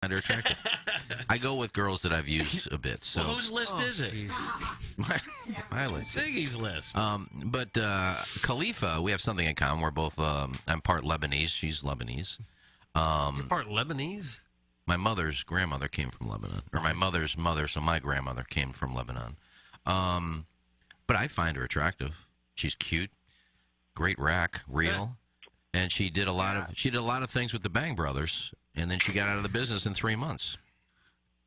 Find her attractive. I go with girls that I've used a bit. So Well, whose list is it? my list. Ziggy's list. But Khalifa, we have something in common. We're both. I'm part Lebanese. She's Lebanese. You're part Lebanese? My mother's grandmother came from Lebanon, or my mother's mother, so my grandmother came from Lebanon. But I find her attractive. She's cute, great rack, real, and she did a lot of things with the Bang Brothers, and then she got out of the business in 3 months.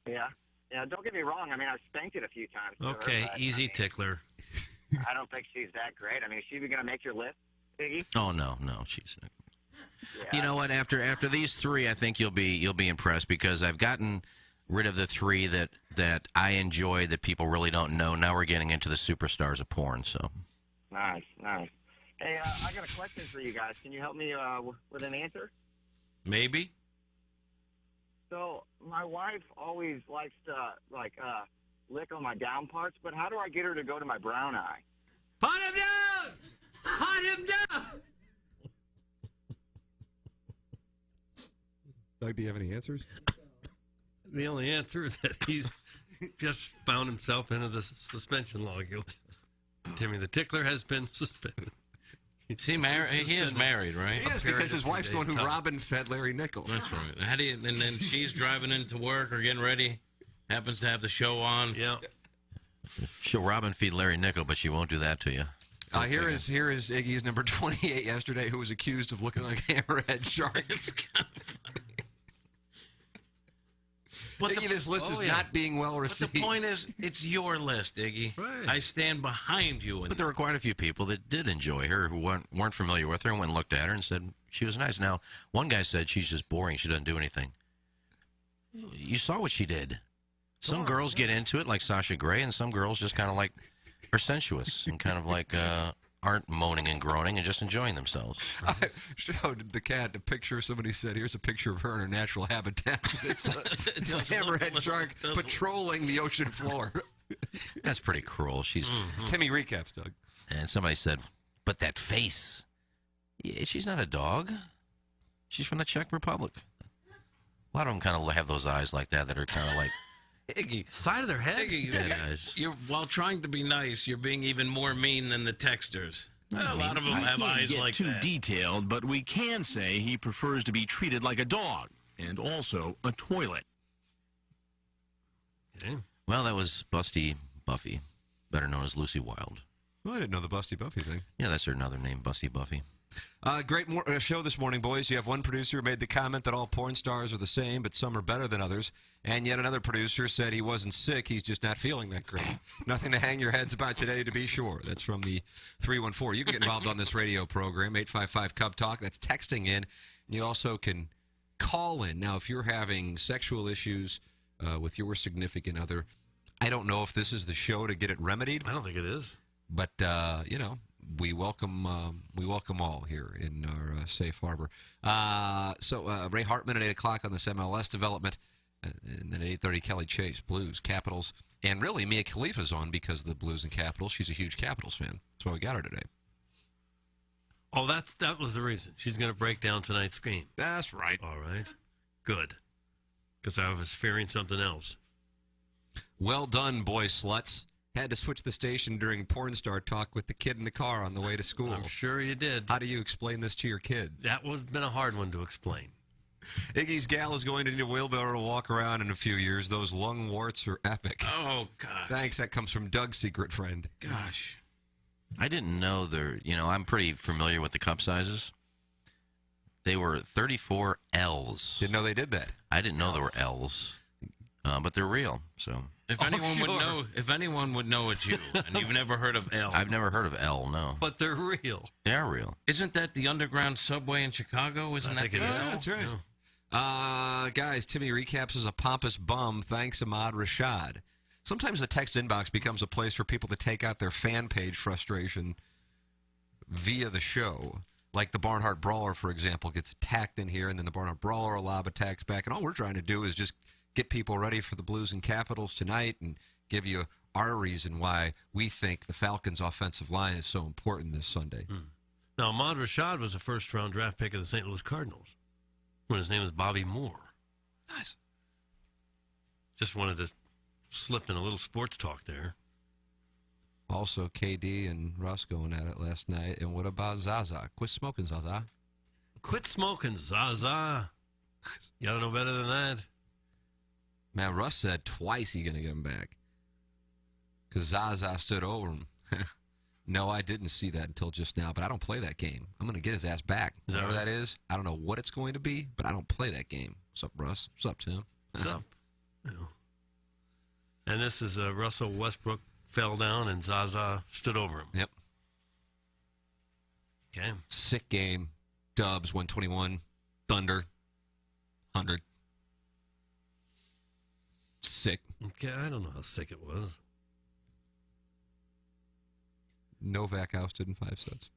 Yeah. Yeah, don't get me wrong. I mean, I've spanked it a few times. Okay, easy tickler. I don't think she's that great. I mean, is she even going to make your list, Iggy? Oh no, she's not. Yeah. You know what? After these three, I think you'll be impressed because I've gotten rid of the three that I enjoy that people really don't know. Now we're getting into the superstars of porn. So Nice. Hey, I got a question for you guys. Can you help me with an answer? Maybe. So my wife always likes to lick on my down parts, but how do I get her to go to my brown eye? Hunt him down! Hunt him down! Doug, do you have any answers? The only answer is that he's just found himself into the suspension log. Timmy the Tickler has been suspended. Is he married? He is married, right? He is, because his wife's the one who Robin fed Larry Nichols. That's right. How do you? And then she's driving into work or getting ready, happens to have the show on. Yeah. she'll rob and feed Larry Nickel, but she won't do that to you. Here is Iggy's number 28 yesterday, who was accused of looking like Hammerhead Shark. It's kind of funny. Iggy, this list is not being well received. But the point is, it's your list, Iggy. Right. I stand behind you. But there were quite a few people that did enjoy her who weren't familiar with her and went and looked at her and said she was nice. Now, one guy said she's just boring. She doesn't do anything. You saw what she did. Some girls get into it like Sasha Grey, and some girls just kind of like are sensuous and kind of like aren't moaning and groaning and just enjoying themselves. I showed the cat a picture. Somebody said, here's a picture of her in her natural habitat. It's a hammerhead shark patrolling the ocean floor. That's pretty cruel. She's It's Timmy recaps, Doug. And somebody said, but that face. Yeah, she's not a dog. She's from the Czech Republic. A lot of them kind of have those eyes like that are kind of like Iggy, side of their head. Iggy, dead eyes. You're while trying to be nice, you're being even more mean than the texters. A lot of them have eyes like that. I can't get too detailed, but we can say he prefers to be treated like a dog and also a toilet. Okay. Well, that was Busty Buffy, better known as Lucy Wilde. Well, I didn't know the Busty Buffy thing. Yeah, that's her another name, Busty Buffy. Great show this morning, boys. You have one producer who made the comment that all porn stars are the same, but some are better than others. And yet another producer said he wasn't sick, he's just not feeling that great. Nothing to hang your heads about today, to be sure. That's from the 314. You can get involved on this radio program, 855-CUB-TALK. That's texting in. You also can call in. Now, if you're having sexual issues with your significant other, I don't know if this is the show to get it remedied. I don't think it is. But, we welcome all here in our safe harbor. So Ray Hartman at 8 o'clock on this MLS development, and then at 8:30 Kelly Chase, Blues, Capitals, and really Mia Khalifa's on because of the Blues and Capitals. She's a huge Capitals fan. That's why we got her today. Oh, that was the reason. She's going to break down tonight's game. That's right. All right. Good. Because I was fearing something else. Well done, boy sluts. Had to switch the station during porn star talk with the kid in the car on the way to school. I'm sure you did. How do you explain this to your kids? That would have been a hard one to explain. Iggy's gal is going to need a wheelbarrow to walk around in a few years. Those lung warts are epic. Oh, gosh. Thanks. That comes from Doug's secret friend. Gosh. I didn't know I'm pretty familiar with the cup sizes. They were 34 L's. Didn't know they did that. I didn't know there were L's, but they're real, so... If anyone would know, it's you. And you've never heard of L. I've never heard of L, no. But they're real. They are real. Isn't that the underground subway in Chicago? Isn't that the L? That's right. Guys, Timmy recaps as a pompous bum. Thanks, Ahmad Rashad. Sometimes the text inbox becomes a place for people to take out their fan page frustration via the show. Like the Barnhart Brawler, for example, gets attacked in here, and then the Barnhart Brawler will lob attacks back. And all we're trying to do is just get people ready for the Blues and Capitals tonight and give you our reason why we think the Falcons' offensive line is so important this Sunday. Now, Ahmad Rashad was a first-round draft pick of the St. Louis Cardinals when his name was Bobby Moore. Nice. Just wanted to slip in a little sports talk there. Also, KD and Russ going at it last night. And what about Zaza? Quit smoking, Zaza. Quit smoking, Zaza. You gotta know better than that. Man, Russ said twice he's going to get him back. Because Zaza stood over him. No, I didn't see that until just now, but I don't play that game. I'm going to get his ass back. Is that Whatever right? that is, I don't know what it's going to be, but I don't play that game. What's up, Russ? What's up, Tim? What's up? Yeah. And this is Russell Westbrook fell down and Zaza stood over him. Yep. Okay. Sick game. Dubs, 121. Thunder, 100. Sick. Okay, I don't know how sick it was. Novak ousted in 5 sets.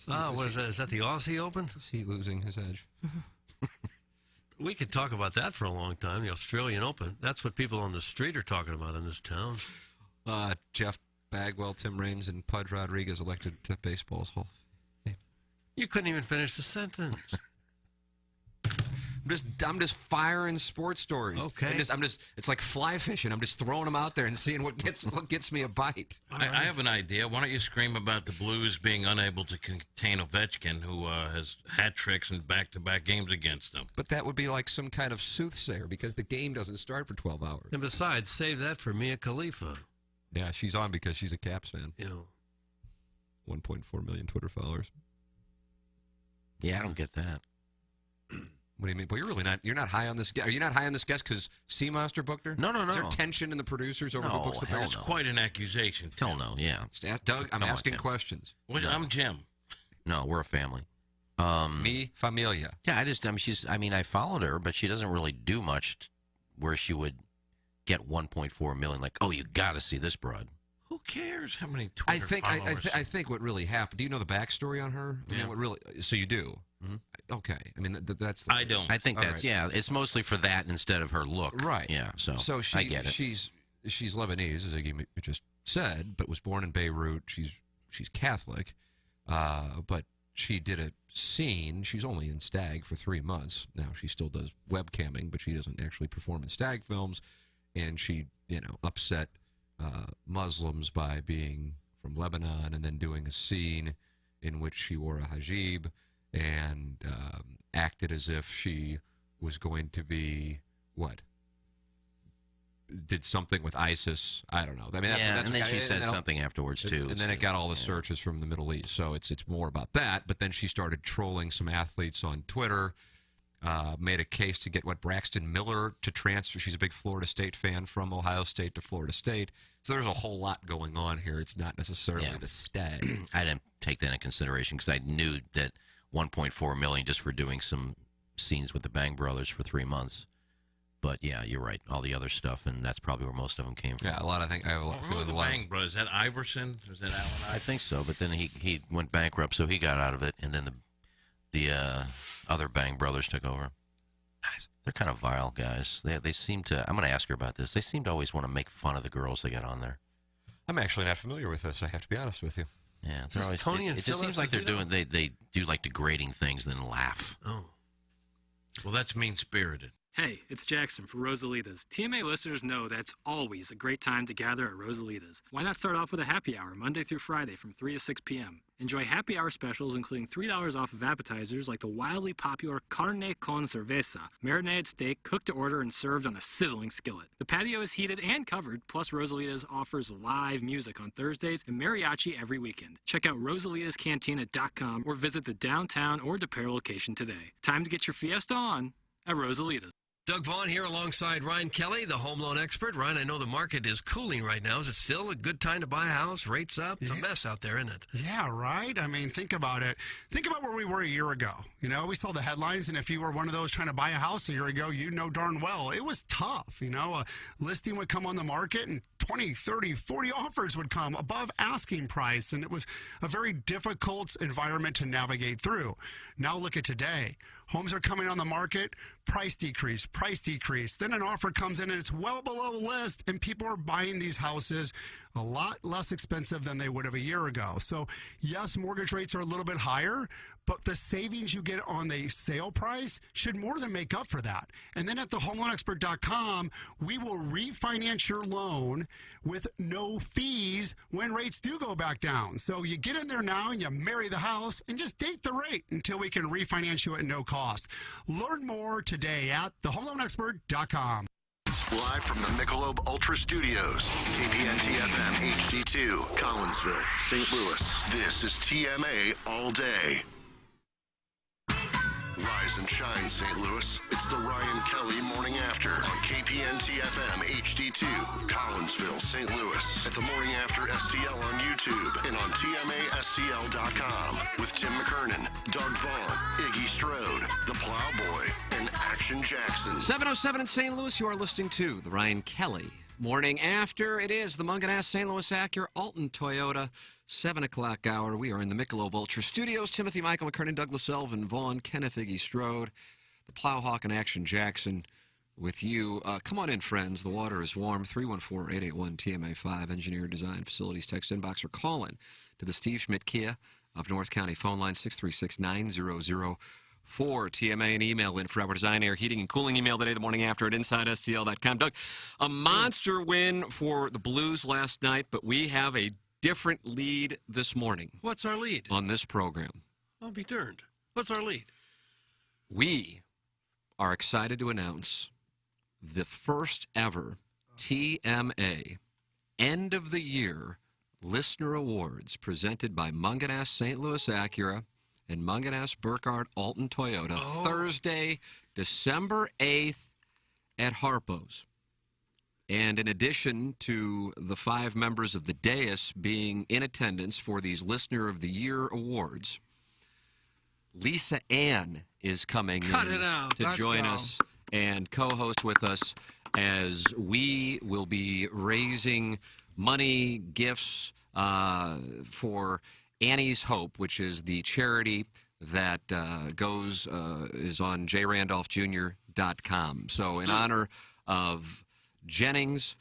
What is that? Is that the Aussie Open? Is he losing his edge? We could talk about that for a long time, the Australian Open. That's what people on the street are talking about in this town. Jeff Bagwell, Tim Raines, and Pudge Rodriguez elected to baseball's Hall. You couldn't even finish the sentence. I'm just firing sports stories. Okay. It's like fly fishing. I'm just throwing them out there and seeing what gets me a bite. I have an idea. Why don't you scream about the Blues being unable to contain Ovechkin, who has hat tricks and back-to-back games against them? But that would be like some kind of soothsayer because the game doesn't start for 12 hours. And besides, save that for Mia Khalifa. Yeah, she's on because she's a Caps fan. You know. 1.4 million Twitter followers. Yeah, I don't get that. What do you mean? Well, you're not high on this guest. Are you not high on this guest because Sea Monster booked her? No. Is there tension in the producers over who books the hell players? That's quite an accusation. Hell no, yeah. Doug, I'm Come on, asking Tim. questions. Well, I'm Jim. No, we're a family. Me, familia. Yeah, I followed her, but she doesn't really do much where she would get 1.4 million. Like, oh, you got to see this broad. Who cares how many I Twitter think followers? I think what really happened. Do you know the backstory on her? I mean, what really? So you do. Mhm. Okay. I mean, that's. The I don't. I think All that's right. yeah. It's mostly for that instead of her look. Right. Yeah. So she, I get it. She's Lebanese, as Iggy just said, but was born in Beirut. She's Catholic, but she did a scene. She's only in STAG for 3 months now. She still does webcamming, but she doesn't actually perform in STAG films. And she, upset Muslims by being from Lebanon and then doing a scene in which she wore a hijab and acted as if she was going to be did something with ISIS. I don't know. I mean, that's and then she said something afterwards too. and then it got all the searches from the Middle East. So it's more about that. But then she started trolling some athletes on Twitter. Made a case to get Braxton Miller to transfer. She's a big Florida State fan, from Ohio State to Florida State. So there's a whole lot going on here. It's not necessarily the STAG. I didn't take that into consideration because I knew that 1.4 million just for doing some scenes with the Bang Brothers for 3 months. But yeah, you're right. All the other stuff, and that's probably where most of them came from. Yeah, a lot. I have a lot. Who are the Bang Brothers? Is that Iverson? Is that Allen Iverson? I think so. But then he went bankrupt, so he got out of it, and then the other Bang Brothers took over. Nice. They're kind of vile guys. They seem to. I'm going to ask her about this. They seem to always want to make fun of the girls they get on there. I'm actually not familiar with this. I have to be honest with you. Yeah, Is this Tony and it just Phil seems like they're Esposito? doing. They do like degrading things, and then laugh. Oh. Well, that's mean-spirited. Hey, it's Jackson for Rosalita's. TMA listeners know that's always a great time to gather at Rosalita's. Why not start off with a happy hour Monday through Friday from 3 to 6 p.m.? Enjoy happy hour specials including $3 off of appetizers like the wildly popular carne con cerveza, marinated steak cooked to order and served on a sizzling skillet. The patio is heated and covered, plus Rosalita's offers live music on Thursdays and mariachi every weekend. Check out rosalitascantina.com or visit the downtown or DePere location today. Time to get your fiesta on at Rosalita's. Doug Vaughn here alongside Ryan Kelly, the home loan expert. Ryan, I know the market is cooling right now. Is it still a good time to buy a house? Rates up? It's a mess out there, isn't it? Yeah, right? I mean, think about it. Think about where we were a year ago. We saw the headlines, and if you were one of those trying to buy a house a year ago, you know darn well it was tough. A listing would come on the market, and 20, 30, 40 offers would come above asking price, and it was a very difficult environment to navigate through. Now look at today. Homes are coming on the market, price decrease. Then an offer comes in and it's well below list, and people are buying these houses a lot less expensive than they would have a year ago. So, yes, mortgage rates are a little bit higher, but the savings you get on the sale price should more than make up for that. And then at thehomeloanexpert.com, we will refinance your loan with no fees when rates do go back down. So you get in there now and you marry the house and just date the rate until we can refinance you at no cost. Learn more today at thehomeloanexpert.com. Live from the Michelob Ultra Studios, KPN-TFM HD2, Collinsville, St. Louis. This is TMA All Day. Rise and shine, St. Louis. It's the Ryan Kelly Morning After on KPN-TFM HD2, Collinsville, St. Louis. At the Morning After STL on YouTube and on TMASTL.com with Tim McKernan, Doug Vaughn, Iggy Strode, the Plowboy, and Action Jackson. 7:07 in St. Louis. You are listening to the Ryan Kelly Morning After. It is the Munganess St. Louis Acura Alton Toyota 7 o'clock hour. We are in the Michelob Ultra Studios. Timothy, Michael McKernan, Douglas Elvin, Vaughn, Kenneth Iggy Strode, the Plowhawk, and Action Jackson with you. Come on in, friends. The water is warm. 314-881-TMA5. Engineer Design Facilities text inbox or call in to the Steve Schmidt Kia of North County phone line 636-9004. TMA and email in for our design, air, heating, and cooling email today, the morning after at InsideSTL.com. Doug, a monster win for the Blues last night, but we have a different lead this morning. What's our lead? On this program. I'll be darned. What's our lead? We are excited to announce the first ever TMA End of the Year Listener Awards presented by Munganess St. Louis Acura and Munganess Burkhardt Alton Toyota, Thursday, December 8th at Harpo's. And in addition to the 5 members of the dais being in attendance for these Listener of the Year awards, Lisa Ann is coming to join us and co-host with us as we will be raising money, gifts for Annie's Hope, which is the charity that is on jrandolphjr.com. So in honor of Jennings,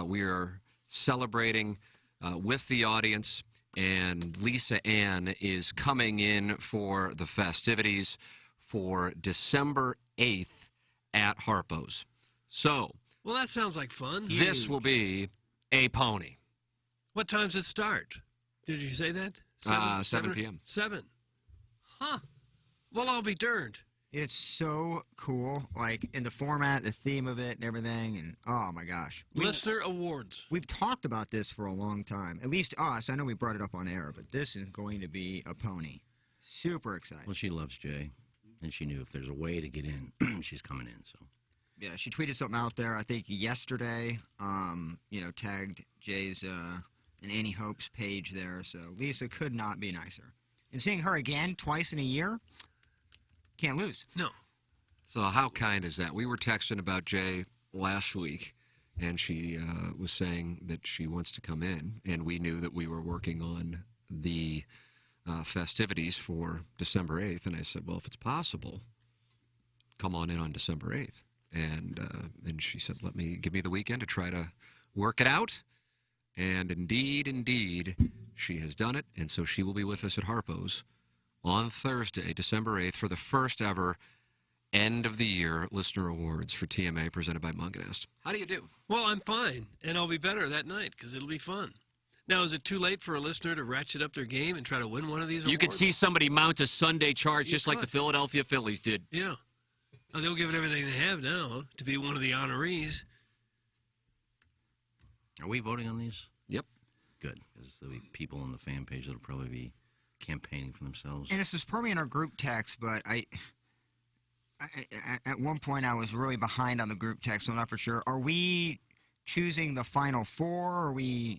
we are celebrating with the audience, and Lisa Ann is coming in for the festivities for December 8th at Harpo's. So, well, that sounds like fun. This will be a pony. What time does it start? Did you say that? 7 p.m. 7. Huh. Well, I'll be darned. It's so cool, like in the format, the theme of it, and everything, and oh my gosh. Listener Awards. We've talked about this for a long time, at least us. I know we brought it up on air, but this is going to be a pony. Super excited. Well, she loves Jay, and she knew if there's a way to get in, she's coming in. So. Yeah, she tweeted something out there, I think yesterday, tagged Jay's and Annie Hope's page there, so Lisa could not be nicer. And seeing her again twice in a year, can't lose. No. So how kind is that? We were texting about Jay last week, and she was saying that she wants to come in, and we knew that we were working on the festivities for December 8th, and I said, well, if it's possible, come on in on December 8th. And she said, give me the weekend to try to work it out. And indeed, she has done it, and so she will be with us at Harpo's on Thursday, December 8th, for the first ever End of the Year Listener Awards for TMA presented by Munganess. How do you do? Well, I'm fine, and I'll be better that night because it'll be fun. Now, is it too late for a listener to ratchet up their game and try to win one of these awards? You could see somebody mount a Sunday charge just like the Philadelphia Phillies did. Yeah. Oh, they'll give it everything they have now to be one of the honorees. Are we voting on these? Yep. Good, because there'll be people on the fan page that'll probably be campaigning for themselves. And this is probably in our group text, but I at one point I was really behind on the group text, so I'm not for sure. Are we choosing the final 4? Or are we?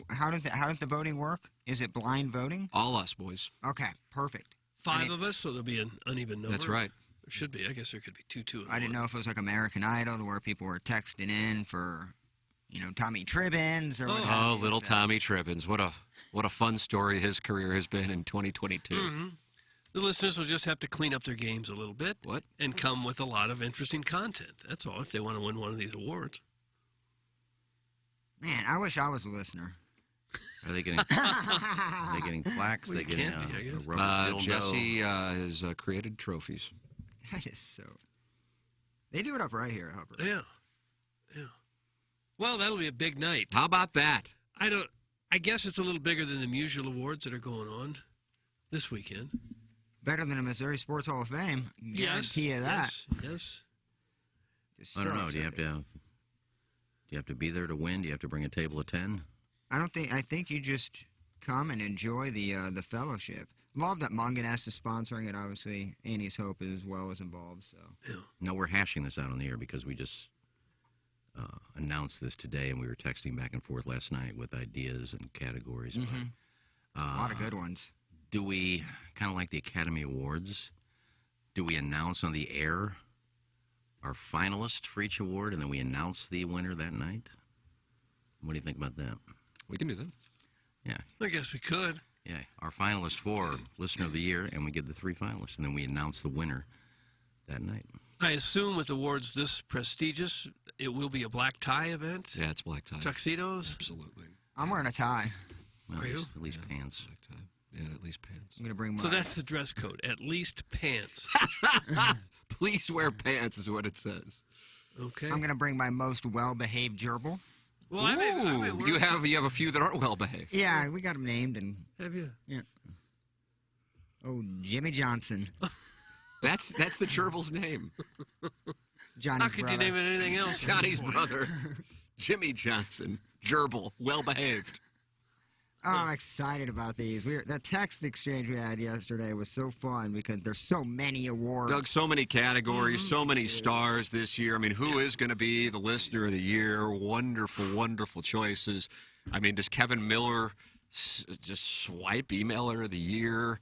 How did the voting work? Is it blind voting? All us, boys. Okay, perfect. 5 of us, so there'll be an uneven number. That's right. There should be. I guess there could be 2. I didn't know if it was like American Idol, where people were texting in for, Tommy Tribbins or whatever. Oh, little Tommy Tribbins. What a fun story his career has been in 2022. Mm-hmm. The listeners will just have to clean up their games a little bit. What? And come with a lot of interesting content. That's all, if they want to win one of these awards. Man, I wish I was a listener. Are they getting plaques? Well, They getting can't be, I guess. a rubber dildo? Jesse has created trophies. That is so. They do it up right here at Hubbard. Yeah. Well, that'll be a big night. How about that? I guess it's a little bigger than the Musial Awards that are going on this weekend. Better than the Missouri Sports Hall of Fame. Guarantee you that. Yes. Just I don't so know. Do you have to be there to win? Do you have to bring a table of 10? I think you just come and enjoy the fellowship. Love that Munganess is sponsoring it. Obviously, Annie's Hope as well is involved. So. Yeah. No, we're hashing this out on the air because we just announced this today, and we were texting back and forth last night with ideas and categories. Mm-hmm. A lot of good ones. Do we, kind of like the Academy Awards, do we announce on the air our finalist for each award, and then we announce the winner that night? What do you think about that? We can do that. Yeah. I guess we could. Yeah, our finalist for Listener of the Year, and we give the 3 finalists, and then we announce the winner that night. I assume with awards this prestigious, it will be a black tie event? Yeah, it's black tie. Tuxedos? Absolutely. I'm wearing a tie. Well, Are you? At least pants. Black tie. Yeah, at least pants. I'm gonna bring my. So that's the dress code. At least pants. Please wear pants is what it says. Okay. I'm gonna bring my most well-behaved gerbil. Well, I may you have a few that aren't well behaved. Yeah, we got them named and. Have you? Yeah. Oh, Jimmy Johnson. That's the gerbil's name. Johnny's How could brother. you name it anything else? Johnny's brother, Jimmy Johnson, gerbil, well behaved. Oh, I'm excited about these. That text exchange we had yesterday was so fun because there's so many awards. Doug, so many categories, so many stars this year. I mean, who is going to be the Listener of the Year? Wonderful, wonderful choices. I mean, does Kevin Miller just swipe Emailer of the Year,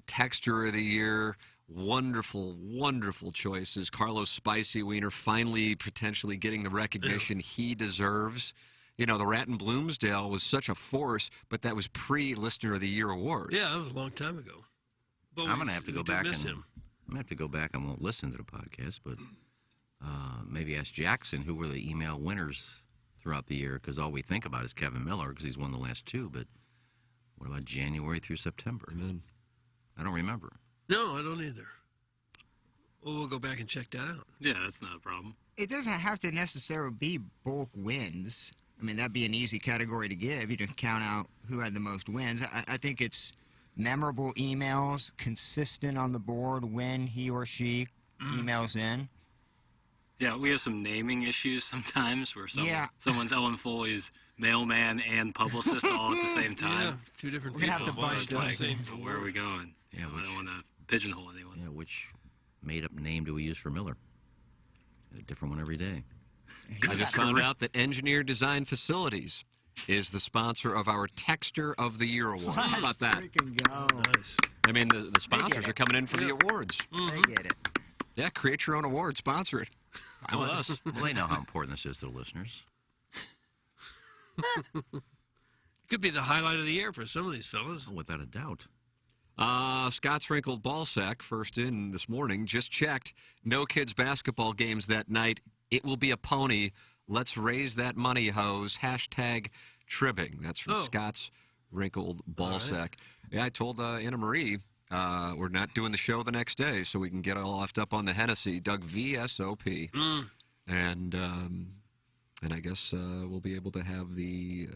Texter of the Year? Wonderful, wonderful choices. Carlos Spicy Wiener finally potentially getting the recognition he deserves. You know, the Rat in Bloomsdale was such a force, but that was pre-Listener of the Year awards. Yeah, that was a long time ago. But I'm going to have to go back miss and him. I'm going to have to go back. I won't listen to the podcast, but maybe ask Jackson who were the email winners throughout the year, because all we think about is Kevin Miller because he's won the last 2. But what about January through September? Amen. I don't remember. No, I don't either. Well, we'll go back and check that out. Yeah, that's not a problem. It doesn't have to necessarily be bulk wins. I mean, that'd be an easy category to give. You just count out who had the most wins. I think it's memorable emails, consistent on the board when he or she emails in. Yeah, we have some naming issues sometimes where someone's Ellen Foley's mailman and publicist all at the same time. Yeah, 2 different We're gonna people. have to bunch It's like, those. So where are we going? Yeah, I don't want to pigeonhole anyone. Yeah, which made-up name do we use for Miller? A different one every day. I just found out that Engineer Design Facilities is the sponsor of our Texter of the Year Award. How about that? Freaking go. Nice. I mean, the sponsors are coming in for the awards. They get it. Yeah, create your own award, sponsor it. I'm with us. Well, they know how important this is to the listeners. Could be the highlight of the year for some of these fellas. Oh, without a doubt. Scott's Wrinkled Ballsack, first in this morning, just checked. No kids' basketball games that night. It will be a pony. Let's raise that money, hose. Hashtag tribbing. That's from Scott's Wrinkled Ballsack. Right. Yeah, I told Anna Marie we're not doing the show the next day so we can get all offed up on the Hennessy. Doug VSOP. And I guess we'll be able to have the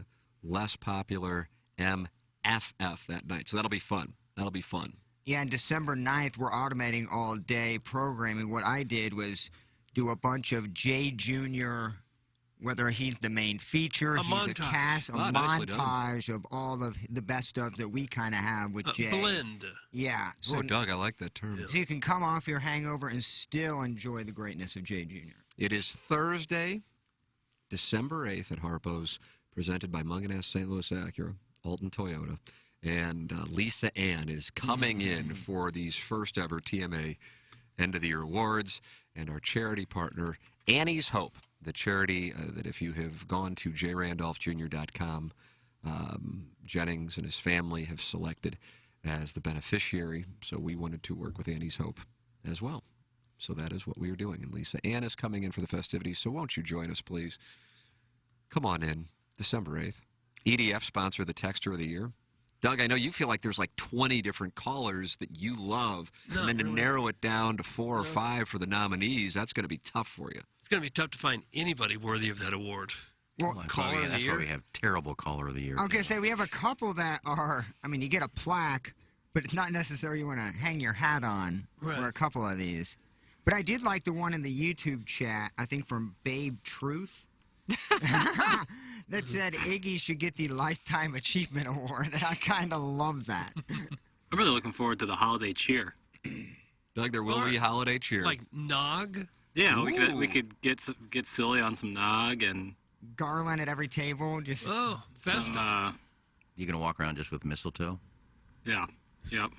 less popular MFF that night. So that'll be fun. That'll be fun. Yeah, on December 9th, we're automating all-day programming. What I did was do a bunch of Jay Jr., whether he's the main feature, he's montage. a cast, a montage of all of the best of that we kind of have with Jay. Blend. Yeah. So, Doug, I like that term. So you can come off your hangover and still enjoy the greatness of Jay Jr. It is Thursday, December 8th at Harpo's, presented by Munganess St. Louis Acura, Alton Toyota. And Lisa Ann is coming in for these first ever TMA End of the Year Awards. And our charity partner, Annie's Hope, the charity that if you have gone to jrandolphjr.com, Jennings and his family have selected as the beneficiary. So we wanted to work with Annie's Hope as well. So that is what we are doing. And Lisa Ann is coming in for the festivities. So won't you join us, please? Come on in, December 8th. EDF sponsor the Texter of the Year. Doug, I know you feel like there's like 20 different callers that you love, and then to narrow it down to 4 or 5 for the nominees, that's going to be tough for you. It's going to be tough to find anybody worthy of that award. Well, Caller of the That's Year? why we have terrible Caller of the Year. I was going to say, we have a couple that are, I mean, you get a plaque, but it's not necessarily you want to hang your hat on for a couple of these. But I did like the one in the YouTube chat, I think from Babe Truth, that said Iggy should get the Lifetime Achievement Award, and I kind of love that. I'm really looking forward to the holiday cheer. Doug, there will be holiday cheer. Like Nog? Yeah, we could get silly on some Nog and garland at every table. Just festive. You gonna walk around just with mistletoe? Yeah. Yep.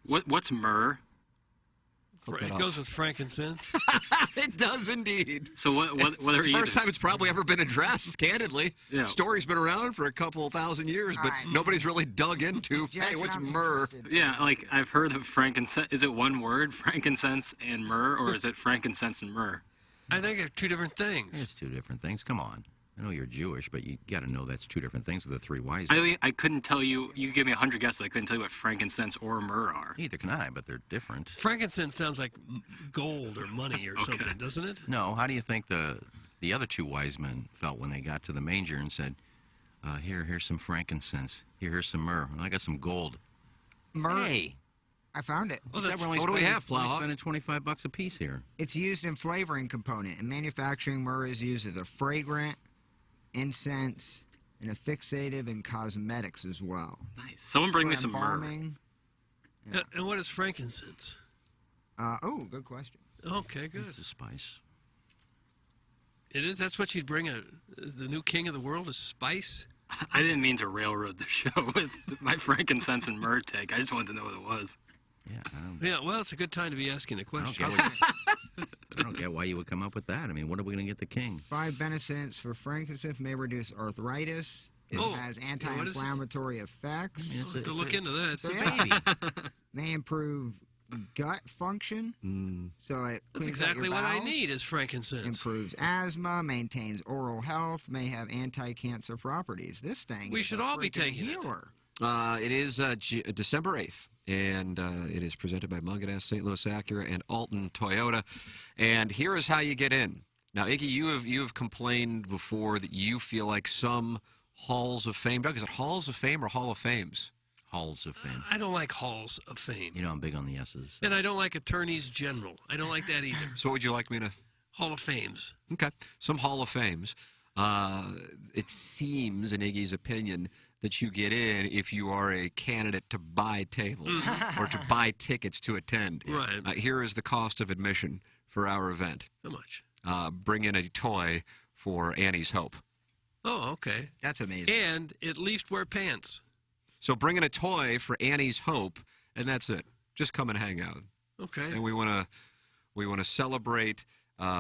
What's myrrh? It goes with frankincense. It does indeed. So what are it's the you? first time it's probably ever been addressed, candidly. Yeah. Story's been around for a couple thousand years, but nobody's really dug into, hey, what's myrrh? Yeah, like I've heard of frankincense. Is it one word, frankincense and myrrh, or is it frankincense and myrrh? I think it's two different things. It's two different things. Come on. I know you're Jewish, but you got to know that's two different things with the three wise men. I couldn't tell you. You give me 100 guesses. I couldn't tell you what frankincense or myrrh are. Neither can I, but they're different. Frankincense sounds like gold or money or something, doesn't it? No. How do you think the other two wise men felt when they got to the manger and said, here's some frankincense. Here's some myrrh. I got some gold. Myrrh. Hey. I found it. What do we have, Plowhawk? We're spending $25 a piece here. It's used in flavoring component. In manufacturing, myrrh is used as a fragrant, incense, and a fixative in cosmetics as well. Nice. Someone bring me some embalming. Yeah. And what is frankincense? Good question. Okay, good. It's a spice. It is? That's what you'd bring the new king of the world is spice? I didn't mean to railroad the show with my frankincense and myrrh take. I just wanted to know what it was. Yeah, well, it's a good time to be asking a question. I don't get why you would come up with that. I mean, what are we going to get the king? 5 benefits for frankincense may reduce arthritis. It has anti-inflammatory effects. To look into that. It's a baby. May improve gut function. So it That's cleans exactly out your what I bowels, need is frankincense. improves asthma, maintains oral health, may have anti-cancer properties. This thing We is should a all be freaking taking it. healer. It is December 8th, and it is presented by Munganess, St. Louis Acura, and Alton Toyota. And here is how you get in. Now, Iggy, you have complained before that you feel like some halls of fame. Doug, is it halls of fame or hall of fames? Halls of fame. I don't like halls of fame. You know, I'm big on the S's. And I don't like attorneys general. I don't like that either. So what would you like me to... Hall of Fames. Okay. Some Hall of Fames. It seems, in Iggy's opinion, that you get in if you are a candidate to buy tables or to buy tickets to attend. Right. Here is the cost of admission for our event. How much? Bring in a toy for Annie's Hope. Oh, okay. That's amazing. And at least wear pants. So bring in a toy for Annie's Hope, and that's it. Just come and hang out. Okay. And we want to celebrate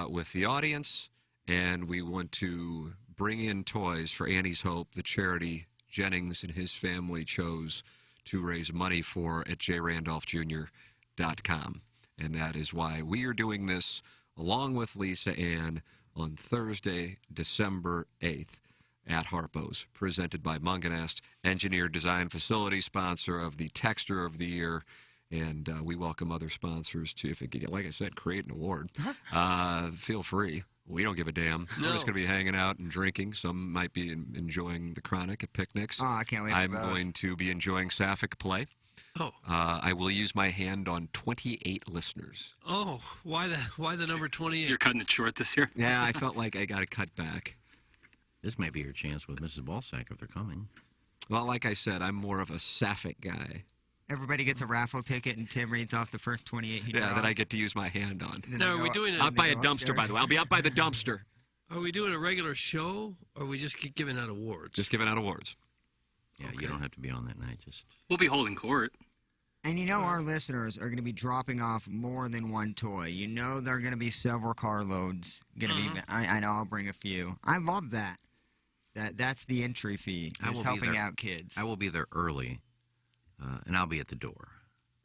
with the audience, and we want to bring in toys for Annie's Hope, the charity Jennings and his family chose to raise money for at jrandolphjr.com. And that is why we are doing this along with Lisa Ann on Thursday, December 8th at Harpo's, presented by Munganest, engineer design facility sponsor of the Texter of the Year. And we welcome other sponsors to, if it could, like I said, create an award. Feel free. We don't give a damn. We're just going to be hanging out and drinking. Some might be enjoying the Chronic at picnics. Oh, I can't wait for I'm those. going to be enjoying Sapphic play. Oh. I will use my hand on 28 listeners. Oh, why the number 28? You're cutting it short this year? Yeah, I felt like I got to cut back. This may be your chance with Mrs. Balsack if they're coming. Well, like I said, I'm more of a Sapphic guy. Everybody gets a raffle ticket, and Tim reads off the first 28 he draws. That I get to use my hand on. Now, are we doing Out by a dumpster, by the way. I'll be out by the dumpster. Are we doing a regular show, or are we just giving out awards? Just giving out awards. Yeah, you don't have to be on that night. We'll be holding court. And you know our listeners are going to be dropping off more than one toy. You know there are going to be several carloads. Be. I know I'll bring a few. I love that. That's the entry fee. Is helping out kids. I will be there early and I'll be at the door.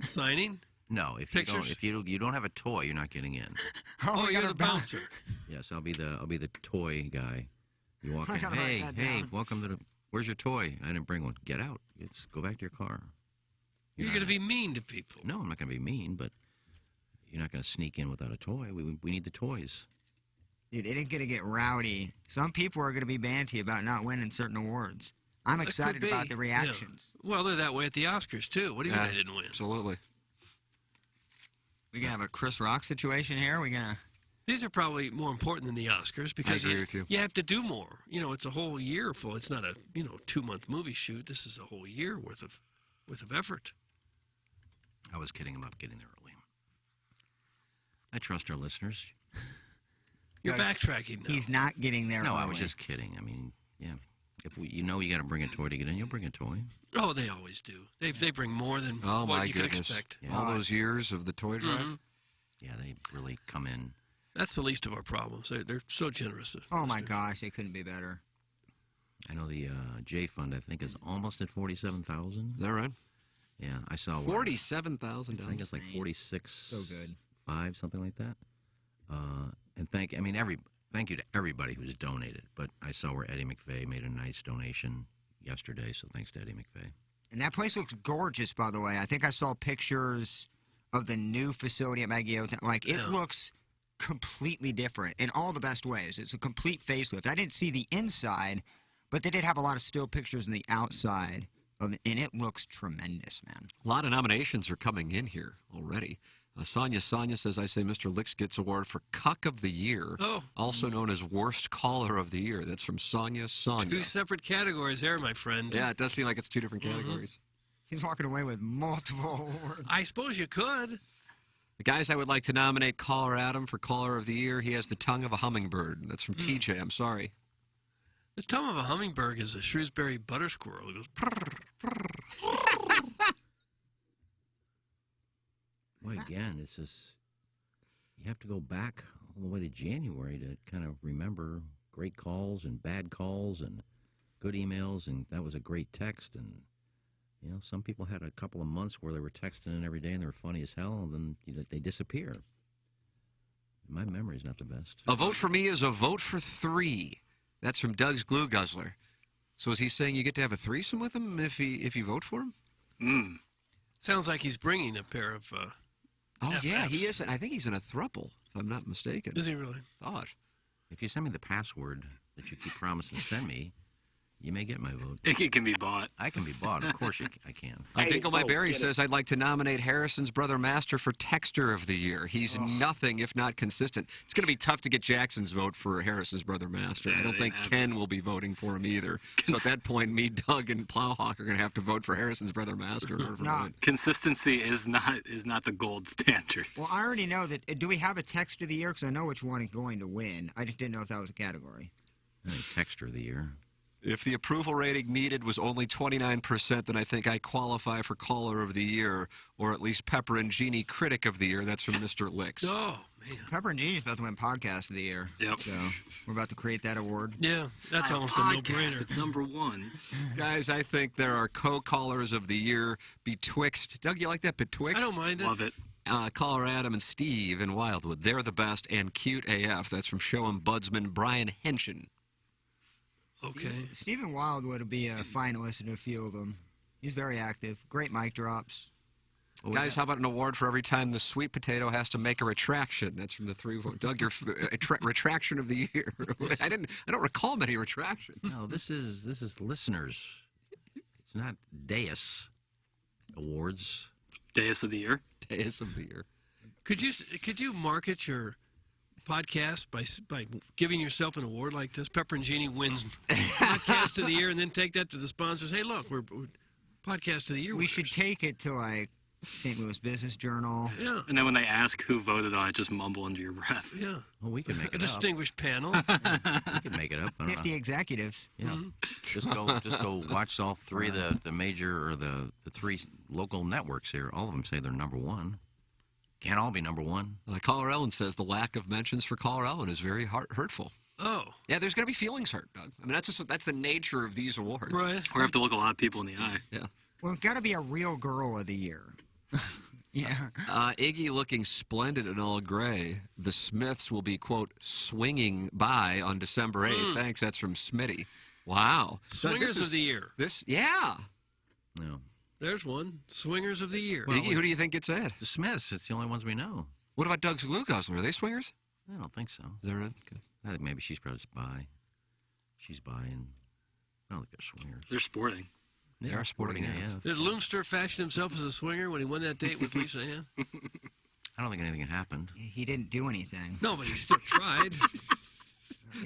Signing? No, if Pictures? you don't have a toy, you're not getting in. Oh, you're the bouncer. Yes, I'll be the toy guy. You walk I in. gotta write Hey, that hey, down. welcome to the. Where's your toy? I didn't bring one. Get out. Go back to your car. You're going to be mean to people. No, I'm not going to be mean, but you're not going to sneak in without a toy. We need the toys. Dude, it is going to get rowdy. Some people are going to be banty about not winning certain awards. I'm excited about the reactions. Yeah. Well, they're that way at the Oscars, too. What do you mean they didn't win? Absolutely. We're going to have a Chris Rock situation here. We're going to... These are probably more important than the Oscars because I agree with you. You have to do more. It's a whole year full. It's not a 2-month movie shoot. This is a whole year worth of effort. I was kidding about getting there early. I trust our listeners. You're backtracking now. He's not getting there No, early. I was just kidding. I mean, yeah. If you got to bring a toy to get in, you'll bring a toy. Oh, they always do. They bring more than Oh, what my you goodness. could expect. Yeah. All those years of the toy drive? Mm-hmm. Yeah, they really come in. That's the least of our problems. They're so generous. Oh, my gosh. It couldn't be better. I know the J Fund, I think, is almost at 47,000. Is that right? Yeah, I saw $47,000. I think it's like 46. So good. 5, something like that. And thank you to everybody who's donated. But I saw where Eddie McVeigh made a nice donation yesterday, so thanks to Eddie McVeigh. And that place looks gorgeous, by the way. I think I saw pictures of the new facility at Maggie-O-Town. Like, it looks completely different in all the best ways. It's a complete facelift. I didn't see the inside, but they did have a lot of still pictures on the outside, and it looks tremendous, man. A lot of nominations are coming in here already. Sonia says, I say Mr. Licks gets award for Cuck of the Year, also known as Worst Caller of the Year. That's from Sonia. 2 separate categories there, my friend. Yeah, it does seem like it's 2 different categories. He's walking away with multiple awards. I suppose you could. The guys I would like to nominate Caller Adam for Caller of the Year. He has the tongue of a hummingbird. That's from TJ. I'm sorry. The tongue of a hummingbird is a Shrewsbury butter squirrel. It goes prrr, prrr. Well, again, it's just, you have to go back all the way to January to kind of remember great calls and bad calls and good emails, and that was a great text. And, some people had a couple of months where they were texting in every day and they were funny as hell, and then they disappear. My memory's not the best. A vote for me is a vote for 3. That's from Doug's Glue Guzzler. So is he saying you get to have a threesome with him if you vote for him? Sounds like he's bringing a pair of yeah, he FFs. is. I think he's in a thruple, if I'm not mistaken. Is he really? Thought. If you send me the password that you keep promising to send me, you may get my vote. It can be bought. I can be bought. Of course I can. Dinkle My Berry says, I'd like to nominate Harrison's brother Master for Texter of the Year. He's nothing if not consistent. It's going to be tough to get Jackson's vote for Harrison's brother Master. I don't think Ken will be voting for him either. So at that point, me, Doug, and Plowhawk are going to have to vote for Harrison's brother Master. Consistency is not the gold standard. Well, I already know that. Do we have a text of the year? Because I know which one is going to win. I just didn't know if that was a category. Texter of the Year. If the approval rating needed was only 29%, then I think I qualify for Caller of the Year, or at least Pepper and Genie Critic of the Year. That's from Mr. Licks. Oh, man. Pepper and Genie's about to win Podcast of the Year. Yep. So we're about to create that award. Yeah, that's almost a no-brainer. It's number 1. Guys, I think there are co-callers of the year betwixt. Doug, you like that? Betwixt? I don't mind it. Love it. Caller Adam and Steve in Wildwood. They're the best and cute AF. That's from show and budsman Brian Henshin. Okay. Stephen Wildwood will be a finalist in a few of them. He's very active. Great mic drops. Guys, how about an award for every time the sweet potato has to make a retraction? That's from the 3 vote. Doug, your retraction of the year. I don't recall many retractions. No, this is listeners. It's not Deus awards. Deus of the Year. Deus of the Year. Could you market your podcast by giving yourself an award like this? Pepper and Genie wins Podcast of the Year, and then take that to the sponsors. Hey, look, we're Podcast of the Year. We should take it to like St. Louis Business Journal. Yeah. And then when they ask who voted on it, just mumble under your breath. Yeah. Well, we can make it a up. distinguished panel. We can make it up. 50 executives. Yeah. Just go watch all 3 of the major or the 3 local networks here. All of them say they're number 1. Can't all be number 1. Caller Ellen says the lack of mentions for Caller Ellen is very hurtful. Oh. Yeah, there's going to be feelings hurt, Doug. I mean, that's the nature of these awards. Right. Or have to look a lot of people in the eye. Yeah. Well, it's got to be a real girl of the year. Yeah. Iggy looking splendid in all gray. The Smiths will be, quote, swinging by on December 8th. Thanks. That's from Smitty. Wow. Swingers of the year. Yeah. No. There's one. Swingers of the year. Iggy, who do you think gets that? The Smiths. It's the only ones we know. What about Doug's Glue Guzzler? Are they swingers? I don't think so. Is that right? Okay. I think maybe she's probably bi. She's bi, and I don't think they're swingers. They're sporting. They are sporting, yeah. Did Loomster fashion himself as a swinger when he won that date with Lisa Ann? I don't think anything had happened. He didn't do anything. No, but he still tried.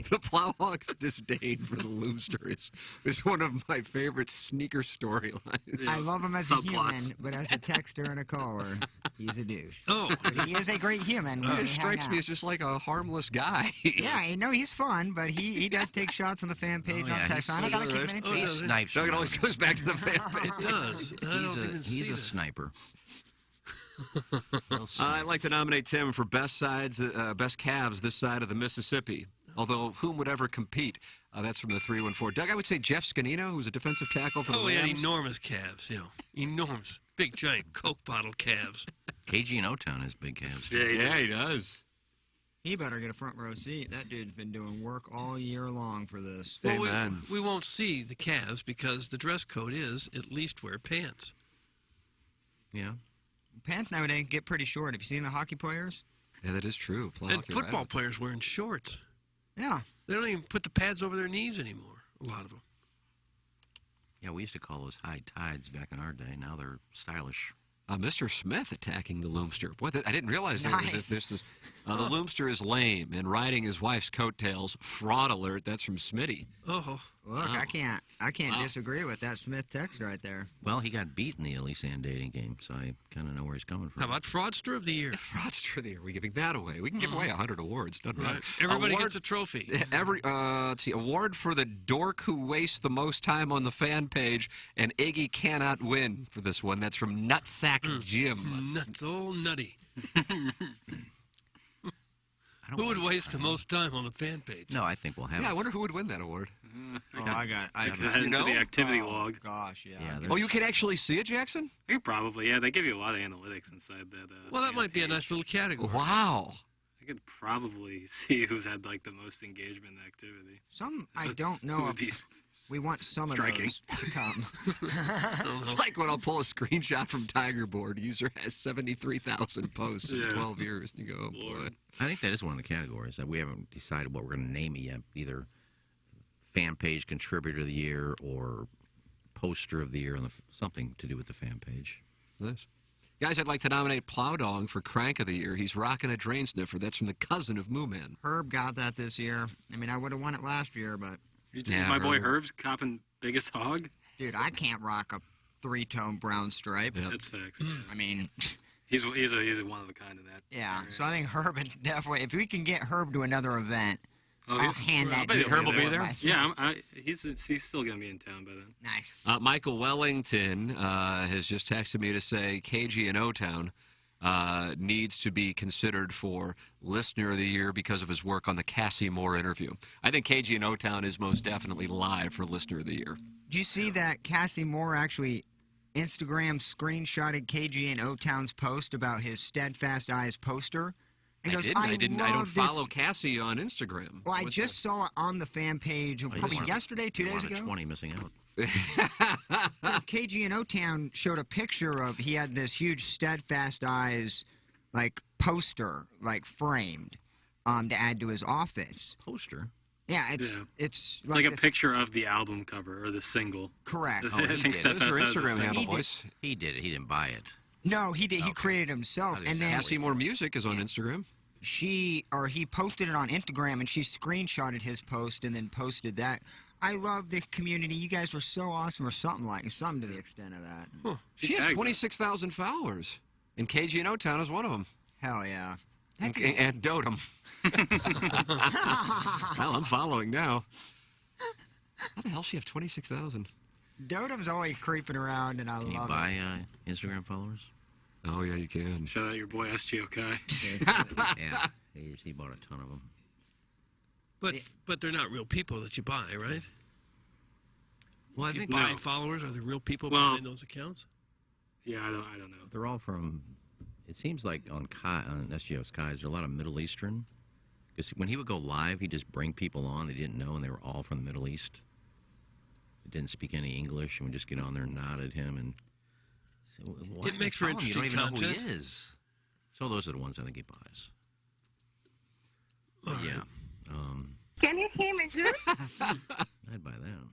The Plowhawks' disdain for the Loomster is one of my favorite sneaker storylines. I love him as a human, but as a texter and a caller, he's a douche. Oh. He is a great human. He just strikes me as just like a harmless guy. Yeah, I know he's fun, but he does take shots on the fan page on text. I gotta keep him in He check. snipes. Doug, it always goes back to the fan page. It does. I don't even see He's a that. sniper. I'd like to nominate Tim for best calves this side of the Mississippi. Although, whom would ever compete? That's from the 314. Doug, I would say Jeff Scanino, who's a defensive tackle for the Oh, he had Rams. enormous calves, enormous, big, giant Coke bottle calves. KG in O-Town has big calves. Yeah, he does. He better get a front row seat. That dude's been doing work all year long for this. Well, Amen. we won't see the calves because the dress code is at least wear pants. Yeah. Pants nowadays get pretty short. Have you seen the hockey players? Yeah, that is true. And football players wearing shorts. Yeah. They don't even put the pads over their knees anymore, a lot of them. Yeah, we used to call those high tides back in our day. Now they're stylish. Mr. Smith attacking the Loomster. Boy, I didn't realize that Nice. the Loomster is lame and riding his wife's coattails. Fraud alert. That's from Smitty. Oh. Look, I can't disagree with that Smith text right there. Well, he got beat in the Elise Ann dating game, so I kind of know where he's coming from. How about Fraudster of the Year? Fraudster of the Year. We're giving that away. We can give away 100 awards. Doesn't matter. Right. Everybody gets a trophy. Let's see. Award for the dork who wastes the most time on the fan page, and Iggy cannot win for this one. That's from Nutsack Jim. Nuts, old nutty. Who would waste the most time on the fan page? No, I think we'll have Yeah, I it. wonder who would win that award. I Head into the activity log. Gosh, yeah. Oh, you can actually see it, Jackson? You probably, yeah. They give you a lot of analytics inside that. Well, that might be a nice little category. Wow. I could probably see who's had like the most engagement and activity. Some I don't know Would be if we want some striking. of those to come. It's like when I'll pull a screenshot from Tiger Board. User has 73,000 posts in 12 years. And you go, oh, boy. I think that is one of the categories that we haven't decided what we're going to name it yet. Either fan page contributor of the year or poster of the year, and something to do with the fan page. Nice. Guys, I'd like to nominate Plowdong for Crank of the Year. He's rocking a drain sniffer. That's from the cousin of Moo Man. Herb got that this year. I mean, I would have won it last year, but My boy Herb's copping biggest hog. dude, I can't rock a three-tone brown stripe. Yep. That's facts. I mean, He's a one of a kind in that. yeah. area. So I think Herb is definitely. If we can get Herb to another event, Oh, I'll hand I that bet dude Herb will over be there. myself. Yeah, he's still gonna be in town by then. Nice. Michael Wellington has just texted me to say KG in O-Town needs to be considered for Listener of the Year because of his work on the Cassie Moore interview. I think KG in O-Town is most definitely live for Listener of the Year. Did you see that Cassie Moore actually Instagram screenshotted KG and O-Town's post about his Steadfast Eyes poster? And I goes, didn't. I didn't. I don't love this- follow Cassie on Instagram. Well, I What's just saw it on the fan page probably yesterday, 2 days ago. 20 missing out. KG and O-Town showed a picture of, he had this huge Steadfast Eyes, like, poster, like, framed, to add to his office. Poster? Yeah, it's It's like a this- picture of the album cover or the single. Correct. I think Steadfast Those are has the Instagram same. handle, boys. He did it. He didn't buy it. No, he did. He created it himself, and then Cassie Moore Music is on Instagram. he posted it on Instagram, and she screenshotted his post and then posted that. I love the community. You guys were so awesome, or something to the extent of that. Huh. She has 26,000 followers, and KG in O-Town is one of them. Hell yeah. And Dotem. Well, I'm following now. How the hell does she have 26,000? Dotem's always creeping around, and I Can you love buy Instagram followers? Oh, yeah, you can. Shout out your boy SG Okai. Yeah. He bought a ton of them. But they're not real people that you buy, right? Well, I If you think buy followers, are there real people Well- behind those accounts? Yeah, I don't know. they're all from. It seems like on SGO Skies, there are a lot of Middle Eastern. Because when he would go live, he'd just bring people on they didn't know, and they were all from the Middle East. They didn't speak any English, and we just get on there and nod at him. And say, why It makes for follow him? You don't even interesting know who content. he is. So those are the ones I think he buys. But yeah. Can you hear me good? I'd buy that.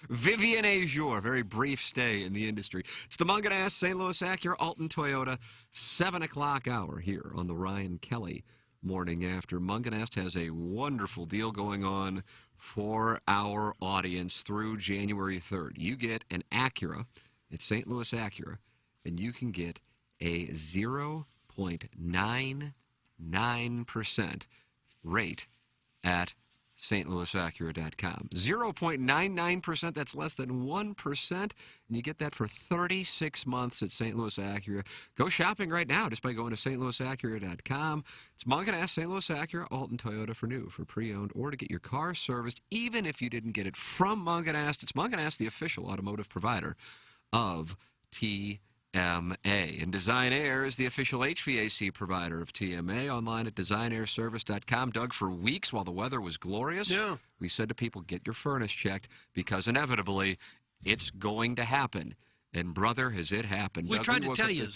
Vivian Azure, very brief stay in the industry. It's the Munganass St. Louis Acura Alton Toyota 7 o'clock hour here on the Ryan Kelly Morning After. Munganass has a wonderful deal going on for our audience through January 3rd. You get an Acura, it's St. Louis Acura, and you can get a 0.99% rate at stlouisacura.com. 0.99%, that's less than 1%, and you get that for 36 months at St. Louis Acura. Go shopping right now just by going to stlouisacura.com. It's Munganass St. Louis Acura, Alton Toyota for new, for pre-owned, or to get your car serviced, even if you didn't get it from Munganass. It's Munganass, the official automotive provider of TMA. And Design Air is the official HVAC provider of TMA. Online at designairservice.com. Doug, for weeks while the weather was glorious, we said to people, get your furnace checked because inevitably it's going to happen. And brother, has it happened. We Doug, tried to woke tell up you.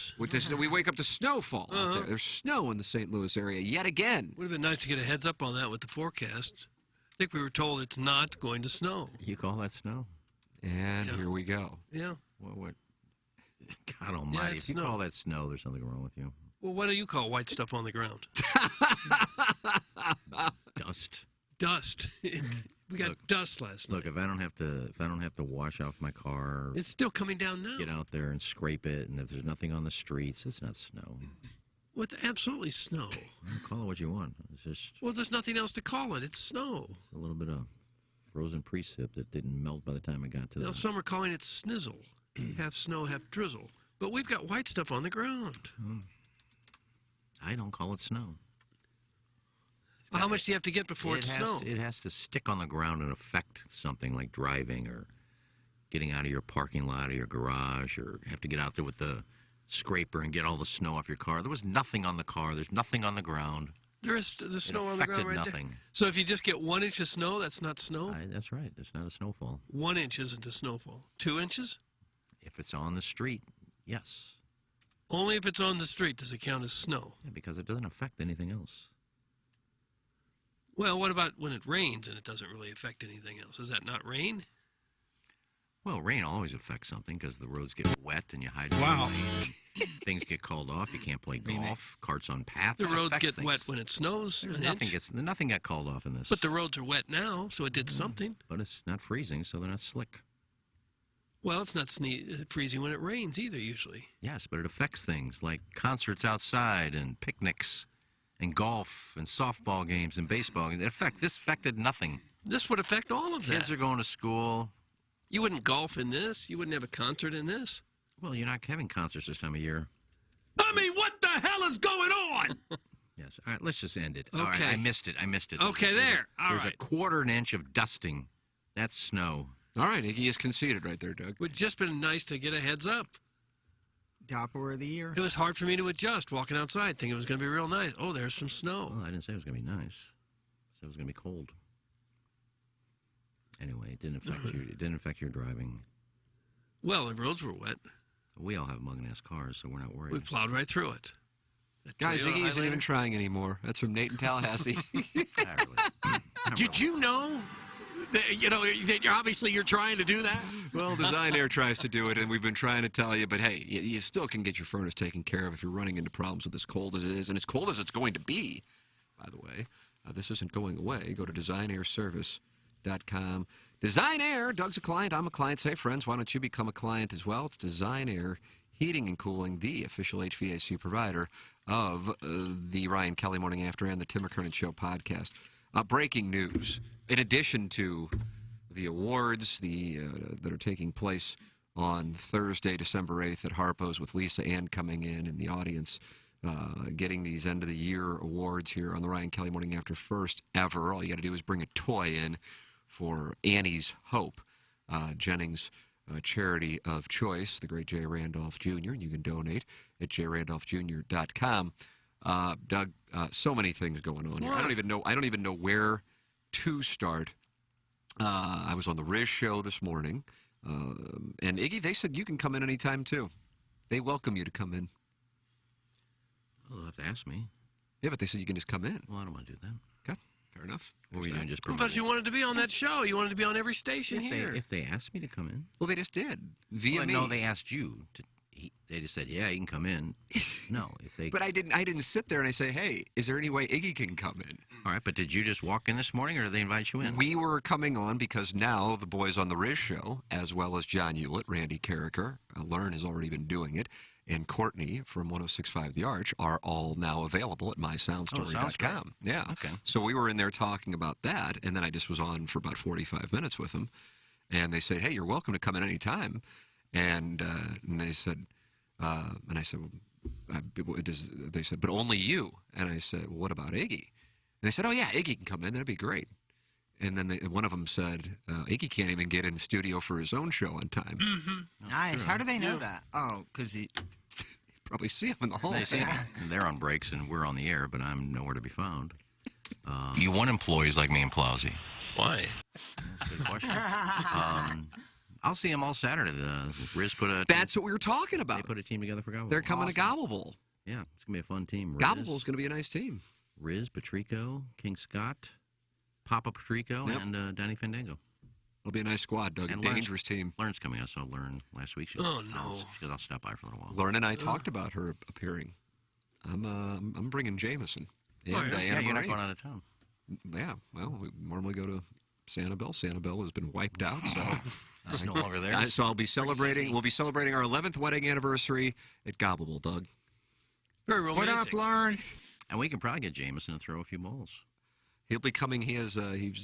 we wake up to snowfall out there. There's snow in the St. Louis area yet again. Would have been nice to get a heads up on that with the forecast. I think we were told it's not going to snow. You call that snow? And here we go. Yeah. What? God almighty. If you call that snow, there's something wrong with you. Well, what do you call white stuff on the ground? Dust. Dust. We got dust last night. Look, if I don't have to wash off my car, It's still coming down now. get out there and scrape it, and if there's nothing on the streets, it's not snow. Well, it's absolutely snow. Call it what you want. It's just Well, there's nothing else to call it. It's snow. a little bit of frozen precip that didn't melt by the time it got to Now, the. some are calling it snizzle. Half snow, half drizzle. But we've got white stuff on the ground. I don't call it snow. Well, how much do you have to get before it's snow? It has to stick on the ground and affect something like driving or getting out of your parking lot or your garage, or have to get out there with the scraper and get all the snow off your car. There was nothing on the car. There's nothing on the ground. There is the snow on the ground right nothing. there. So if you just get 1 inch of snow, that's not snow? That's right. It's not a snowfall. 1 inch isn't a snowfall. 2 inches? If it's on the street, yes. Only if it's on the street does it count as snow. Yeah, because it doesn't affect anything else. Well, what about when it rains and it doesn't really affect anything else? Is that not rain? Well, rain always affects something because the roads get wet and you hide. Wow. Things get called off. You can't play golf. Carts on path. The That roads affects get things. wet when it snows. There's an nothing inch. nothing got called off in this. But the roads are wet now, so it did something. But it's not freezing, so they're not slick. Well, it's not freezing when it rains either, usually. Yes, but it affects things like concerts outside and picnics and golf and softball games and baseball games. This affected nothing. This would affect all of that. Kids are going to school. You wouldn't golf in this. You wouldn't have a concert in this. Well, you're not having concerts this time of year. I mean, what the hell is going on? Yes. All right, let's just end it. All right, Okay. I missed it. Okay, there. All There's right. a 1/4 inch of dusting. That's snow. All right, he is conceded right there, Doug. Would just been nice to get a heads up. Doppler of the year. It was hard for me to adjust walking outside, thinking it was going to be real nice. Oh, there's some snow. Well, I didn't say it was going to be nice. I said it was going to be cold. Anyway, it didn't affect you. It didn't affect your driving. Well, the roads were wet. We all have Munganass cars, so we're not worried. We plowed right through it. That Guys, Toyota Iggy isn't Highlander. even trying anymore. That's from Nate in Tallahassee. Did you know that, you're trying to do that? Well, Design Air tries to do it, and we've been trying to tell you, but hey, you still can get your furnace taken care of if you're running into problems with as cold as it is, and as cold as it's going to be, by the way. This isn't going away. Go to designairservice.com. Design Air, Doug's a client, I'm a client. Say, friends, why don't you become a client as well? It's Design Air Heating and Cooling, the official HVAC provider of the Ryan Kelly Morning After and the Tim McKernan Show podcast. Breaking news. In addition to the awards that are taking place on Thursday, December 8th at Harpo's with Lisa Ann coming in the audience, getting these end-of-the-year awards here on the Ryan Kelly Morning After, first ever. All you got to do is bring a toy in for Annie's Hope. Jennings charity of choice, the great J. Randolph Jr., and you can donate at jrandolphjr.com. Doug, so many things going on here. I don't even know where to start. I was on the Riz show this morning, and Iggy, they said you can come in anytime too. They welcome you to come in. Well, they'll have to ask me. Yeah, but they said you can just come in. Well, I don't want to do that. Okay, fair enough. What were you doing? Just I thought you wanted to be on that show. You wanted to be on every station here. If they asked me to come in. Well, they just did via me. No, they asked you. They just said, "Yeah, you can come in." No, if they. But I didn't sit there and I say, "Hey, is there any way Iggy can come in?" All right, but did you just walk in this morning, or did they invite you in? We were coming on because now the boys on the Riz show, as well as John Hewlett, Randy Carricker, Learn has already been doing it, and Courtney from 106.5 The Arch are all now available at mysoundstory.com. Yeah. Okay. So we were in there talking about that, and then I just was on for about 45 minutes with them, and they said, "Hey, you're welcome to come in any time," and they said, and I said, well, they said, "But only you," and I said, "Well, what about Iggy?" And they said, "Oh yeah, Iggy can come in. That'd be great." And then one of them said, "Iggy can't even get in the studio for his own show on time." Mm-hmm. Nice. Sure. How do they know that? Oh, because he probably see him in the hall. They're on breaks and we're on the air, but I'm nowhere to be found. You want employees like me and Plowsy. Why? That's a good question. I'll see them all Saturday. The Riz put a. That's what we were talking about. They put a team together for Gobble. They're coming to Gobble Bowl. Yeah, it's gonna be a fun team. Gobble Bowl is gonna be a nice team. Riz, Patrico, King Scott, Papa Patrico, and Danny Fandango. It'll be a nice squad, Doug. And a dangerous team. Learn's coming. I saw Learn last week. Oh no! Because I'll stop by for a little while. Learn and I talked about her appearing. I'm bringing Jameson and Diana you're not Marie. going out of town. Yeah, well, we normally go to Sanibel. Sanibel has been wiped out, so it's no longer there. So I'll be celebrating. We'll be celebrating our 11th wedding anniversary at Gobble Bowl, Doug. Very romantic. What up, Learn? And we can probably get Jameson to throw a few balls. He'll be coming. He's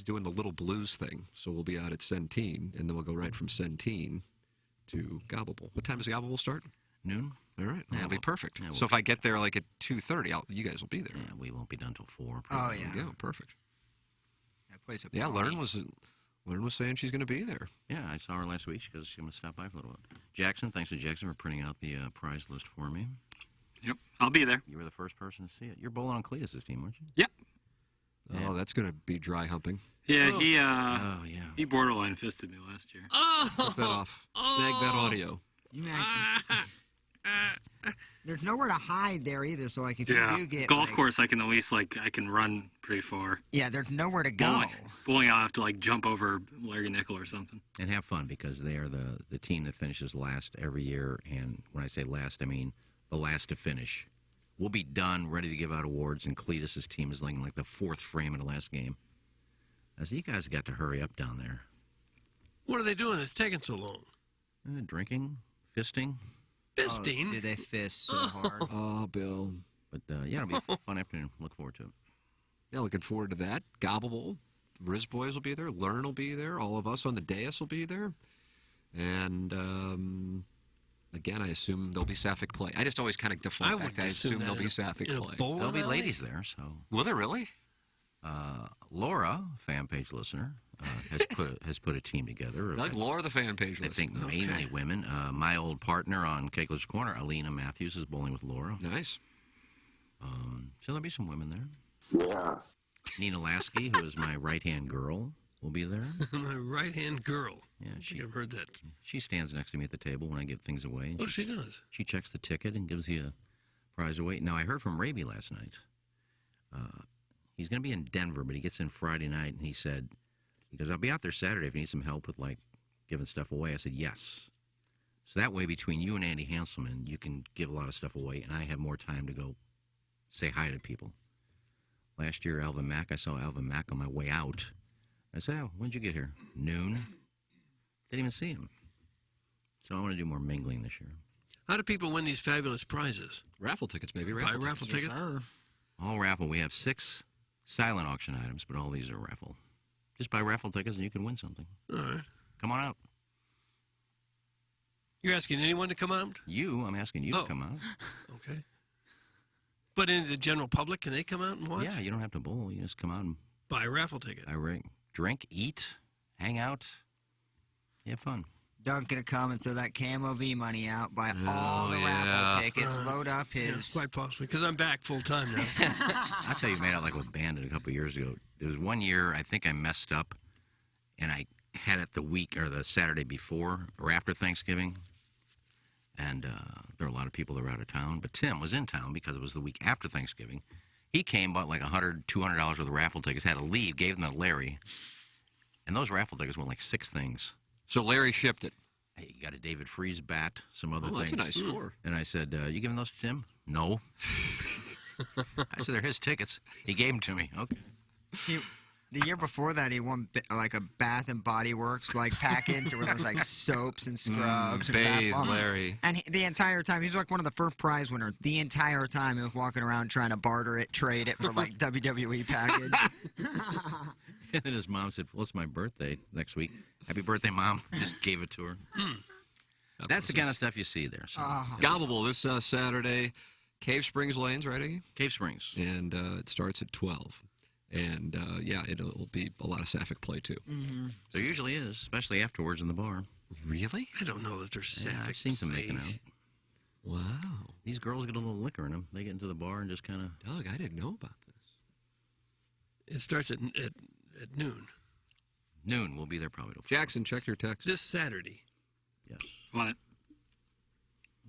doing the Little Blues thing, so we'll be out at Centene, and then we'll go right from Centene to Gobble Bowl. What time does Gobble Bowl start? Noon. All right, Yeah, that'll be perfect. yeah, So if I get there like at 2:30, you guys will be there. Yeah, we won't be done till 4. Oh yeah. Yeah, perfect. That place. Yeah, Learn was saying she's going to be there. Yeah, I saw her last week. She goes, she's going to stop by for a little while. Jackson, thanks to Jackson for printing out the prize list for me. Yep, I'll be there. You were the first person to see it. You're bowling on Cletus's team, weren't you? Yep. Oh, that's going to be dry humping. Yeah, he borderline fisted me last year. Cut that off. Snag that audio. There's nowhere to hide there either. So like if you do get golf course, I can at least I can run pretty far. Yeah, there's nowhere to go. Bowling, I'll have to jump over Larry Nickel or something. And have fun because they are the team that finishes last every year. And when I say last, I mean the last to finish. We'll be done, ready to give out awards, and Cletus's team is like the 4th frame in the last game. I said, you guys got to hurry up down there. What are they doing? It's taking so long. Drinking, fisting. Fisting? Oh, did they fist so hard? Oh, Bill. But yeah, it'll be a fun afternoon. Look forward to it. Yeah, looking forward to that. Gobble Bowl. Riz Boys will be there. Learn will be there. All of us on the dais will be there. And again, I assume there'll be Sapphic play. I just always kind of default back to I assume there'll be Sapphic play. There'll be ladies there, so. Will there really? Laura, fan page listener, has put a team together. Like Laura, the fan page listener. I think mainly women. My old partner on Keigler's Corner, Alina Matthews, is bowling with Laura. Nice. So there'll be some women there. Yeah. Nina Lasky, who is my right-hand girl, will be there. My right-hand girl. Yeah, I think I've heard that. She stands next to me at the table when I give things away. Oh, she does? She checks the ticket and gives you a prize away. Now, I heard from Raby last night. He's going to be in Denver, but he gets in Friday night, and he goes, I'll be out there Saturday if you need some help with, giving stuff away. I said, yes. So that way, between you and Andy Hanselman, you can give a lot of stuff away, and I have more time to go say hi to people. Last year, I saw Alvin Mack on my way out. I said, oh, when'd you get here? Noon. Didn't even see him. So I want to do more mingling this year. How do people win these fabulous prizes? Raffle tickets, maybe. Buy raffle tickets? All raffle. We have 6 silent auction items, but all these are raffle. Just buy raffle tickets and you can win something. All right. Come on out. You're asking anyone to come out? I'm asking you to come out. Okay. But in the general public, can they come out and watch? Yeah, you don't have to bowl. You just come out and buy a raffle ticket. Drink, eat, hang out. You have fun. Doug's going to come and throw that Camo V money out, buy all the raffle tickets, load up his... quite possibly, because I'm back full-time now. I'll tell you, made out like with Bandit a couple of years ago. There was one year I think I messed up, and I had it the week or the Saturday before or after Thanksgiving, and there were a lot of people that were out of town. But Tim was in town because it was the week after Thanksgiving. He came, bought like $100, $200 worth of raffle tickets, had to leave, gave them to Larry, and those raffle tickets went like 6 things. So Larry shipped it. Hey, you got a David Freese bat, some other things. That's a nice score. And I said, you giving those to Tim? No. I said, they're his tickets. He gave them to me. Okay. The year before that, he won like a Bath and Body Works like package where there was like soaps and scrubs and bathe, bath bombs. Larry. And the entire time, he was like one of the first prize winners. The entire time, he was walking around trying to barter it, trade it for like WWE package. And then his mom said, well, it's my birthday next week. Happy birthday, Mom. Just gave it to her. That's the kind of stuff you see there. So. Gobbable this Saturday. Cave Springs Lanes, right, Iggy? Cave Springs. And it starts at 12. And, it'll be a lot of Sapphic play, too. Mm-hmm. There usually is, especially afterwards in the bar. Really? I don't know that there's Sapphic. I've seen some making out. Wow. These girls get a little liquor in them. They get into the bar and just kind of... Doug, I didn't know about this. It starts at noon. Noon. We'll be there probably. Jackson, check your text. This Saturday. Yes. On it.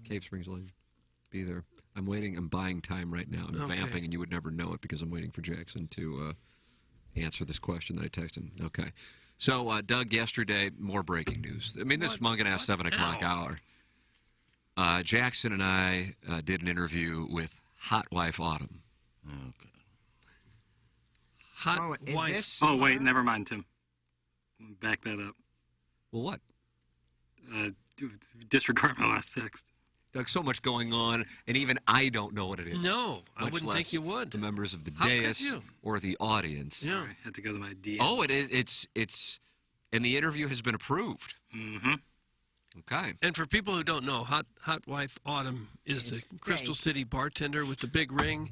Cave Springs Lane. Be there. I'm waiting. I'm buying time right now. I'm vamping, and you would never know it because I'm waiting for Jackson to answer this question that I texted him. Okay. So, Doug, yesterday, more breaking news. I mean, this is Mungan-ass 7 o'clock hour. Jackson and I did an interview with Hot Wife Autumn. Okay. Hot Wife. Oh, wait, never mind, Tim. Back that up. Well, what? Disregard my last text. Doug, so much going on, and even I don't know what it is. No, I much wouldn't less think you would. The members of the How could dais you? or the audience. Yeah. Sorry, I had to go to my DM. Oh, it is. It's, and the interview has been approved. Mm-hmm. Okay. And for people who don't know, Hot Wife Autumn is the Crystal City bartender with the big ring,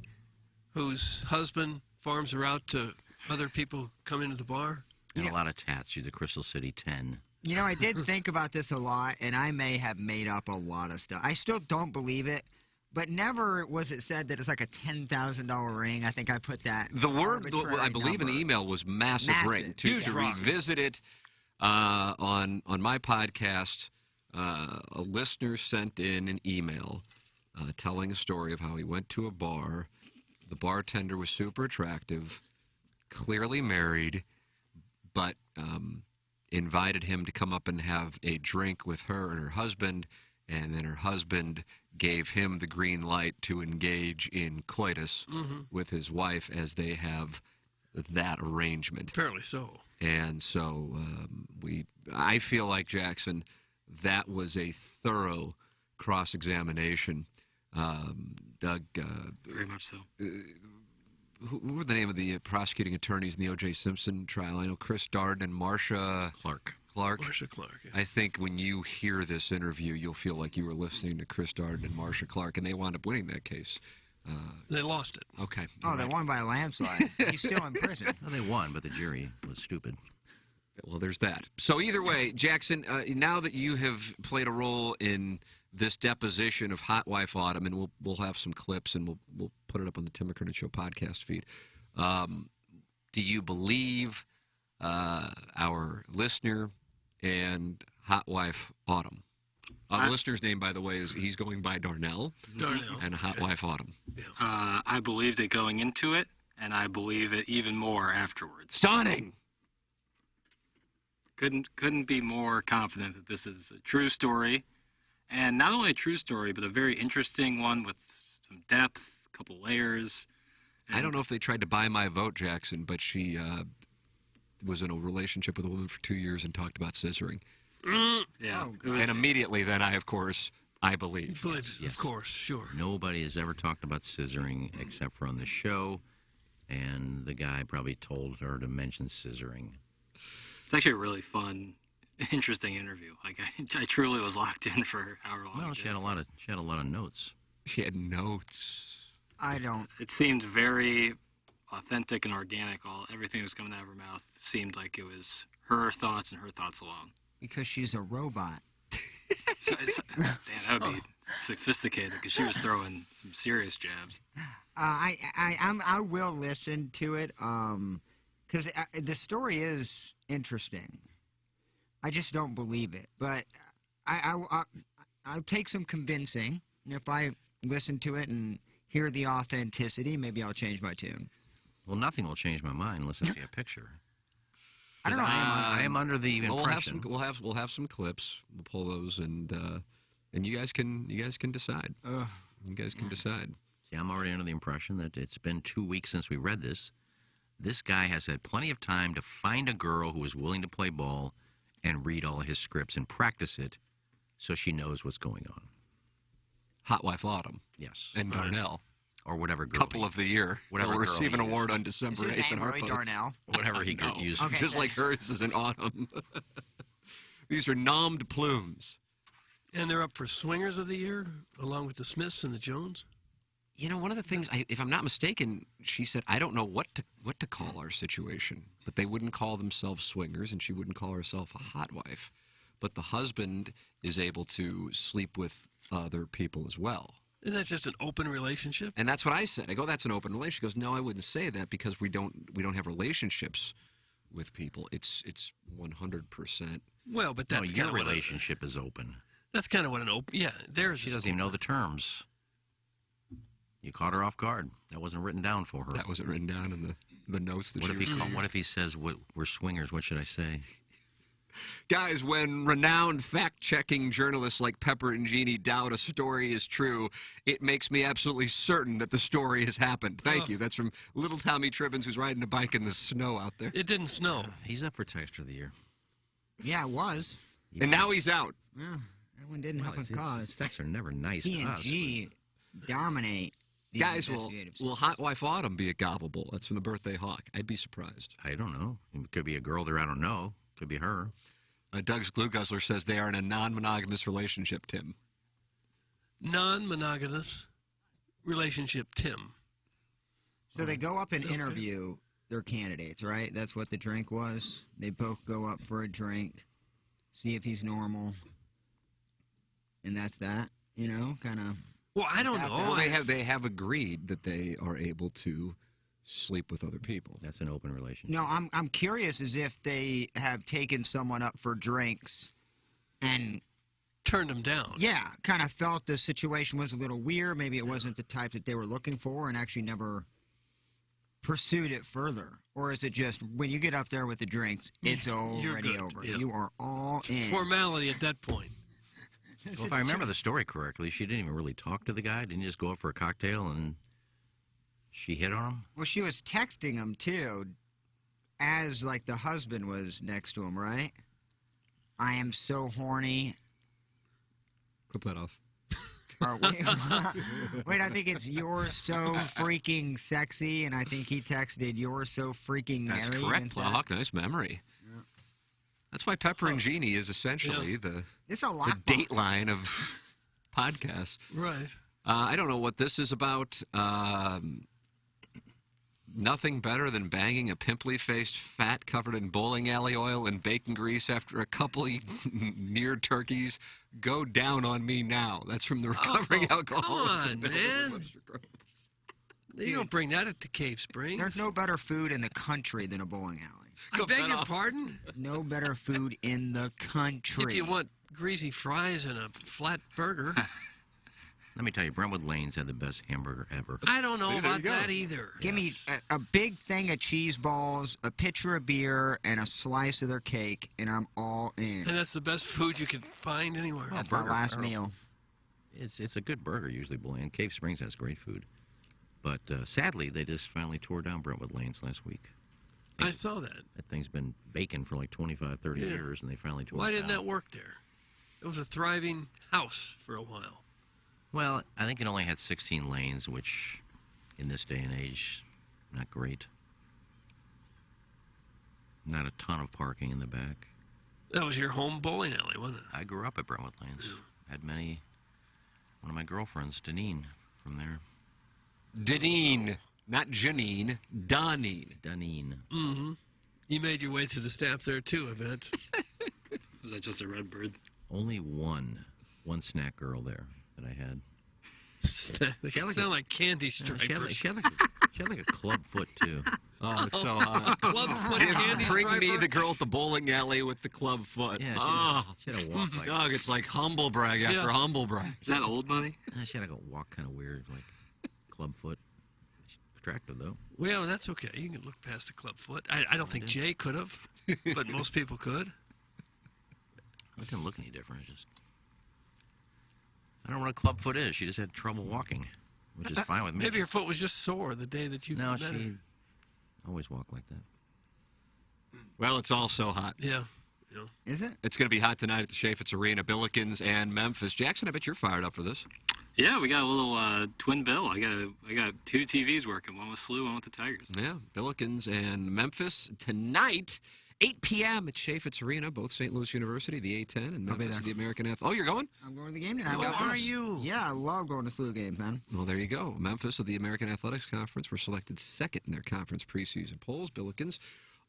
whose husband farms her out to other people who come into the bar. And a lot of tats. She's a Crystal City 10. You know, I did think about this a lot, and I may have made up a lot of stuff. I still don't believe it, but never was it said that it's like a $10,000 ring. I think I put that. The word, arbitrary I believe in the number. email, was massive ring. To Huge rock. revisit it on my podcast, a listener sent in an email telling a story of how he went to a bar. The bartender was super attractive, clearly married, but invited him to come up and have a drink with her and her husband, and then her husband gave him the green light to engage in coitus with his wife as they have that arrangement. Apparently so. And so I feel like, Jackson, that was a thorough cross-examination. Doug... Very much so. Who were the name of the prosecuting attorneys in the O.J. Simpson trial? I know Chris Darden and Marsha Clark. Marsha Clark. Yeah. I think when you hear this interview, you'll feel like you were listening to Chris Darden and Marsha Clark, and they wound up winning that case. They lost it. Okay. Oh, they won by a landslide. He's still in prison. Well, they won, but the jury was stupid. Well, there's that. So either way, Jackson, now that you have played a role in this deposition of Hot Wife Autumn, and we'll have some clips, and we'll put it up on the Tim McKernan Show podcast feed. Do you believe our listener and Hot Wife Autumn? The listener's name, by the way, is he's going by Darnell. And Hot Wife Autumn. Yeah. I believed it going into it, and I believe it even more afterwards. Stunning! Couldn't be more confident that this is a true story. And not only a true story, but a very interesting one with some depth, a couple layers. I don't know if they tried to buy my vote, Jackson, but she was in a relationship with a woman for 2 years and talked about scissoring. Yeah. And immediately then I believe. Yes. Of course, sure. Nobody has ever talked about scissoring except for on the show, and the guy probably told her to mention scissoring. It's actually a really fun, interesting interview. Like I truly was locked in for however long. Well, she had a lot of notes. She had notes. I don't. It seemed very authentic and organic. Everything that was coming out of her mouth seemed like it was her thoughts and her thoughts alone. Because she's a robot. Damn, that would be sophisticated because she was throwing some serious jabs. I will listen to it because the story is interesting. I just don't believe it, but I'll take some convincing. And if I listen to it and hear the authenticity, maybe I'll change my tune. Well, nothing will change my mind unless I see a picture. I don't know. I am under the impression. We'll have some clips. We'll pull those, and you guys can decide. You guys can decide. See, I'm already under the impression that it's been 2 weeks since we read this. This guy has had plenty of time to find a girl who is willing to play ball and read all of his scripts and practice it so she knows what's going on. Hot Wife Autumn. Yes. And Darnell. Or whatever girl. Couple of the year. Whatever They'll girl receive an he is. award on December 8th. Is his name really Harpo. Darnell? Whatever he could use. Okay, Just like hers is in autumn. These are nommed plumes. And they're up for Swingers of the Year, along with the Smiths and the Jones. You know, one of the things, if I'm not mistaken, she said, I don't know what to call our situation, but they wouldn't call themselves swingers, and she wouldn't call herself a hot wife. But the husband is able to sleep with other people as well. Isn't that just an open relationship? And that's what I said. I go, that's an open relationship. She goes, no, I wouldn't say that because we don't have relationships with people. It's 100%. Well, but that's your relationship is open. That's kind of what an open. Yeah, there's. She doesn't even know the terms. You caught her off guard. That wasn't written down for her. That wasn't written down in the notes that what she if received. What if he says we're swingers? What should I say? Guys, when renowned fact-checking journalists like Pepper and Jeannie doubt a story is true, it makes me absolutely certain that the story has happened. Thank you. That's from little Tommy Tribbins, who's riding a bike in the snow out there. It didn't snow. He's up for Texture of the Year. Yeah, it was. And now he's out. Yeah, that one didn't help his cause. Texts are never nice P to and us. G dominate. The Guys, investigative will Hot Wife Autumn be a gobbable? That's from the Birthday Hawk. I'd be surprised. I don't know. It could be a girl there. I don't know. Could be her. Doug's Glue Guzzler says they are in a non-monogamous relationship, Tim. Non-monogamous relationship, Tim. So they go up and interview their candidates, right? That's what the drink was. They both go up for a drink, see if he's normal, and that's that. You know, kind of. Well, I don't know. Well, they have agreed that they are able to sleep with other people. That's an open relationship. No, I'm curious as if they have taken someone up for drinks and turned them down. Yeah, kind of felt the situation was a little weird. Maybe it wasn't the type that they were looking for and actually never pursued it further. Or is it just when you get up there with the drinks, it's already over. Yeah. You are all in. Formality at that point. Well, if I remember the story correctly, she didn't even really talk to the guy. Didn't you just go up for a cocktail and she hit on him? Well, she was texting him, too, as, like, the husband was next to him, right? I am so horny. Clip that off. Or, wait, I think it's you're so freaking sexy, and I think he texted you're so freaking married. That's correct, Plowhawk. Nice memory. Yeah. That's why Pepper and Jeannie is essentially the Dateline of podcasts. Right. I don't know what this is about. Nothing better than banging a pimply-faced fat covered in bowling alley oil and bacon grease after a couple near turkeys. Go down on me now. That's from the Recovering Alcoholic. Come on, man. You don't bring that at the Cave Springs. There's no better food in the country than a bowling alley. I beg your pardon? No better food in the country. If you want greasy fries and a flat burger. Let me tell you, Brentwood Lanes had the best hamburger ever. I don't know about that either. Give me a big thing of cheese balls, a pitcher of beer, and a slice of their cake, and I'm all in. And that's the best food you can find anywhere. That's my last meal. It's a good burger usually, boy. And Cave Springs has great food. But sadly, they just finally tore down Brentwood Lanes last week. I saw that. That thing's been vacant for like 25, 30 years, and they finally tore it down. Why didn't that work there? It was a thriving house for a while. Well, I think it only had 16 lanes, which in this day and age, not great. Not a ton of parking in the back. That was your home bowling alley, wasn't it? I grew up at Brentwood Lanes. Had one of my girlfriends, Deneen, from there. Deneen, not Janine, Donine. Deneen. Mm-hmm. You made your way to the staff there, too, I bet. Was that just a red bird? Only one snack girl there that I had. They sound like candy stripers. She had like a club foot, too. Oh, it's so hot. Club foot candy Bring me striper? the girl at the bowling alley with the club foot. Yeah, she had a walk like Doug, it's like humble brag after humble brag. Is that old money? She had like a walk kind of weird, like club foot. Attractive, though. Well, that's okay. You can look past the club foot. I don't think Jay could have, but most people could. It didn't look any different. It's just... I don't know what a club foot is. She just had trouble walking, which is fine with me. Maybe her foot was just sore the day that you No, met she her. always walked like that. Well, it's all so hot. Yeah. Is it? It's going to be hot tonight at the Chaffetz Arena, Billikens and Memphis. Jackson, I bet you're fired up for this. Yeah, we got a little twin bill. I got 2 TVs working. One with SLU, one with the Tigers. Yeah, Billikens and Memphis tonight, 8 p.m. at Chaffetz Arena, both St. Louis University, the A-10, and Memphis, the American Athletic. Oh, you're going? I'm going to the game tonight. How are you? Yeah, I love going to SLU games, man. Well, there you go. Memphis of the American Athletics Conference were selected second in their conference preseason polls. Billikens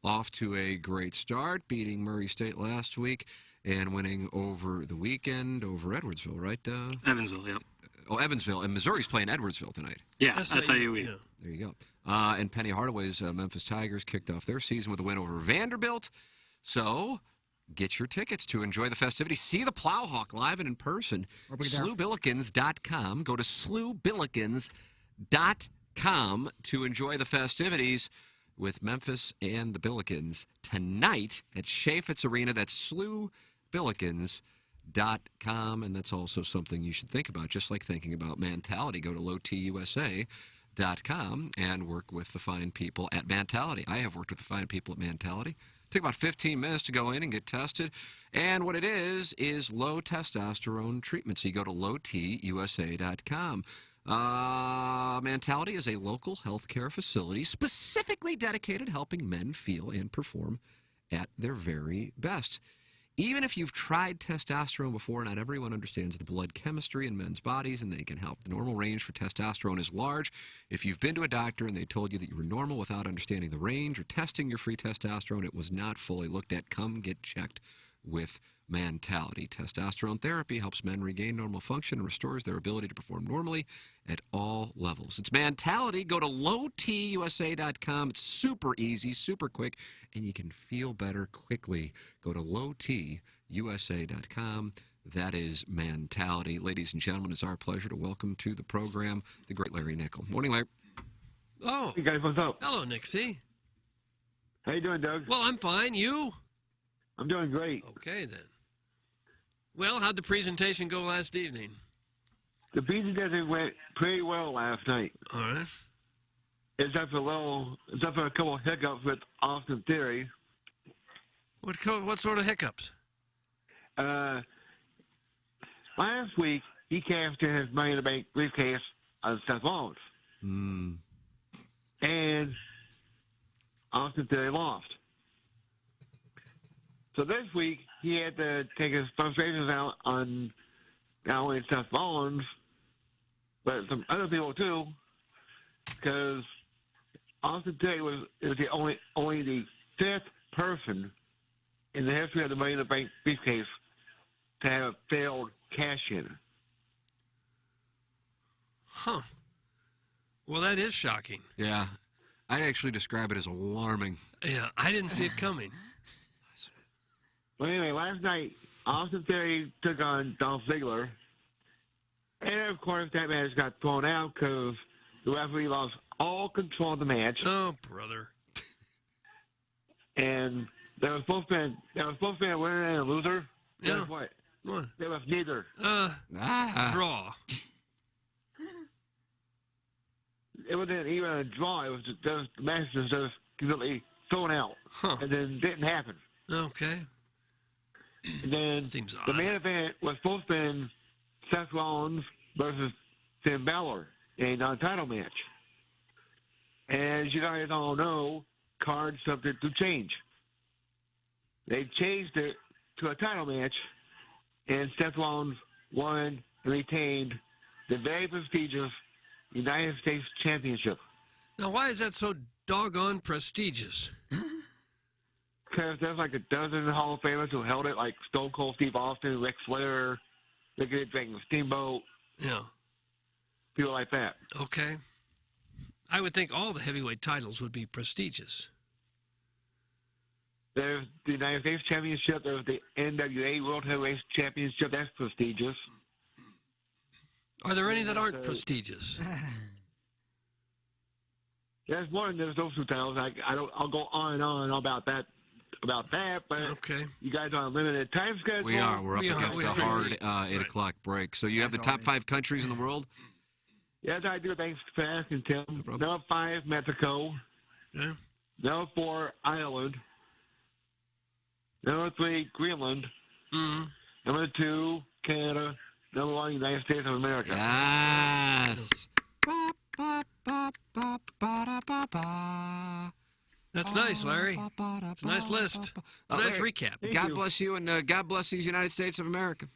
off to a great start, beating Murray State last week and winning over the weekend over Edwardsville, right? Evansville, yep. Oh, Evansville. And Missouri's playing Edwardsville tonight. Yeah, SIU. Yeah. There you go. And Penny Hardaway's Memphis Tigers kicked off their season with a win over Vanderbilt. So get your tickets to enjoy the festivities. See the Plowhawk live and in person. SLUBillikens.com. Go to SLUBillikens.com to enjoy the festivities with Memphis and the Billikens tonight at Chaffetz Arena. That's SLUBillikens.com. And that's also something you should think about, just like thinking about mentality. Go to lowtusa.com and work with the fine people at Mentality. I have worked with the fine people at Mentality. Take about 15 minutes to go in and get tested. And what it is low testosterone treatment. So you go to lowtusa.com. Mentality is a local healthcare facility specifically dedicated to helping men feel and perform at their very best. Even if you've tried testosterone before, not everyone understands the blood chemistry in men's bodies, and they can help. The normal range for testosterone is large. If you've been to a doctor and they told you that you were normal without understanding the range or testing your free testosterone, it was not fully looked at. Come get checked with Mentality. Testosterone therapy helps men regain normal function and restores their ability to perform normally at all levels. It's Mentality. Go to lowtusa.com. It's super easy, super quick, and you can feel better quickly. Go to lowtusa.com. That is Mentality. Ladies and gentlemen, it's our pleasure to welcome to the program the great Larry Nickel. Morning, Larry. Oh. Hey, guys, what's up? Hello, Nixie. How you doing, Doug? Well, I'm fine. You? I'm doing great. Okay, then. Well, how'd the presentation go last evening? The presentation went pretty well last night. All right. Except for a couple of hiccups with Austin Theory. What sort of hiccups? Last week, he cashed in his Money in the Bank briefcase on Seth Rollins. And Austin Theory lost. So this week, he had to take his frustrations out on not only Seth Rollins, but some other people too, because Austin Theory is the only the 5th person in the history of the Money in the Bank briefcase to have failed cash-in. Huh. Well, that is shocking. Yeah. I actually describe it as alarming. Yeah, I didn't see it coming. Well, anyway, last night, Austin Theory took on Dolph Ziggler. And, of course, that match got thrown out because the referee lost all control of the match. Oh, brother. And there was supposed to be a winner and a loser. Yeah. Guess what? What? There was neither. Draw. It wasn't even a draw. It was just the match was just completely thrown out. Huh. And then it didn't happen. Okay. And then Seems the odd. main event was supposed to be Seth Rollins versus Finn Balor in a non-title match. And as you guys all know, cards subject to change. They changed it to a title match, and Seth Rollins won and retained the very prestigious United States Championship. Now, why is that so doggone prestigious? because there's like a dozen Hall of Famers who held it, like Stone Cold Steve Austin, Ric Flair, the good thing, Steamboat. Yeah. People like that. Okay. I would think all the heavyweight titles would be prestigious. There's the United States Championship. There's the NWA World Heavyweight Championship. That's prestigious. Are there any that aren't prestigious? There's more than there's those two titles. I'll go on and on about that. But okay. You guys are on a limited time schedule. We are. We're up against a hard 8 o'clock break. So you have the top 5 countries in the world? Yes, I do. Thanks for asking, Tim. Number 5, Mexico. Yeah. Number 4, Ireland. Number 3, Greenland. Mm-hmm. Number 2, Canada. Number 1, United States of America. Yes. That's nice, Larry. It's a nice list. It's a nice recap. God bless you, and God bless these United States of America.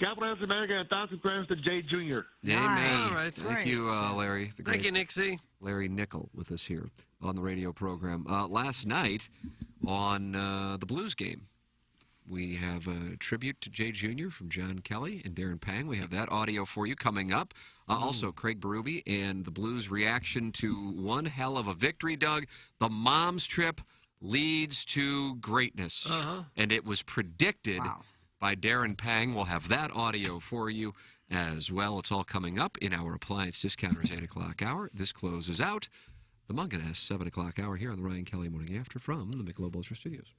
God bless America, and thoughts and prayers to Jay Jr. Amen. All right. Thank you, Larry. Thank you, Nixie. Larry Nickel with us here on the radio program. Last night on the Blues game, we have a tribute to Jay Jr. from John Kelly and Darren Pang. We have that audio for you coming up. Also, Craig Berube and the Blues' reaction to one hell of a victory, Doug. The mom's trip leads to greatness. And it was predicted by Darren Pang. We'll have that audio for you as well. It's all coming up in our Appliance Discounters 8 o'clock hour. This closes out the Munganess 7 o'clock hour here on the Ryan Kelly Morning After from the Michelob Ultra Studios.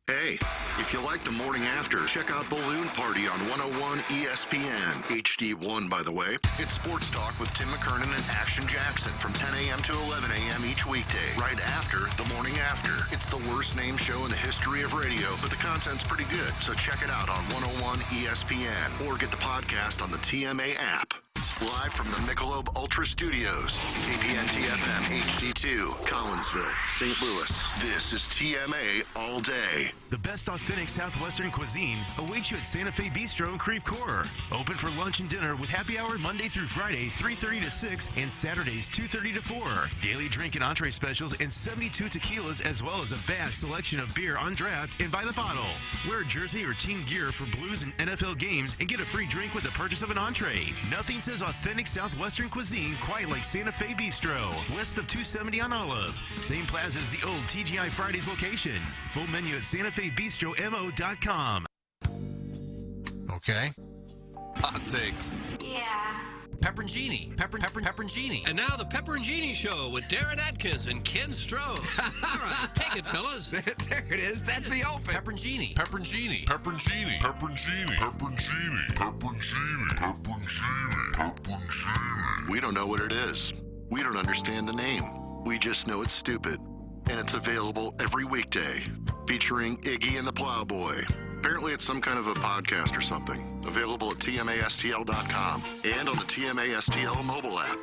Hey, if you like the morning after, check out Balloon Party on 101 ESPN. HD1, by the way. It's Sports Talk with Tim McKernan and Action Jackson from 10 a.m. to 11 a.m. each weekday, right after the morning after. It's the worst named show in the history of radio, but the content's pretty good, so check it out on 101 ESPN or get the podcast on the TMA app. Live from the Michelob Ultra Studios, KPN-TFM HD2, Collinsville, St. Louis. This is TMA All Day. The best authentic Southwestern cuisine awaits you at Santa Fe Bistro in Creve Coeur. Open for lunch and dinner with happy hour Monday through Friday, 3:30 to 6, and Saturdays, 2:30 to 4. Daily drink and entree specials and 72 tequilas, as well as a vast selection of beer on draft and by the bottle. Wear a jersey or team gear for Blues and NFL games and get a free drink with the purchase of an entree. Nothing says authentic Southwestern cuisine quite like Santa Fe Bistro, west of 270 on Olive. Same plaza as the old TGI Fridays location. Full menu at SantaFeBistroMO.com. Okay. Hot takes. Yeah. Pepper and Genie. Pepper and Genie. And now the Pepper and Genie Show with Darren Atkins and Ken Stroh. All right, take it, fellas. There it is. That's the open. Pepper and Genie. Pepper and Genie. Pepper and Genie. Pepper and Genie. Pepper and Genie. Pepper and Genie. Pepper and Genie. Pepper and Genie. We don't know what it is. We don't understand the name. We just know it's stupid. And it's available every weekday, featuring Iggy and the Plowboy. Apparently it's some kind of a podcast or something. Available at TMASTL.com and on the TMASTL mobile app.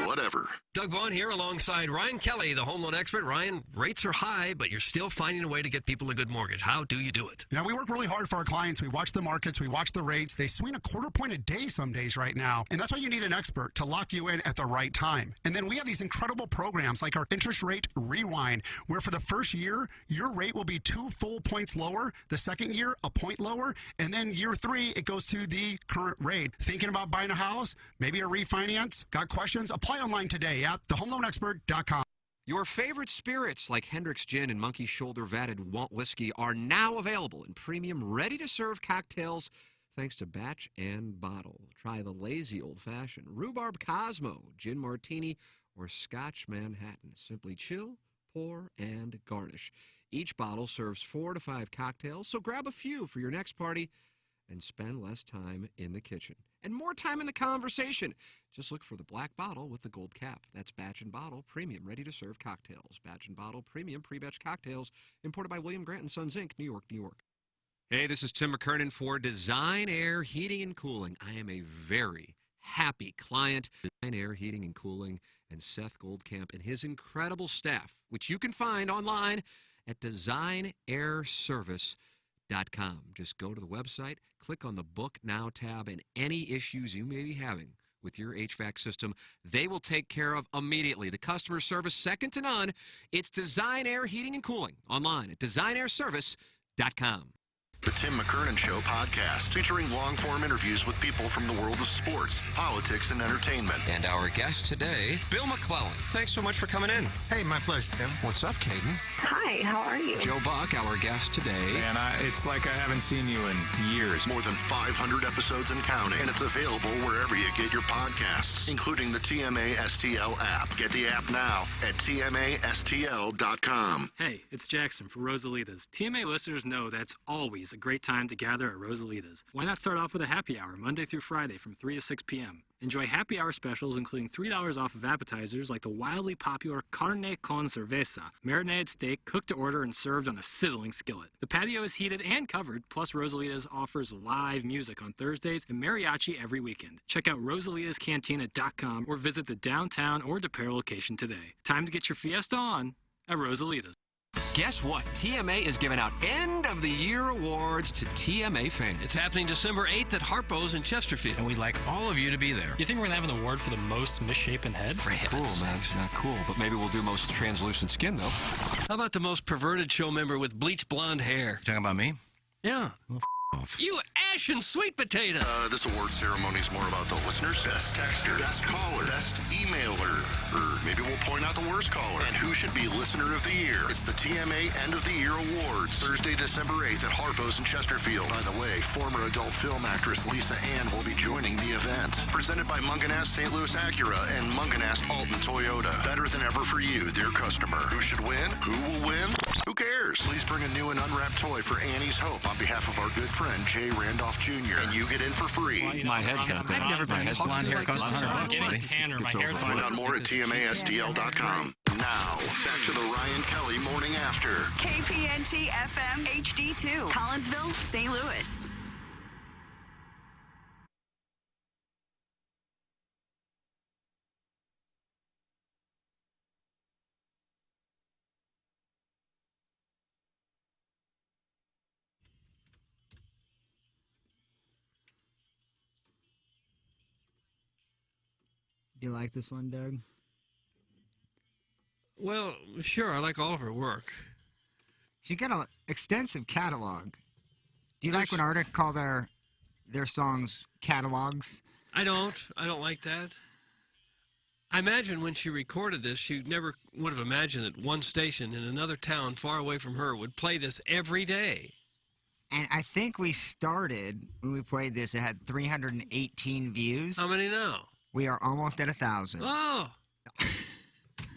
Whatever. Doug Vaughn here alongside Ryan Kelly, the home loan expert. Ryan, rates are high, but you're still finding a way to get people a good mortgage. How do you do it? You know, we work really hard for our clients. We watch the markets. We watch the rates. They swing a quarter point a day some days right now. And that's why you need an expert to lock you in at the right time. And then we have these incredible programs like our Interest Rate Rewind, where for the first year, your rate will be 2 full points lower. The second year, a point lower. And then year 3, it goes to the current rate. Thinking about buying a house? Maybe a refinance? Got questions? Apply online today at thehomeloanexpert.com. Your favorite spirits like Hendrick's Gin and Monkey Shoulder Vatted Walt Whiskey are now available in premium, ready-to-serve cocktails thanks to Batch and Bottle. Try the Lazy Old Fashioned, Rhubarb Cosmo, Gin Martini, or Scotch Manhattan. Simply chill, pour, and garnish. Each bottle serves 4 to 5 cocktails, so grab a few for your next party and spend less time in the kitchen and more time in the conversation. Just look for the black bottle with the gold cap. That's Batch and Bottle Premium Ready-to-Serve Cocktails. Batch and Bottle Premium Pre-Batch Cocktails, imported by William Grant & Sons, Inc., New York, New York. Hey, this is Tim McKernan for Design Air Heating and Cooling. I am a very happy client. Design Air Heating and Cooling and Seth Goldcamp and his incredible staff, which you can find online at designairservice.com. Just go to the website, click on the Book Now tab, and any issues you may be having with your HVAC system, they will take care of immediately. The customer service second to none. It's Design Air Heating and Cooling online at designairservice.com. The Tim McKernan Show podcast, featuring long-form interviews with people from the world of sports, politics, and entertainment. And our guest today, Bill McClellan. Thanks so much for coming in. Hey, my pleasure, Tim. What's up, Caden? Hi, how are you? Joe Buck, our guest today. Man, it's like I haven't seen you in years. More than 500 episodes and counting, and it's available wherever you get your podcasts, including the TMA STL app. Get the app now at TMASTL.com. Hey, it's Jackson for Rosalita's. TMA listeners know that's always a great time to gather at Rosalita's. Why not start off with a happy hour Monday through Friday from 3 to 6 p.m.? Enjoy happy hour specials including $3 off of appetizers like the wildly popular carne con cerveza, marinated steak cooked to order and served on a sizzling skillet. The patio is heated and covered, plus Rosalita's offers live music on Thursdays and mariachi every weekend. Check out rosalitascantina.com or visit the downtown or DePere location today. Time to get your fiesta on at Rosalita's. Guess what? TMA is giving out end-of-the-year awards to TMA fans. It's happening December 8th at Harpo's in Chesterfield. And we'd like all of you to be there. You think we're going to have an award for the most misshapen head? For heaven's cool, man. Not cool. But maybe we'll do most translucent skin, though. How about the most perverted show member with bleached blonde hair? Talking about me? Yeah. Well, off. You ashen sweet potato. This award ceremony is more about the listeners. Best texter, best caller, best emailer, or maybe we'll point out the worst caller, and who should be Listener of the Year. It's the TMA End of the Year Awards, Thursday, December 8th at Harpo's in Chesterfield. By the way, former adult film actress Lisa Ann will be joining the event. Presented by Munganast St. Louis Acura and Munganast Alton Toyota. Better than ever for you, their customer. Who should win? Who will win? Who cares? Please bring a new and unwrapped toy for Annie's Hope on behalf of our good friend Jay Randolph Jr. And you get in for free. My head's not I've never been His blonde hair costs $100. I'm getting tanner. My hair's Find out more at TMASTL.com. Now, back to the Ryan Kelly Morning After. KPNT FM HD2, Collinsville, St. Louis. Do you like this one, Doug? Well, sure. I like all of her work. She's got an extensive catalog. Do you like when artists call their songs catalogs? I don't. I don't like that. I imagine when she recorded this, she never would have imagined that one station in another town far away from her would play this every day. And I think we started, when we played this, it had 318 views. How many now? We are almost at 1,000. Oh.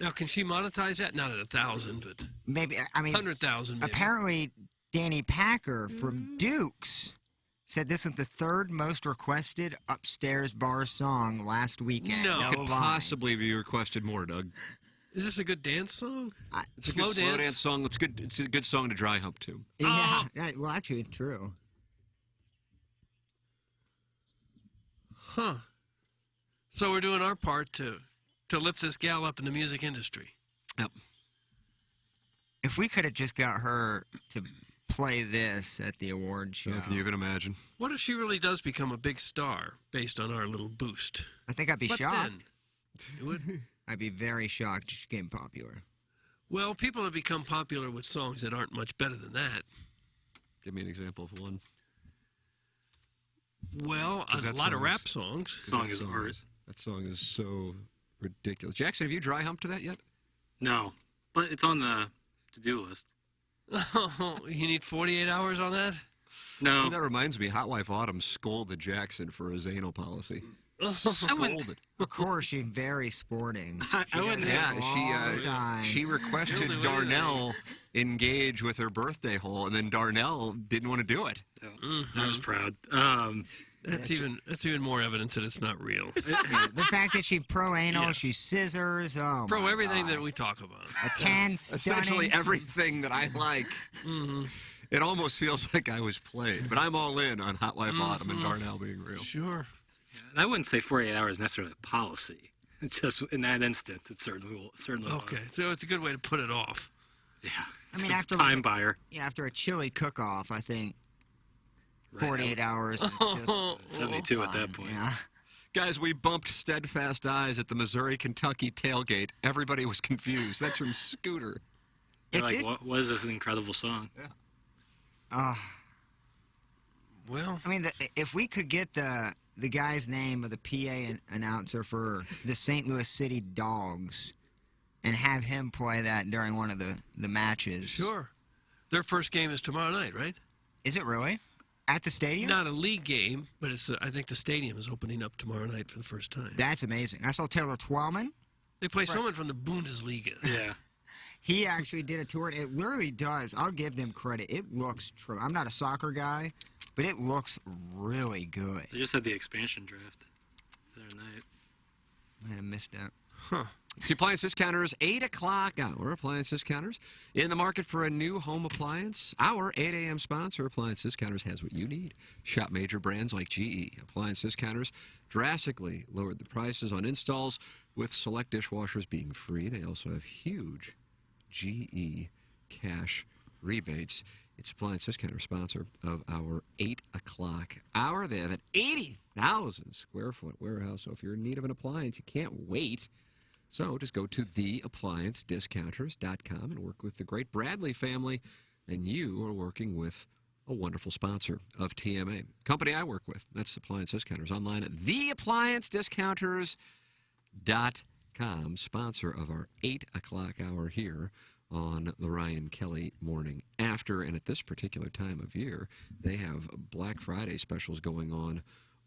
Now, can she monetize that? Not at 1,000, but maybe. I mean, 100,000. Apparently, Danny Packer from Dukes said this was the third most requested upstairs bar song last weekend. No, could possibly be requested more, Doug. Is this a good dance song? It's a good slow dance song. It's good. It's a good song to dry hump to. Yeah. Well, actually, it's true. Huh. So we're doing our part to lift this gal up in the music industry. Yep. If we could have just got her to play this at the award show. Yeah, can you even imagine? What if she really does become a big star based on our little boost? I think I'd be shocked. You would? I'd be very shocked if she became popular. Well, people have become popular with songs that aren't much better than that. Give me an example of one. Well, a lot of rap songs. That song is so ridiculous. Jackson, have you dry humped to that yet? No, but it's on the to-do list. Oh, you need 48 hours on that? No. That reminds me, Hot Wife Autumn scolded Jackson for his anal policy. Scolded. Of course, she's very sporting. She requested Darnell engage with her birthday hole, and then Darnell didn't want to do it. I was proud. That's even more evidence that it's not real. The fact that she's pro-anal, she's scissors, pro everything that we talk about. A tan, stunning. Essentially everything that I like. It almost feels like I was played, but I'm all in on Hot Wife Autumn and Darnell being real. Sure. I wouldn't say 48 hours is necessarily a policy. It's just in that instance, it certainly okay, so it's a good way to put it off. Yeah. I mean, after time buyer. Yeah, after a chili cook-off, I think 48 hours is just 72 at that point. Yeah. Guys, we bumped steadfast eyes at the Missouri-Kentucky tailgate. Everybody was confused. That's from Scooter. They're like, what is this incredible song? Yeah. Well, I mean, if we could get the guy's name of the PA announcer for the St. Louis City Dogs and have him play that during one of the matches. Sure. Their first game is tomorrow night, right? Is it really? At the stadium? Not a league game, but it's. I think the stadium is opening up tomorrow night for the first time. That's amazing. I saw Taylor Twellman. They play someone from the Bundesliga. Yeah. He actually did a tour. It literally does. I'll give them credit. It looks true. I'm not a soccer guy, but it looks really good. They just had the expansion draft the other night. I have missed that. Huh. It's the Appliance Discounters 8 o'clock hour. Appliance Discounters in the market for a new home appliance. Our 8 a.m. sponsor, Appliance Discounters, has what you need. Shop major brands like GE. Appliance Discounters drastically lowered the prices on installs, with select dishwashers being free. They also have huge GE cash rebates. It's Appliance Discounter, sponsor of our 8 o'clock hour. They have an 80,000 square foot warehouse, so if you're in need of an appliance, you can't wait. So just go to theappliancediscounters.com and work with the great Bradley family, and you are working with a wonderful sponsor of TMA. Company I work with, that's Appliance Discounters, online at theappliancediscounters.com, sponsor of our 8 o'clock hour here on the Ryan Kelly Morning After. And at this particular time of year, they have Black Friday specials going on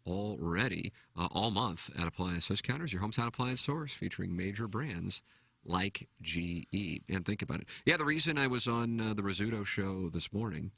already all month at Appliance Discounters, your hometown appliance stores featuring major brands like GE. And think about it. Yeah, the reason I was on the Rizzuto show this morning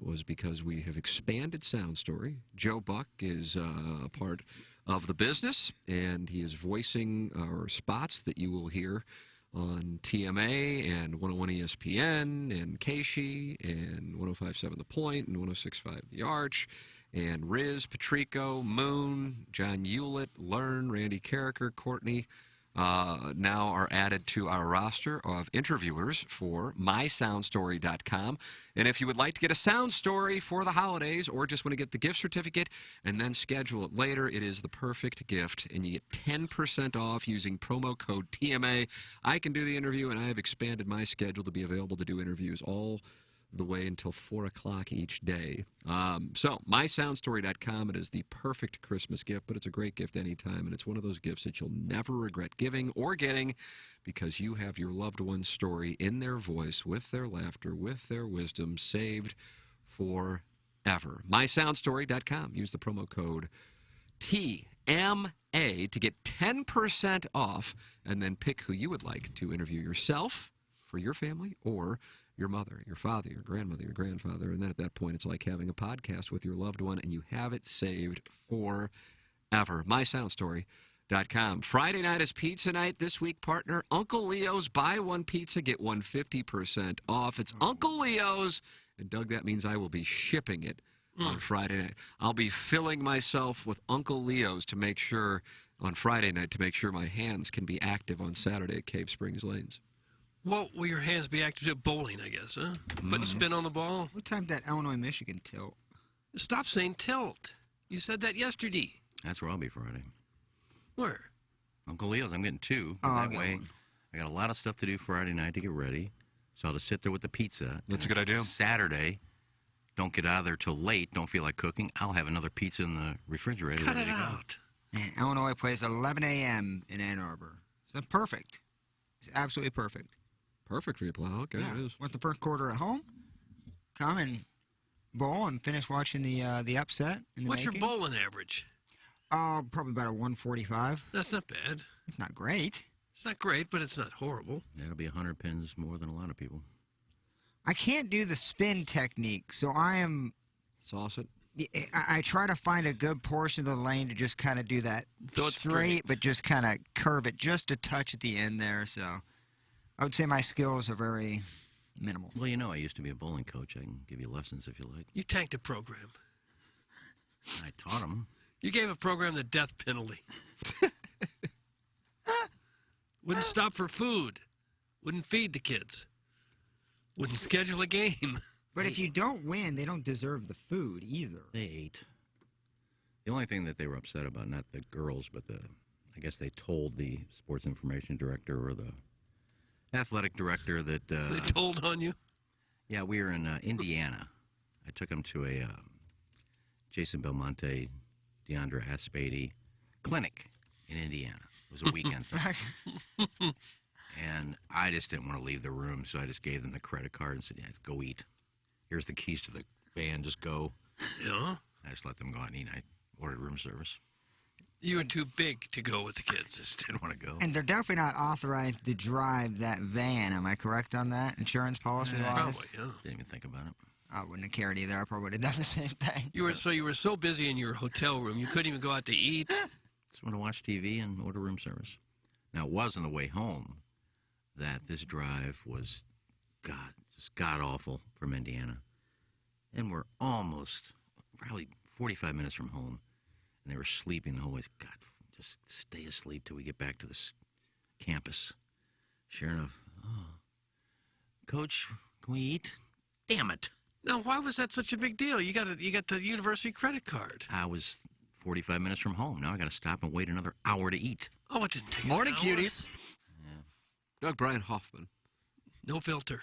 was because we have expanded Sound Story. Joe Buck is a part of the business, and he is voicing our spots that you will hear on TMA and 101 ESPN and Keishi and 105.7 The Point and 106.5 The Arch. And Riz, Patrico, Moon, John Hewlett, Learn, Randy Carricker, Courtney now are added to our roster of interviewers for mysoundstory.com. And if you would like to get a sound story for the holidays or just want to get the gift certificate and then schedule it later, it is the perfect gift. And you get 10% off using promo code TMA. I can do the interview, and I have expanded my schedule to be available to do interviews all the way until 4 o'clock each day. So, mysoundstory.com, it is the perfect Christmas gift, but it's a great gift anytime, and it's one of those gifts that you'll never regret giving or getting, because you have your loved one's story in their voice, with their laughter, with their wisdom, saved forever. mysoundstory.com. Use the promo code TMA to get 10% off, and then pick who you would like to interview yourself for your family, or your mother, your father, your grandmother, your grandfather. And then at that point, it's like having a podcast with your loved one, and you have it saved forever. mysoundstory.com. Friday night is pizza night. This week, partner, Uncle Leo's. Buy one pizza, get one 50% off. It's Uncle Leo's. And, Doug, that means I will be shipping it on Friday night. I'll be filling myself with Uncle Leo's to make sure, on Friday night, to make sure my hands can be active on Saturday at Cave Springs Lanes. Well, will your hands be active at bowling, I guess, huh? Putting spin on the ball? What time's that Illinois-Michigan tilt? Stop saying tilt. You said that yesterday. That's where I'll be Friday. Where? Uncle Leo's. I'm getting two. That way, I got a lot of stuff to do Friday night to get ready. So I'll just sit there with the pizza. That's a good idea. Saturday, don't get out of there till late. Don't feel like cooking. I'll have another pizza in the refrigerator. Cut it out. Man, Illinois plays 11 a.m. in Ann Arbor. So that's perfect. It's absolutely perfect. Perfect for you, Plow. Okay, Yeah. it is. Went the first quarter at home. Come and bowl and finish watching the upset. In the What's making. your bowling average? Probably about a 145. That's not bad. It's not great. It's not great, but it's not horrible. That'll be 100 pins more than a lot of people. I can't do the spin technique, so I am. Sauce it. I try to find a good portion of the lane to just kind of do that straight, but just kind of curve it just a touch at the end there. So I would say my skills are very minimal. Well, you know, I used to be a bowling coach. I can give you lessons if you like. You tanked a program. I taught them. You gave a program the death penalty. Wouldn't stop for food. Wouldn't feed the kids. Wouldn't schedule a game. But if you don't win, they don't deserve the food either. They ate. The only thing that they were upset about, not the girls, but I guess they told the sports information director or the athletic director that... they told on you? Yeah, we were in Indiana. I took them to a Jason Belmonte, DeAndre Aspady clinic in Indiana. It was a weekend thing. And I just didn't want to leave the room, so I just gave them the credit card and said, yeah, go eat. Here's the keys to the van, just go. Yeah? I just let them go out and eat. I ordered room service. You were too big to go with the kids. I just didn't want to go. And they're definitely not authorized to drive that van. Am I correct on that, insurance policy-wise? Probably, yeah. Didn't even think about it. I wouldn't have cared either. I probably would have done the same thing. You were so busy in your hotel room, you couldn't even go out to eat. Just want to watch TV and order room service. Now, it was on the way home that this drive was, just god-awful from Indiana. And we're almost, probably 45 minutes from home, and they were sleeping the whole way. God, just stay asleep till we get back to this campus. Sure enough, Coach, can we eat? Damn it. Now, why was that such a big deal? You got the university credit card. I was 45 minutes from home. Now I got to stop and wait another hour to eat. Oh, it didn't take Morning, an hour. cuties. Yeah. Doug Brian Hoffman. No filter.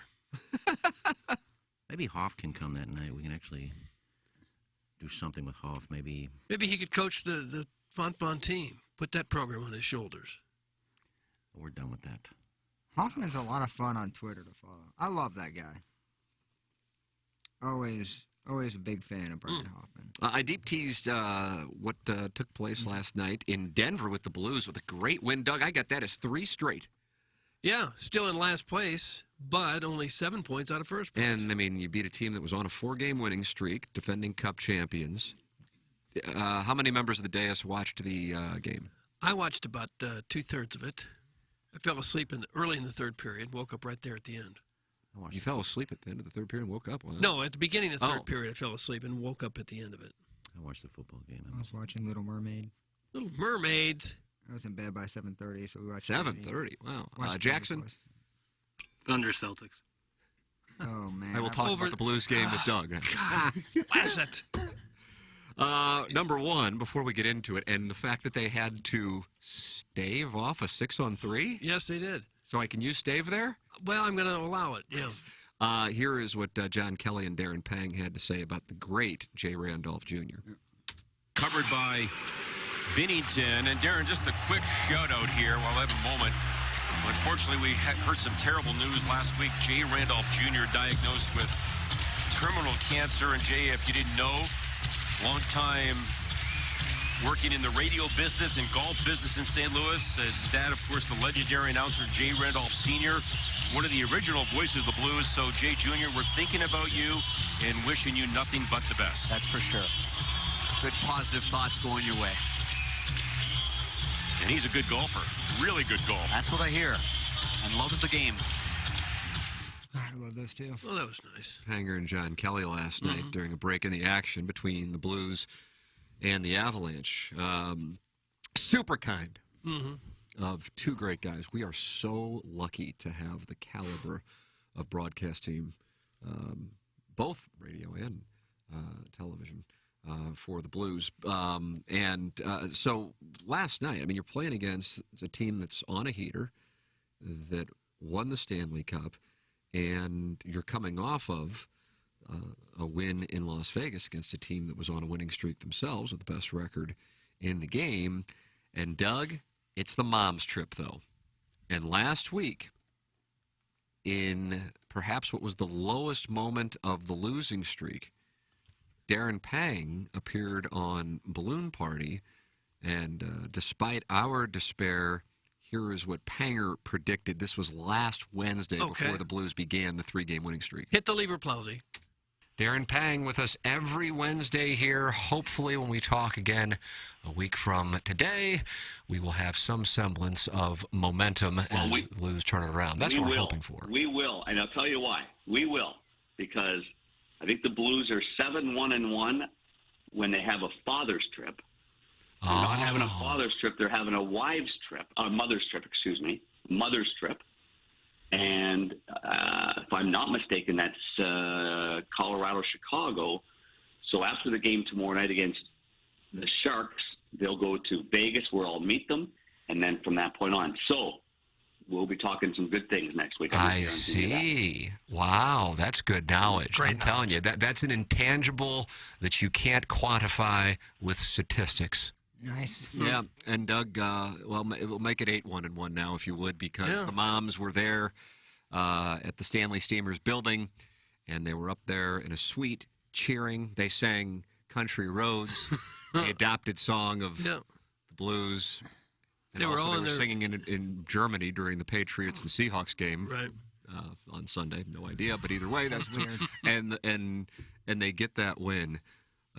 Maybe Hoff can come that night. We can actually do something with Hoff. Maybe he could coach the Fontbonne team. Put that program on his shoulders. We're done with that. Hoffman's a lot of fun on Twitter to follow. I love that guy. Always a big fan of Brian Hoffman. I deep teased what took place last night in Denver with the Blues with a great win. Doug, I got that as 3 straight. Yeah, still in last place, but only 7 points out of first place. And, I mean, you beat a team that was on a 4-game winning streak, defending Cup champions. How many members of the dais watched the game? I watched about 2/3 of it. I fell asleep early in the third period, woke up right there at the end. You fell asleep at the end of the third period and woke up? Wow. No, at the beginning of the third period, I fell asleep and woke up at the end of it. I watched the football game. I was watching Little Mermaid. Little Mermaids. I was in bed by 7:30, so we watched 7:30. Wow. Jackson? Thunder Celtics. Oh, man. I will talk about the Blues game with Doug. God, blast it. Number one, before we get into it, and the fact that they had to stave off a 6-on-3? Yes, they did. So I can use stave there? Well, I'm going to allow it, yes. Here is what John Kelly and Darren Pang had to say about the great Jay Randolph Jr. Covered by Bennington. And Darren, just a quick shout out here while I have a moment. Unfortunately, we heard some terrible news last week. Jay Randolph Jr. diagnosed with terminal cancer. And Jay, if you didn't know, long time working in the radio business and golf business in St. Louis. His dad, of course, the legendary announcer Jay Randolph Sr., one of the original voices of the Blues. So, Jay Jr., we're thinking about you and wishing you nothing but the best. That's for sure. Good positive thoughts going your way. And he's a good golfer. Really good golfer. That's what I hear. And loves the game. I love those two. Well, that was nice. Hanger and John Kelly last night during a break in the action between the Blues and the Avalanche. Super kind of two great guys. We are so lucky to have the caliber of broadcast team, both radio and television, for the Blues. So last night, I mean, you're playing against a team that's on a heater, that won the Stanley Cup, and you're coming off of a win in Las Vegas against a team that was on a winning streak themselves with the best record in the game. And, Doug, it's the mom's trip, though. And last week, in perhaps what was the lowest moment of the losing streak, Darren Pang appeared on Balloon Party, and despite our despair, here is what Panger predicted. This was last Wednesday before the Blues began the 3-game winning streak. Hit the lever, Plowsy. Darren Pang with us every Wednesday here. Hopefully when we talk again a week from today, we will have some semblance of momentum as the Blues turn it around. That's what we're hoping for. We will, and I'll tell you why. We will, because I think the Blues are 7-1-1 when they have a father's trip. They're not having a father's trip. They're having a wives' trip, mother's trip, mother's trip. And if I'm not mistaken, that's Colorado, Chicago. So after the game tomorrow night against the Sharks, they'll go to Vegas where I'll meet them, and then from that point on. So we'll be talking some good things next week. I see. Wow, that's good knowledge. I'm telling you, that's an intangible that you can't quantify with statistics. Nice. Yeah, and Doug, well, it will make it 8-1-1 now, if you would, because the moms were there at the Stanley Steamers building, and they were up there in a suite cheering. They sang Country Roads, the adopted song of the Blues. And they were singing in Germany during the Patriots and Seahawks game on Sunday. No idea, but either way, that's weird. And they get that win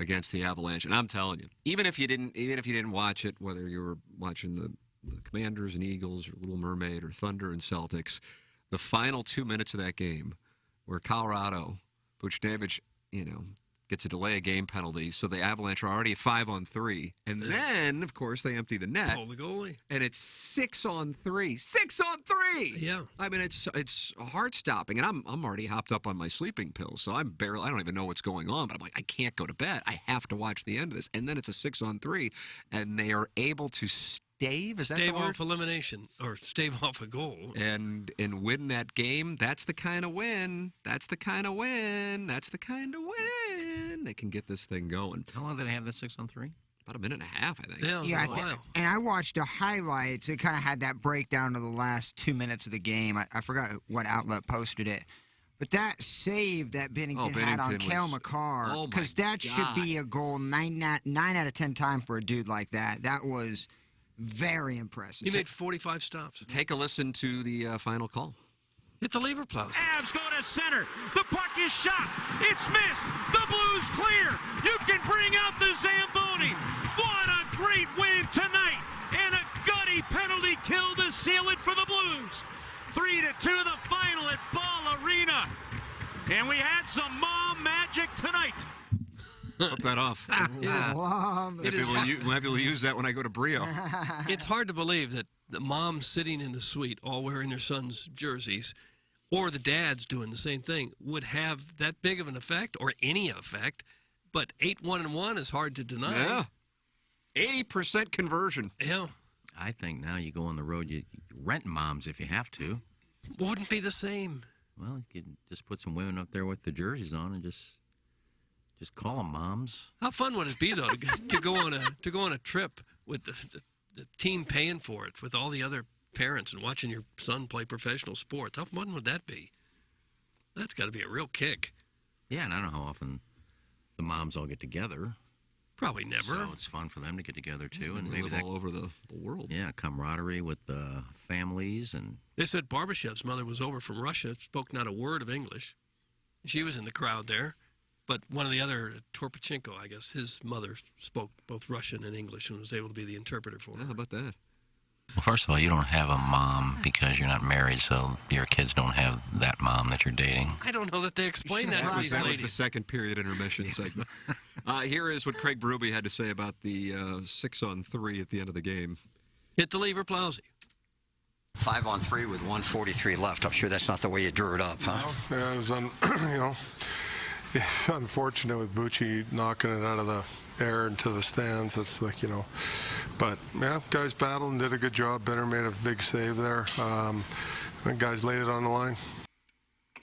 against the Avalanche. And I'm telling you, even if you didn't watch it, whether you were watching the Commanders and Eagles or Little Mermaid or Thunder and Celtics, the final 2 minutes of that game, where Colorado, Buchnevich, gets a delay of game penalty, so the Avalanche are already 5-on-3, and then, of course, they empty the net. Hold the goalie. And it's 6-on-3. 6-on-3! Yeah. I mean, it's heart-stopping, and I'm already hopped up on my sleeping pills, so I don't even know what's going on, but I'm like, I can't go to bed. I have to watch the end of this. And then it's a 6-on-3, and they are able to stave off elimination, or stave off a goal. And win that game. That's the kind of win. That's the kind of win. That's the kind of win. They can get this thing going. How long did they have that 6-on-3? About a minute and a half, I think. Yeah, and I watched the highlights. It kind of had that breakdown of the last 2 minutes of the game. I forgot what outlet posted it. But that save that Bennington had on Cale Makar, because that should be a goal 9 out of 10 times for a dude like that. That was very impressive. He made 45 stops. Take a listen to the final call. Hit the lever plows. Avs go to center. The puck is shot. It's missed. The Blues clear. You can bring out the Zamboni. What a great win tonight. And a gutty penalty kill to seal it for the Blues. 3-2 the final at Ball Arena. And we had some mom magic tonight. Flip that off. Maybe we'll use that when I go to Brio. It's hard to believe that the moms sitting in the suite, all wearing their sons' jerseys, or the dads doing the same thing, would have that big of an effect, or any effect. But 8-1-1 is hard to deny. Yeah. 80% conversion. Yeah. I think now you go on the road, you rent moms if you have to. Wouldn't be the same. Well, you could just put some women up there with the jerseys on and just call them moms. How fun would it be though to go on a trip with the team paying for it, with all the other parents, and watching your son play professional sports? How fun would that be? That's got to be a real kick. Yeah, and I don't know how often the moms all get together. Probably never. So it's fun for them to get together too, and they maybe live that all over the world. Yeah, camaraderie with the families, and they said Barbashev's mother was over from Russia, spoke not a word of English. She was in the crowd there, but one of the other, Torpachenko, I guess, his mother spoke both Russian and English and was able to be the interpreter for her. How about that? Well, first of all, you don't have a mom because you're not married, so your kids don't have that mom that you're dating. I don't know that they explain that to these That was ladies. the second period intermission segment. Here is what Craig Berube had to say about the 6-on-3 at the end of the game. Hit the lever, Plowsy. 5-on-3 with 1:43 left. I'm sure that's not the way you drew it up, huh? Yeah, it was it's unfortunate with Bucci knocking it out of the air into the stands. It's like, but yeah, guys battled and did a good job. Benner made a big save there. Guys laid it on the line.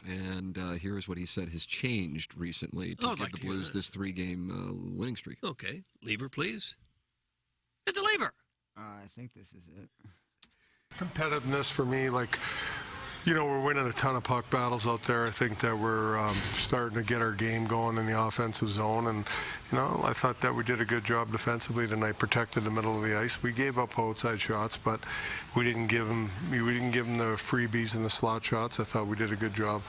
And here's what he said has changed recently to give the Blues this 3-game winning streak. Okay, lever, please. Hit the lever. I think this is it. Competitiveness for me, we're winning a ton of puck battles out there. I think that we're starting to get our game going in the offensive zone, and I thought that we did a good job defensively tonight, protected the middle of the ice. We gave up outside shots, but we didn't give them the freebies and the slot shots. I thought we did a good job.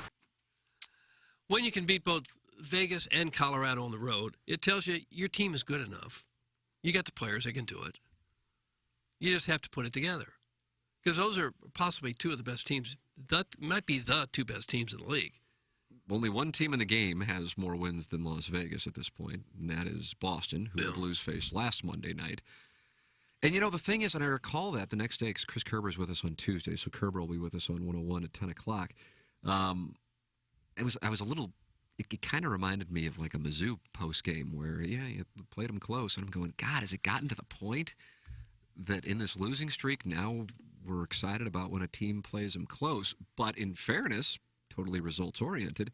When you can beat both Vegas and Colorado on the road, it tells you your team is good enough. You got the players that can do it. You just have to put it together, because those are possibly two of the best teams. That might be the two best teams in the league. Only one team in the game has more wins than Las Vegas at this point, and that is Boston, who the Blues faced last Monday night. And, the thing is, and I recall that the next day, because Chris Kerber's with us on Tuesday, so Kerber will be with us on 101 at 10 o'clock. I was a little it kind of reminded me of like a Mizzou post game where, you played them close. And I'm going, God, has it gotten to the point that in this losing streak, now we're excited about when a team plays them close? But in fairness, totally results oriented,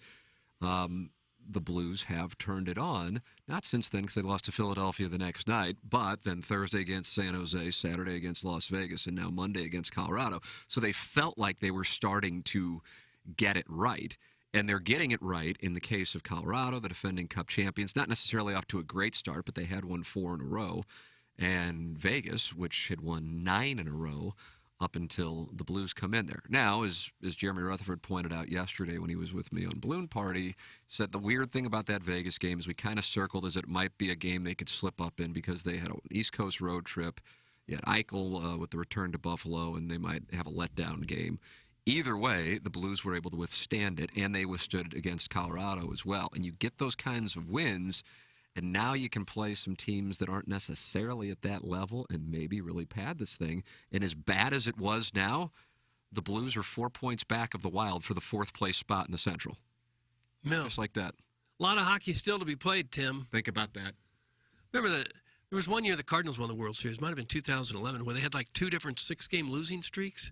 the Blues have turned it on. Not since then, because they lost to Philadelphia the next night, but then Thursday against San Jose, Saturday against Las Vegas, and now Monday against Colorado. So they felt like they were starting to get it right. And they're getting it right in the case of Colorado, the defending Cup champions. Not necessarily off to a great start, but they had won 4 in a row. And Vegas, which had won 9 in a row up until the Blues come in there. Now, as Jeremy Rutherford pointed out yesterday when he was with me on Balloon Party, said the weird thing about that Vegas game is we kind of circled as it might be a game they could slip up in because they had an East Coast road trip. You had Eichel with the return to Buffalo, and they might have a letdown game. Either way, the Blues were able to withstand it, and they withstood against Colorado as well. And you get those kinds of wins, and now you can play some teams that aren't necessarily at that level and maybe really pad this thing. And as bad as it was now, the Blues are 4 points back of the Wild for the 4th place spot in the Central. No. Just like that. A lot of hockey still to be played, Tim. Think about that. Remember that there was one year the Cardinals won the World Series, might have been 2011, where they had like 2 different 6-game losing streaks.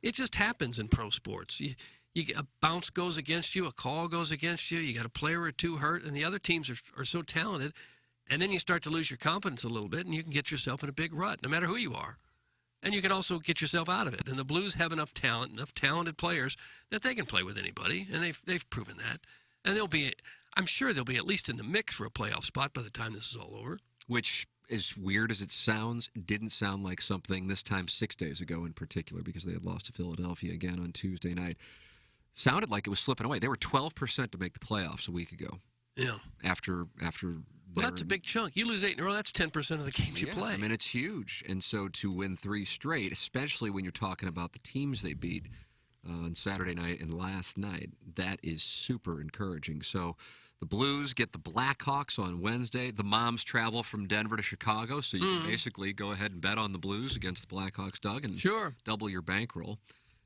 It just happens in pro sports. A bounce goes against you, a call goes against you, you got a player or 2 hurt, and the other teams are so talented, and then you start to lose your confidence a little bit, and you can get yourself in a big rut, no matter who you are. And you can also get yourself out of it. And the Blues have enough talent, enough talented players that they can play with anybody, and they've proven that. And I'm sure they'll be at least in the mix for a playoff spot by the time this is all over. Which, as weird as it sounds, didn't sound like something this time 6 days ago in particular, because they had lost to Philadelphia again on Tuesday night. Sounded like it was slipping away. They were 12% to make the playoffs a week ago. Yeah. After well, that's a big chunk. You lose 8 in a row, that's 10% of the games you play. I mean, it's huge. And so to win 3 straight, especially when you're talking about the teams they beat on Saturday night and last night, that is super encouraging. So the Blues get the Blackhawks on Wednesday. The Moms travel from Denver to Chicago, so you can basically go ahead and bet on the Blues against the Blackhawks, Doug, and double your bankroll.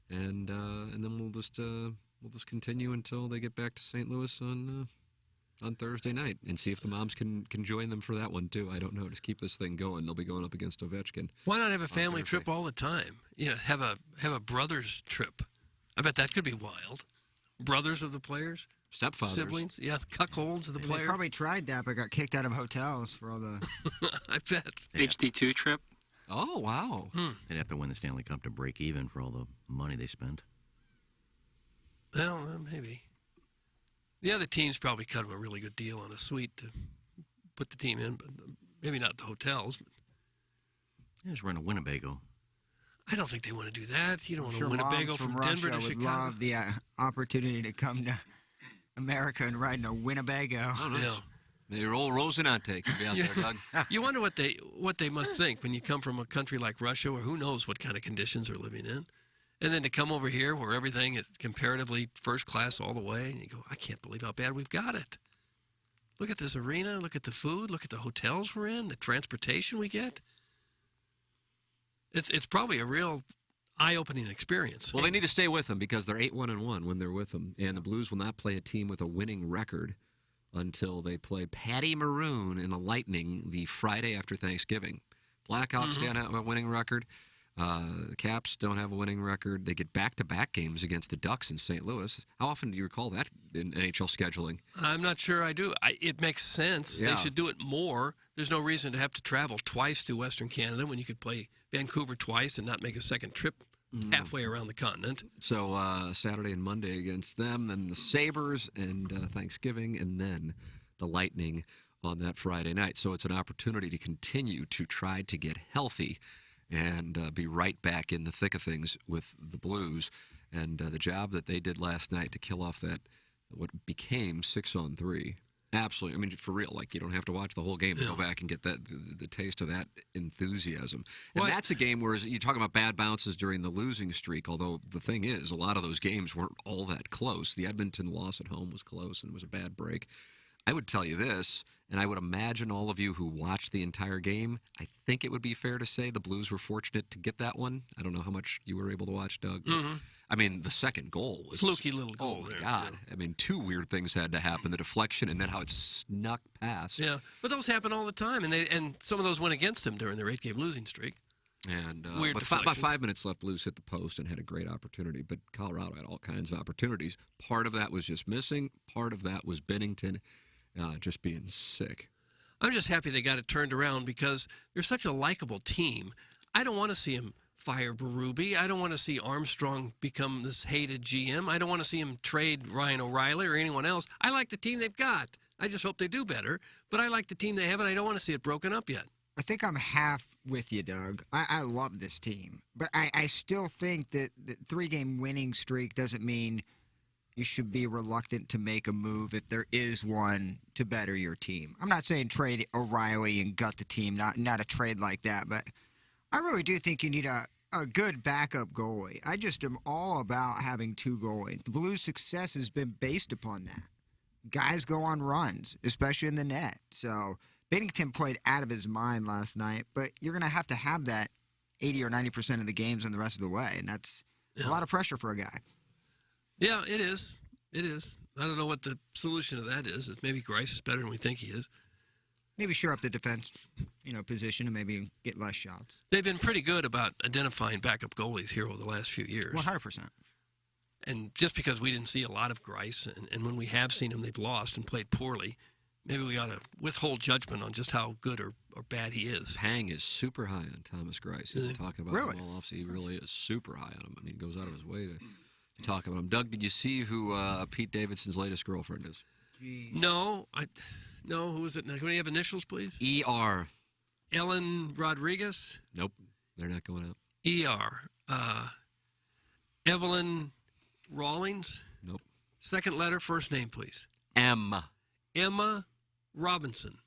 And then we'll just continue until they get back to St. Louis on Thursday night and see if the Moms can join them for that one too. I don't know. Just keep this thing going. They'll be going up against Ovechkin. Why not have a family trip all the time? Yeah, have a brothers trip. I bet that could be wild. Brothers of the players, stepfathers, siblings, cuckolds of the players. They probably tried that, but got kicked out of hotels for all the. I bet. HD2 trip. Oh wow! They'd have to win the Stanley Cup to break even for all the money they spent. Well, maybe. The other teams probably cut them a really good deal on a suite to put the team in, but maybe not the hotels. Just run a Winnebago. I don't think they want to do that. You don't want sure a Winnebago moms from Russia Denver to would Chicago. love the opportunity to come to America and ride in a Winnebago. Oh, nice. Your old Rosinante can be out there, Doug. You wonder what they must think when you come from a country like Russia, where who knows what kind of conditions they're living in. And then to come over here where everything is comparatively first class all the way, and you go, I can't believe how bad we've got it. Look at this arena, look at the food, look at the hotels we're in, the transportation we get. It's probably a real eye-opening experience. Well, they need to stay with them because they're 8-1-1 when they're with them, and the Blues will not play a team with a winning record until they play Patty Maroon in the Lightning the Friday after Thanksgiving. Blackhawks don't have a winning record. The Caps don't have a winning record. They get back-to-back games against the Ducks in St. Louis. How often do you recall that in NHL scheduling? I'm not sure I do. It makes sense. Yeah. They should do it more. There's no reason to have to travel twice to Western Canada when you could play Vancouver twice and not make a second trip halfway around the continent. So Saturday and Monday against them, then the Sabres and Thanksgiving, and then the Lightning on that Friday night. So it's an opportunity to continue to try to get healthy and be right back in the thick of things with the Blues. And the job that they did last night to kill off that, what became 6-on-3. Absolutely. I mean, for real, like, you don't have to watch the whole game to go back and get that the taste of that enthusiasm. And that's a game where you're talking about bad bounces during the losing streak, although the thing is, a lot of those games weren't all that close. The Edmonton loss at home was close and it was a bad break. I would tell you this, and I would imagine all of you who watched the entire game, I think it would be fair to say the Blues were fortunate to get that one. I don't know how much you were able to watch, Doug. I mean, the second goal was fluky little goal. Oh my there. God! Yeah. I mean, two weird things had to happen: the deflection and then how it snuck past. Yeah, but those happen all the time, and some of those went against him during their 8-game losing streak. And Weird but about 5 minutes left, Blues hit the post and had a great opportunity. But Colorado had all kinds of opportunities. Part of that was just missing. Part of that was Bennington just being sick. I'm just happy they got it turned around because they're such a likable team. I don't want to see him fire Berube. I don't want to see Armstrong become this hated GM. I don't want to see him trade Ryan O'Reilly or anyone else. I like the team they've got. I just hope they do better. But I like the team they have, and I don't want to see it broken up yet. I think I'm half with you, Doug. I love this team. But I still think that the 3-game winning streak doesn't mean you should be reluctant to make a move if there is one to better your team. I'm not saying trade O'Reilly and gut the team, not a trade like that. But I really do think you need a good backup goalie. I just am all about having 2 goalies. The Blues' success has been based upon that. Guys go on runs, especially in the net. So Bennington played out of his mind last night, but you're going to have that 80 or 90% of the games and the rest of the way, and that's a lot of pressure for a guy. Yeah, it is. It is. I don't know what the solution to that is. Maybe Grice is better than we think he is. Maybe shore up the defense, position and maybe get less shots. They've been pretty good about identifying backup goalies here over the last few years. 100%. And just because we didn't see a lot of Grice, and when we have seen them, they've lost and played poorly, maybe we ought to withhold judgment on just how good or bad he is. Hang is super high on Thomas Grice. He's been talking about him all offseason. He really is super high on him. I mean, he goes out of his way to talk about him. Doug, did you see who Pete Davidson's latest girlfriend is? No. Who is it? Can we have initials, please? E.R. Ellen Rodriguez? Nope. They're not going out. E.R. Evelyn Rawlings? Nope. Second letter, first name, please. M. Emma Robinson.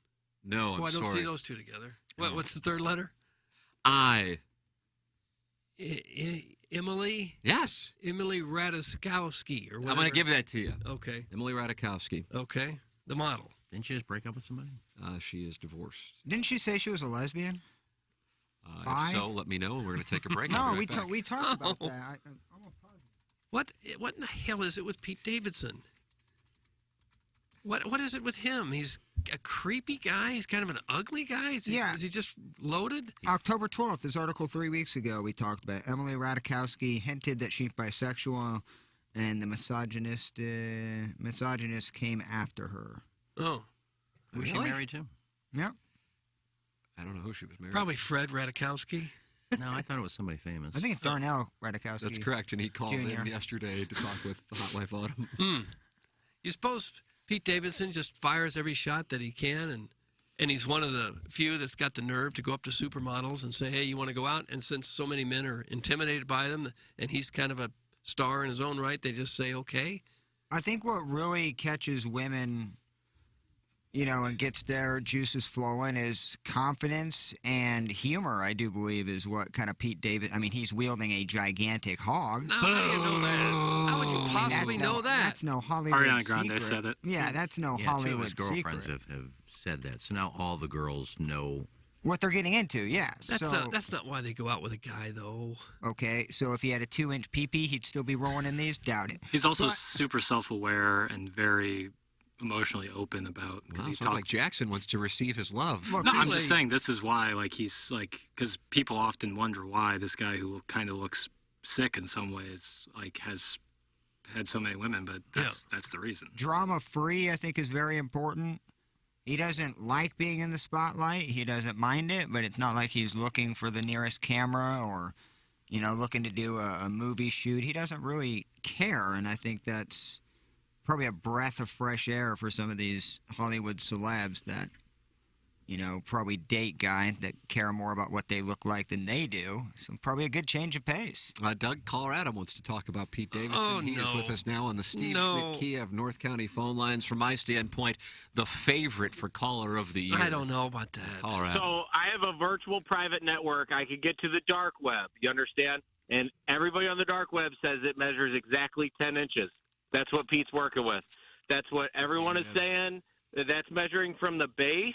No, I'm I don't sorry. see those two together. What's the third letter? I. Emily? Yes. Emily Ratajkowski. Or whatever. I'm going to give that to you. Okay. Emily Ratajkowski. Okay. The model. Didn't she just break up with somebody? She is divorced. Didn't she say she was a lesbian? If so, let me know, and we're going to take a break. No, I'll be right we back. talked about that. What in the hell is it with Pete Davidson? What is it with him? He's a creepy guy. He's kind of an ugly guy. Is he just loaded? October 12th, this article 3 weeks ago, we talked about Emily Ratajkowski hinted that she's bisexual, and the misogynist came after her. Oh. Who's she married to? Yep. I don't know who she was married. Probably Fred Ratajkowski. No, I thought it was somebody famous. I think it's Darnell Ratajkowski. That's correct, and he called Jr. in yesterday to talk with Hot Wife Autumn. You suppose Pete Davidson just fires every shot that he can, and he's one of the few that's got the nerve to go up to supermodels and say, hey, you want to go out? And since so many men are intimidated by them, and he's kind of a star in his own right, they just say, okay? I think what really catches women, and gets their juices flowing is confidence and humor, I do believe, is what kind of Pete Davidson. I mean, he's wielding a gigantic hog. How do you know that? How would you possibly know that? That's no Hollywood Ariana secret. Grande said it. Yeah, that's no Two of Hollywood his girlfriends secret. have said that. So now all the girls know. What they're getting into, yes. That's not why they go out with a guy, though. Okay, so if he had a 2-inch pee-pee, he'd still be rolling in these? Doubt it. He's also super self-aware and very emotionally open about Wow, sounds like Jackson wants to receive his love. No, I'm just saying this is why, he's because people often wonder why this guy who kind of looks sick in some ways, has had so many women, but that's the reason. Drama-free, I think, is very important. He doesn't like being in the spotlight. He doesn't mind it, but it's not like he's looking for the nearest camera or, looking to do a movie shoot. He doesn't really care, and I think that's probably a breath of fresh air for some of these Hollywood celebs that, probably date guys that care more about what they look like than they do. So probably a good change of pace. Doug Colorado wants to talk about Pete Davidson. Oh, he is with us now on the Steve No. Schmidt Kia of North County phone lines. From my standpoint, the favorite for caller of the year. I don't know about that. Colorado. So I have a virtual private network. I could get to the dark web. You understand? And everybody on the dark web says it measures exactly 10 inches. That's what Pete's working with. That's what everyone is saying. That's measuring from the base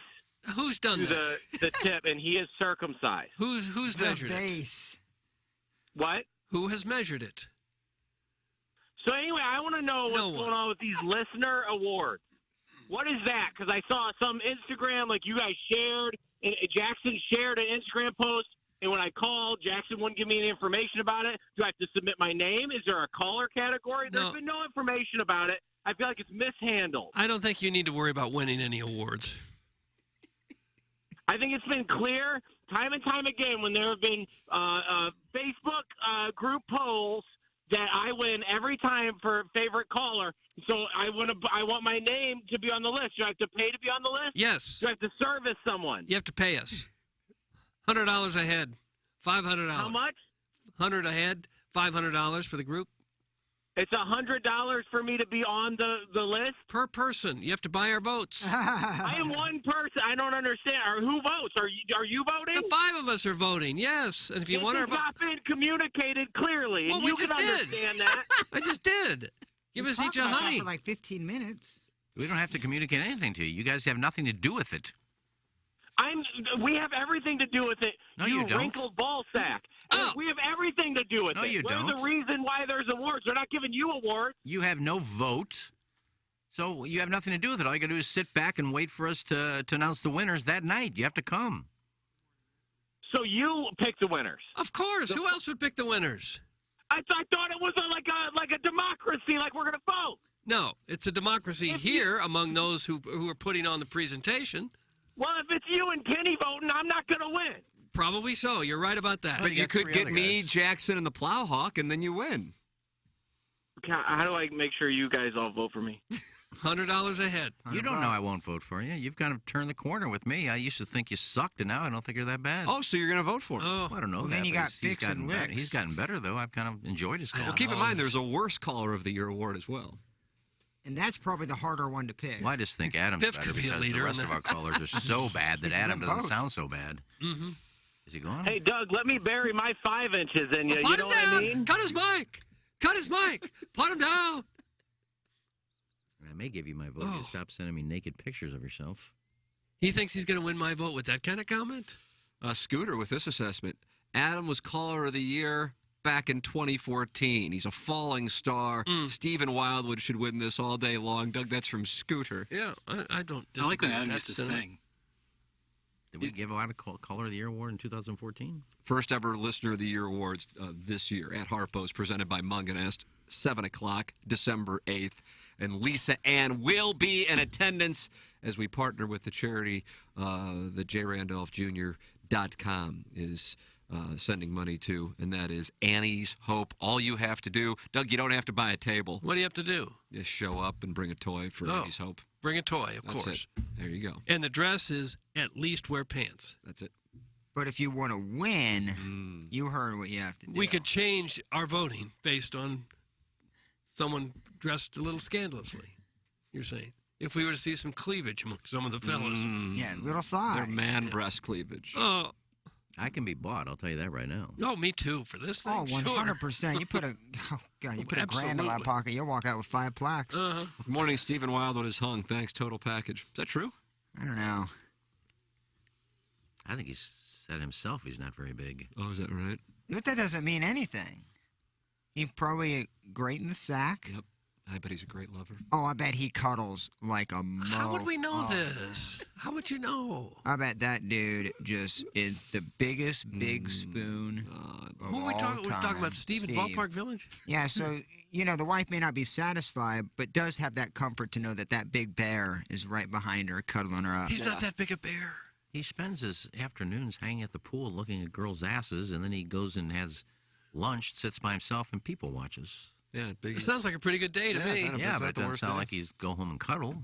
Who's done to that? the tip, and he is circumcised. Who's The measured base. What? it? Who has measured it? So anyway, I want to know what's going on with these listener awards. What is that? Because I saw some Instagram, like you guys shared, and Jackson shared an Instagram post, and when I called, Jackson wouldn't give me any information about it. Do I have to submit my name? Is there a caller category? No. There's been no information about it. I feel like it's mishandled. I don't think you need to worry about winning any awards. I think it's been clear time and time again when there have been Facebook group polls that I win every time for favorite caller. So I want my name to be on the list. Do I have to pay to be on the list? Yes. Do I have to service someone? You have to pay us. $100 a head. $500. How much? 100 a head. $500 for the group. It's $100 for me to be on the list? Per person. You have to buy our votes. I am one person. I don't understand. Who votes? Are you voting? The 5 of us are voting, yes. And if you want our vote. It's not been communicated clearly. Well, and we you just can did. understand that. I just did. Give us each a honey. For like 15 minutes. We don't have to communicate anything to you. You guys have nothing to do with it. We have everything to do with it. No, you don't. Wrinkled ball sack. We have everything to do with No, it. you Where's don't. the reason why there's awards? They're not giving you awards. You have no vote, so you have nothing to do with it. All you got to do is sit back and wait for us to announce the winners that night. You have to come. So you pick the winners. Of course. Who else would pick the winners? I thought it was like a democracy, like we're going to vote. No, it's a democracy here among those who are putting on the presentation. Well, if it's you and Kenny voting, I'm not going to win. Probably so. You're right about that. But you could get me, Jackson, and the Plowhawk, and then you win. How do I make sure you guys all vote for me? $100 a head. You don't know I won't vote for you. You've kind of turned the corner with me. I used to think you sucked, and now I don't think you're that bad. Oh, so you're going to vote for him? Oh, I don't know Well, that. then you but got he's fixed and gotten better. licks. He's gotten better, though. I've kind of enjoyed his call. Well, keep in mind, there's a worse Caller of the Year award as well. And that's probably the harder one to pick. Well, I just think Adam's Biff better could be a because leader the rest in of that. our callers are so bad that He can Adam win doesn't both. sound so bad. Mm-hmm. Is he going? Hey, Doug, let me bury my 5 inches in you. Put You know him what down. I mean? Cut his mic. Cut his mic. Put him down. I may give you my vote. You stop sending me naked pictures of yourself. He thinks he's going to win my vote with that kind of comment? Scooter with this assessment. Adam was Caller of the Year back in 2014. He's a falling star. Stephen Wildwood should win this all day long. Doug, that's from Scooter. Yeah, I don't I like disagree when with Adam that used to sentiment. sing. Did we give out a Caller of the Year award in 2014? First ever Listener of the Year awards this year at Harpo's, presented by Munganest, 7 o'clock, December 8th. And Lisa Ann will be in attendance as we partner with the charity, the JRandolphJr.com is sending money to, and that is Annie's Hope. All you have to do, Doug, you don't have to buy a table. What do you have to do? Just show up and bring a toy for Annie's Hope. Bring a toy, of That's course. it. There you go. And the dress is at least wear pants. That's it. But if you want to win, you heard what you have to do. We could change our voting based on someone dressed a little scandalously, you're saying. If we were to see some cleavage among some of the fellas. Yeah, little thigh. Their man breast cleavage. Oh, I can be bought. I'll tell you that right now. oh, me too, for this thing. Oh, 100%. You put a grand in my Absolutely. pocket, you'll walk out with 5 plaques. Uh-huh. Good morning, Stephen Wildwood is hung. Thanks, total package. Is that true? I don't know. I think he's said himself he's not very big. Oh, is that right? But that doesn't mean anything. He's probably great in the sack. Yep. I bet he's a great lover. Oh, I bet he cuddles like a mo. How would we know this? How would you know? I bet that dude just is the biggest big spoon of Who are we all talking? We're talking time. about Steve in Steve. Ballpark Village? Yeah, so, the wife may not be satisfied, but does have that comfort to know that that big bear is right behind her, cuddling her up. He's not that big a bear. He spends his afternoons hanging at the pool looking at girls' asses, and then he goes and has lunch, sits by himself, and people watches. Yeah, big. It sounds like a pretty good day to me. Yeah, but it doesn't sound like he's go home and cuddle.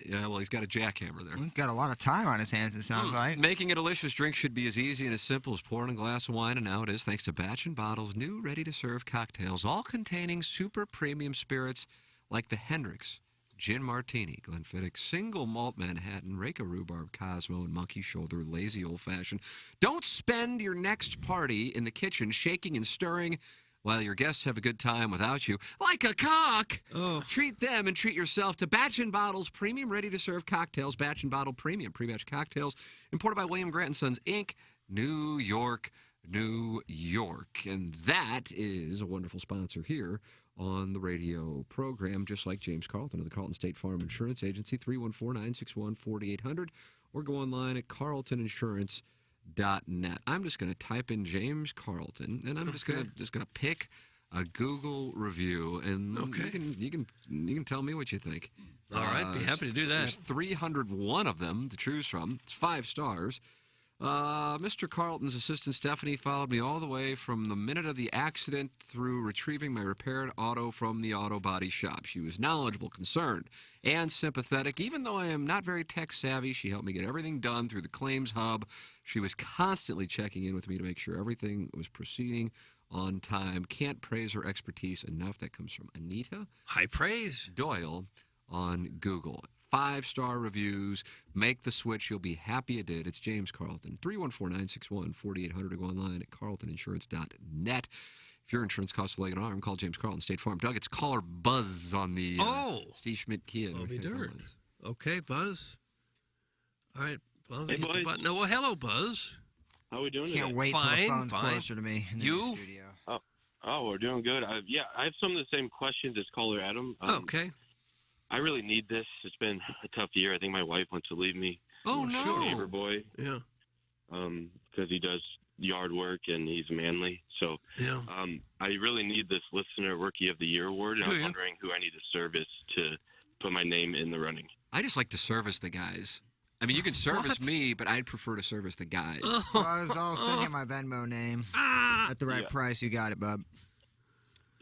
Yeah, well, he's got a jackhammer there. He's got a lot of time on his hands, it sounds like. Making a delicious drink should be as easy and as simple as pouring a glass of wine, and now it is thanks to Batch & Bottle's new ready-to-serve cocktails, all containing super premium spirits like the Hendricks Gin Martini, Glenfiddich Single Malt Manhattan, Reka Rhubarb Cosmo, and Monkey Shoulder Lazy Old Fashioned. Don't spend your next party in the kitchen shaking and stirring while your guests have a good time without you, like a cock. Oh. Treat them and treat yourself to Batch & Bottle's premium ready-to-serve cocktails, Batch & Bottle Premium Pre-Batch Cocktails, imported by William Grant & Sons, Inc., New York, New York. And that is a wonderful sponsor here on the radio program, just like James Carlton of the Carlton State Farm Insurance Agency, 314-961-4800, or go online at carltoninsurance.net. I'm just going to type in James Carlton, and I'm just going to pick a Google review, and you can tell me what you think. All right, be happy to do that. There's 301 of them to choose from. It's 5 stars. Mr. Carlton's assistant, Stephanie, followed me all the way from the minute of the accident through retrieving my repaired auto from the auto body shop. She was knowledgeable, concerned, and sympathetic. Even though I am not very tech-savvy, she helped me get everything done through the claims hub. She was constantly checking in with me to make sure everything was proceeding on time. Can't praise her expertise enough. That comes from Anita. High praise. Doyle on Google. 5-star reviews. Make the switch. You'll be happy you did. It's James Carlton. 314-961-4800 to go online at carltoninsurance.net. If your insurance costs a leg and an arm, call James Carlton, State Farm. Doug, it's caller Buzz on the Steve Schmidt Kia. Bobby Dirt. Okay, Buzz. All right. Well, Hey, hit the boys. button. Oh, well, hello, Buzz. How are we doing Can't today? wait till the Fine, phone's fine. closer to me in the You? studio. Oh, we're doing good. I have some of the same questions as caller Adam. Okay. I really need this. It's been a tough year. I think my wife wants to leave me. Oh, no. Neighbor boy. Yeah. Because he does yard work and he's manly. So Yeah. I really need this Listener Rookie of the Year award, and Do I was you? wondering who I need to service to put my name in the running. I just like to service the guys. I mean, you can service me, but I'd prefer to service the guys. Buzz, I'll send you my Venmo name. At the right Yeah. price, you got it, bub.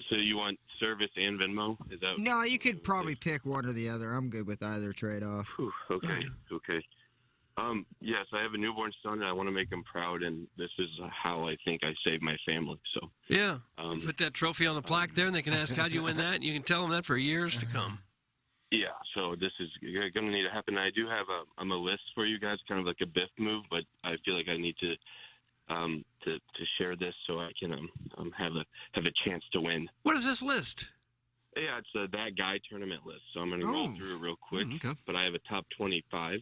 So you want service and Venmo? Is that No, you could probably pick one or the other. I'm good with either trade-off. Whew, okay. Yes, I have a newborn son, and I want to make him proud, and this is how I think I saved my family. So Yeah. Put that trophy on the plaque there, and they can ask, how'd you win that? And you can tell them that for years to come. yeah, so this is going to need to happen. I do have a list for you guys, kind of like a Biff move, but I feel like I need to share this so I can have a chance to win. What is this list? Yeah, it's a That Guy tournament list. So I'm going to roll through it real quick. But I have a top 25.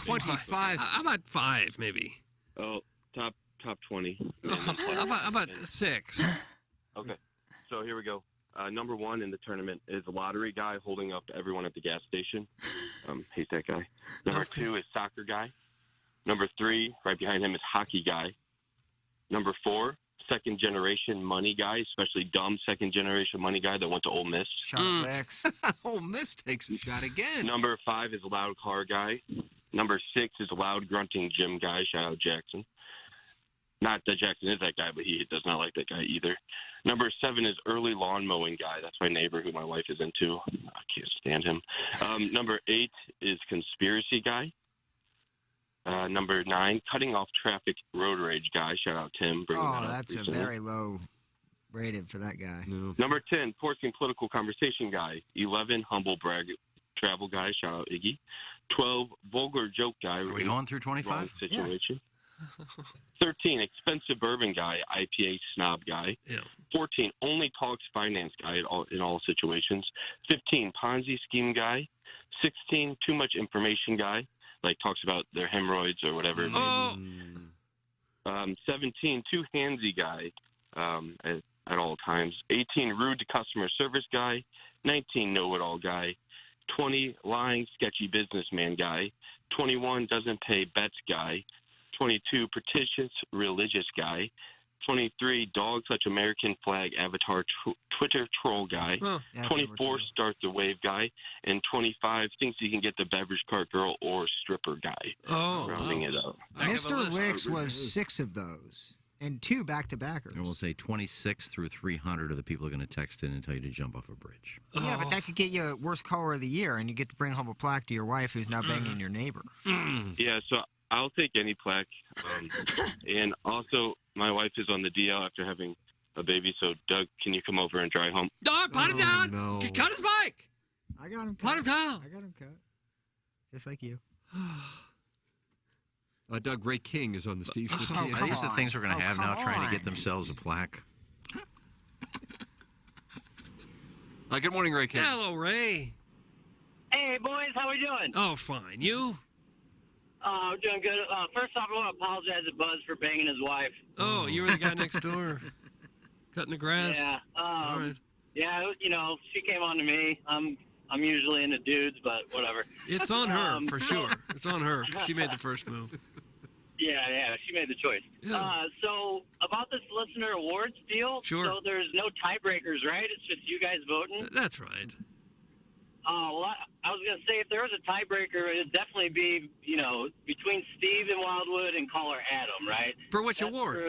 25. How about 5, maybe? Oh, top 20. How about 6? Okay, so here we go. Number 1 in the tournament is a lottery guy holding up everyone at the gas station. Hate that guy. Number 2 is soccer guy. Number 3, right behind him, is hockey guy. Number 4, second-generation money guy, especially dumb second-generation money guy that went to Ole Miss. Shut up, Lex. Ole Miss takes a shot again. Number 5 is a loud car guy. Number 6 is a loud grunting gym guy. Shout out Jackson. Not that Jackson is that guy, but he does not like that guy either. Number 7 is early lawn mowing guy. That's my neighbor who my wife is into. I can't stand him. Number 8 is conspiracy guy. Number 9, cutting off traffic road rage guy. Shout out Tim. Bringing that up That's a recently. very low rated for that guy. No. Number 10, forcing political conversation guy. 11, humble brag travel guy. Shout out Iggy. 12, vulgar joke guy. Are we going through 25? Wrong situation. 13, expensive bourbon guy. IPA snob guy. Yeah. 14, only talks finance guy in all situations. 15, Ponzi scheme guy. 16, too much information guy. Like talks about their hemorrhoids or whatever. 17, too handsy guy at all times. 18, rude to customer service guy. 19, know-it-all guy. 20, lying, sketchy businessman guy. 21, doesn't pay bets guy. 22, pretentious religious guy. 23, dog touch American flag avatar Twitter troll guy. 24, start the wave guy. And 25, thinks he can get the beverage cart girl or stripper guy. Rounding it up. Mr. Licks was 6 of those, and 2 back-to-backers. And we'll say 26 through 300 of the people are going to text in and tell you to jump off a bridge. Yeah, but that could get you worst caller of the year, and you get to bring home a plaque to your wife who's now banging your neighbor. Yeah, so I'll take any plaque. And also, my wife is on the DL after having a baby, so Doug, can you come over and drive home? Dog, put him down. No. Cut his mic. I got him cut. Put him down. I got him cut. Just like you. Doug, Ray King is on the Steve Schmidt Kia. Are these the things we're going to have now, trying to get themselves a plaque? Good morning, Ray King. Hello, Ray. Hey, boys, how we doing? Oh, fine. You? I'm doing good. First off, I want to apologize to Buzz for banging his wife. Oh, you were the guy next door. Cutting the grass? Yeah. All right. Yeah, she came on to me. I'm usually into dudes, but whatever. It's on her, for sure. It's on her. She made the first move. Yeah, she made the choice. Yeah. So about this listener awards deal, Sure. So there's no tiebreakers, right? It's just you guys voting? That's right. Well, I was going to say if there was a tiebreaker, it'd definitely be, between Steve in Wildwood and caller Adam, right? For which That's award?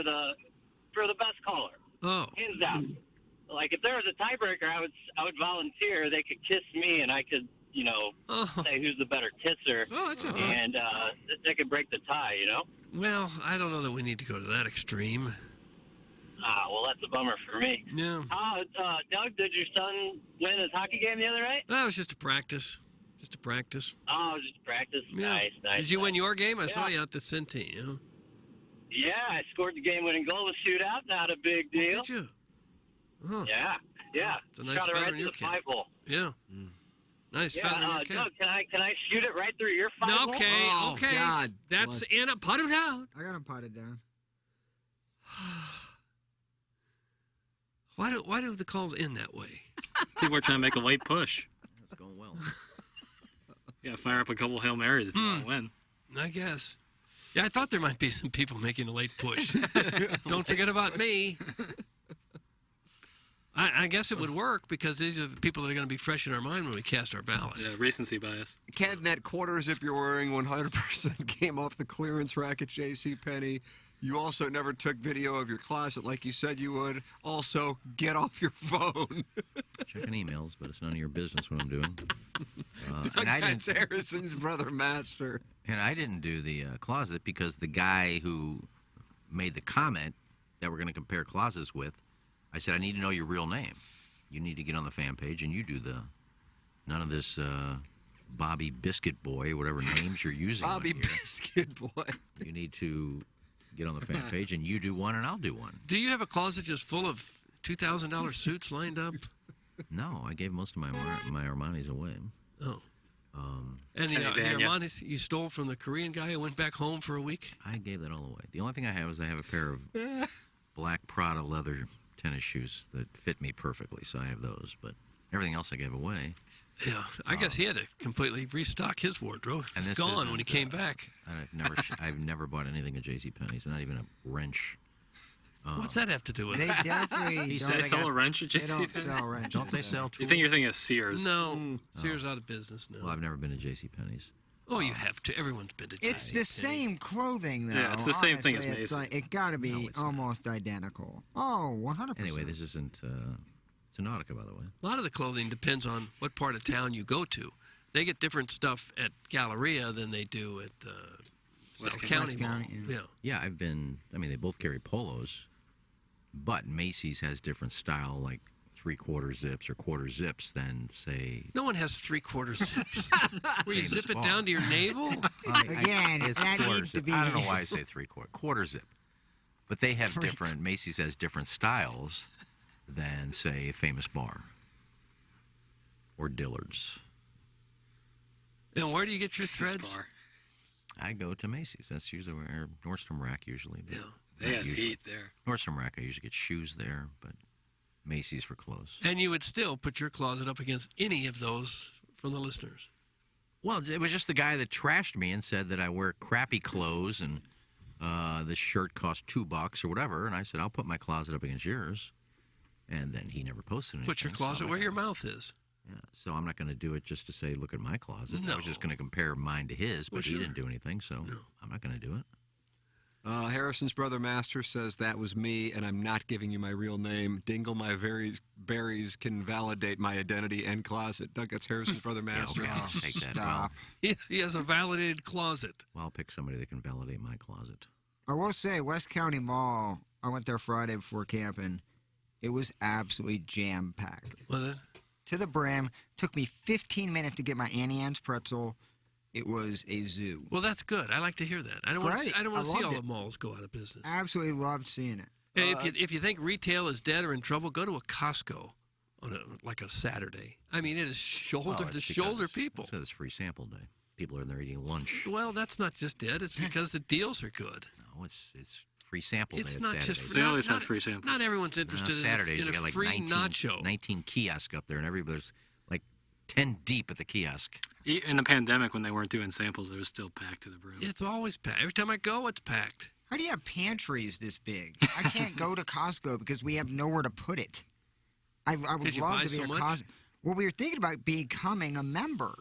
For the best caller. Oh. Hands down. Like, if there was a tiebreaker, I would volunteer. They could kiss me, and I could, say who's the better kisser. Oh, that's okay. And they could break the tie, Well, I don't know that we need to go to that extreme. Well, that's a bummer for me. Yeah. Doug, did your son win his hockey game the other night? That was just a practice. Just a practice. Oh, it was just practice. Yeah. Nice. Did you win your game? I saw you out the Centene. Yeah, I scored the game-winning goal with shootout. Not a big deal. Oh, did you? Huh. Yeah. It's a nice Shot it feather right in your through the cap. 5-hole. Yeah. Nice feather in your cap. Doug, can I shoot it right through your 5-hole? Okay. Oh, God. That's Anna. Put him down. I got him potted down. Why do the calls end that way? People are trying to make a late push. It's going well. You got to fire up a couple Hail Marys if you want to win. I guess. Yeah, I thought there might be some people making a late push. Don't forget about me. I guess it would work because these are the people that are going to be fresh in our mind when we cast our ballots. Yeah, recency bias. Ken, that quarter zip you're wearing 100% came off the clearance rack at JCPenney. You also never took video of your closet like you said you would. Also, get off your phone. Checking emails, but it's none of your business what I'm doing. That's Harrison's brother, Master. And I didn't do the closet because the guy who made the comment that we're going to compare closets with, I said, I need to know your real name. You need to get on the fan page and you do none of this Bobby Biscuit Boy, whatever names you're using. Bobby Biscuit Boy. You need to get on the fan page and you do one and I'll do one. Do you have a closet just full of $2,000 suits lined up? No, I gave most of my Armanis away. Oh. And the Armanis you stole from the Korean guy who went back home for a week? I gave that all away. The only thing I have is I have a pair of black Prada leather tennis shoes that fit me perfectly, so I have those. But everything else I gave away. Yeah, I guess he had to completely restock his wardrobe. It's gone when he came back. I've never bought anything at JCPenney's, not even a wrench. What's that have to do with They it? definitely They sell a wrench at They JCPenney? don't sell wrenches. Don't they sell tools? You think you're thinking of Sears? No, Sears out of business now. Well, I've never been to JCPenney's. Oh, you have to. Everyone's been to It's the same clothing, though. Yeah, it's the same thing as Honestly, it's Macy's. like, it got to be almost identical. Oh, 100%. Anyway, this isn't Nautica, by the way. A lot of the clothing depends on what part of town you go to. They get different stuff at Galleria than they do at West County Mall. Yeah. Yeah, I've been. I mean, they both carry polos, but Macy's has different style, like 3/4 zips or quarter zips than say. No one has 3/4 zips. Where you Famous zip it bar. down to your navel? Again, it's that quarter needs to zip. be- I don't know why I say 3/4 quarter zip, but they have different. Macy's has different styles than say Famous Bar or Dillard's. And where do you get your threads? I go to Macy's. That's usually where Nordstrom Rack usually. But They not have usually. heat there. Nordstrom Rack, I usually get shoes there, but Macy's for clothes. And you would still put your closet up against any of those from the listeners. Well, it was just the guy that trashed me and said that I wear crappy clothes and this shirt costs $2 or whatever. And I said, I'll put my closet up against yours. And then he never posted anything. Put your closet where your mouth is. Yeah, so I'm not going to do it just to say, look at my closet. I No. was just going to compare mine to his, but Well, he sure. didn't do anything, so I'm not going to do it. Harrison's brother Master says that was me, and I'm not giving you my real name. Dingle my berries can validate my identity and closet. Doug, that's Harrison's brother Master. Take that. Well, He has a validated closet. I'll pick somebody that can validate my closet. I will say, West County Mall, I went there Friday before camping. It was absolutely jam-packed. Was it? To the brim. Took me 15 minutes to get my Annie Ann's pretzel. It was a zoo. Well, that's good. I like to hear that. I don't want to great. see, I don't want I to see all loved the it. malls go out of business. Absolutely loved seeing it. Hey, if you think retail is dead or in trouble, go to a Costco on like a Saturday. I mean, it is shoulder to shoulder people. So it's free sample day. People are in there eating lunch. Well, that's not just it. It's because the deals are good. No, it's free sample It's day. not Saturdays. just free. They always have free samples. Not everyone's interested Saturdays, in you a got like free 19, nacho. 19 kiosks up there, and everybody's like 10 deep at the kiosk. In the pandemic, when they weren't doing samples, it was still packed to the brim. It's always packed. Every time I go, it's packed. How do you have pantries this big? I can't go to Costco because we have nowhere to put it. I would Did you love buy to be so a much? Costco. Well, we were thinking about becoming a member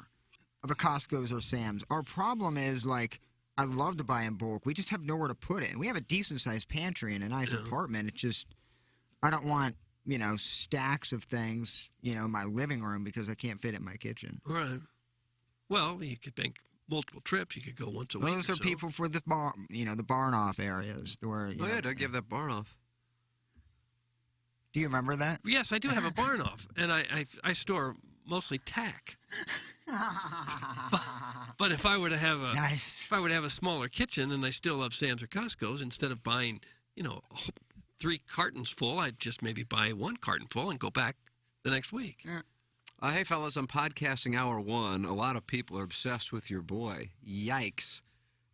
of a Costco's or Sam's. Our problem is, like, I love to buy in bulk. We just have nowhere to put it. And we have a decent-sized pantry in a nice apartment. It's just, I don't want, stacks of things, in my living room because I can't fit it in my kitchen. Right. Well, you could make multiple trips. You could go once a week. Those or are so. people for the barn, the barn off areas where. Oh, yeah, don't give that barn off. Do you remember that? Yes, I do have a barn off, and I store mostly tack. But if I were to have a smaller kitchen, and I still love Sam's or Costco's, instead of buying 3 cartons full, I'd just maybe buy 1 carton full and go back the next week. Hey, fellas, on Podcasting Hour 1, a lot of people are obsessed with your boy. Yikes.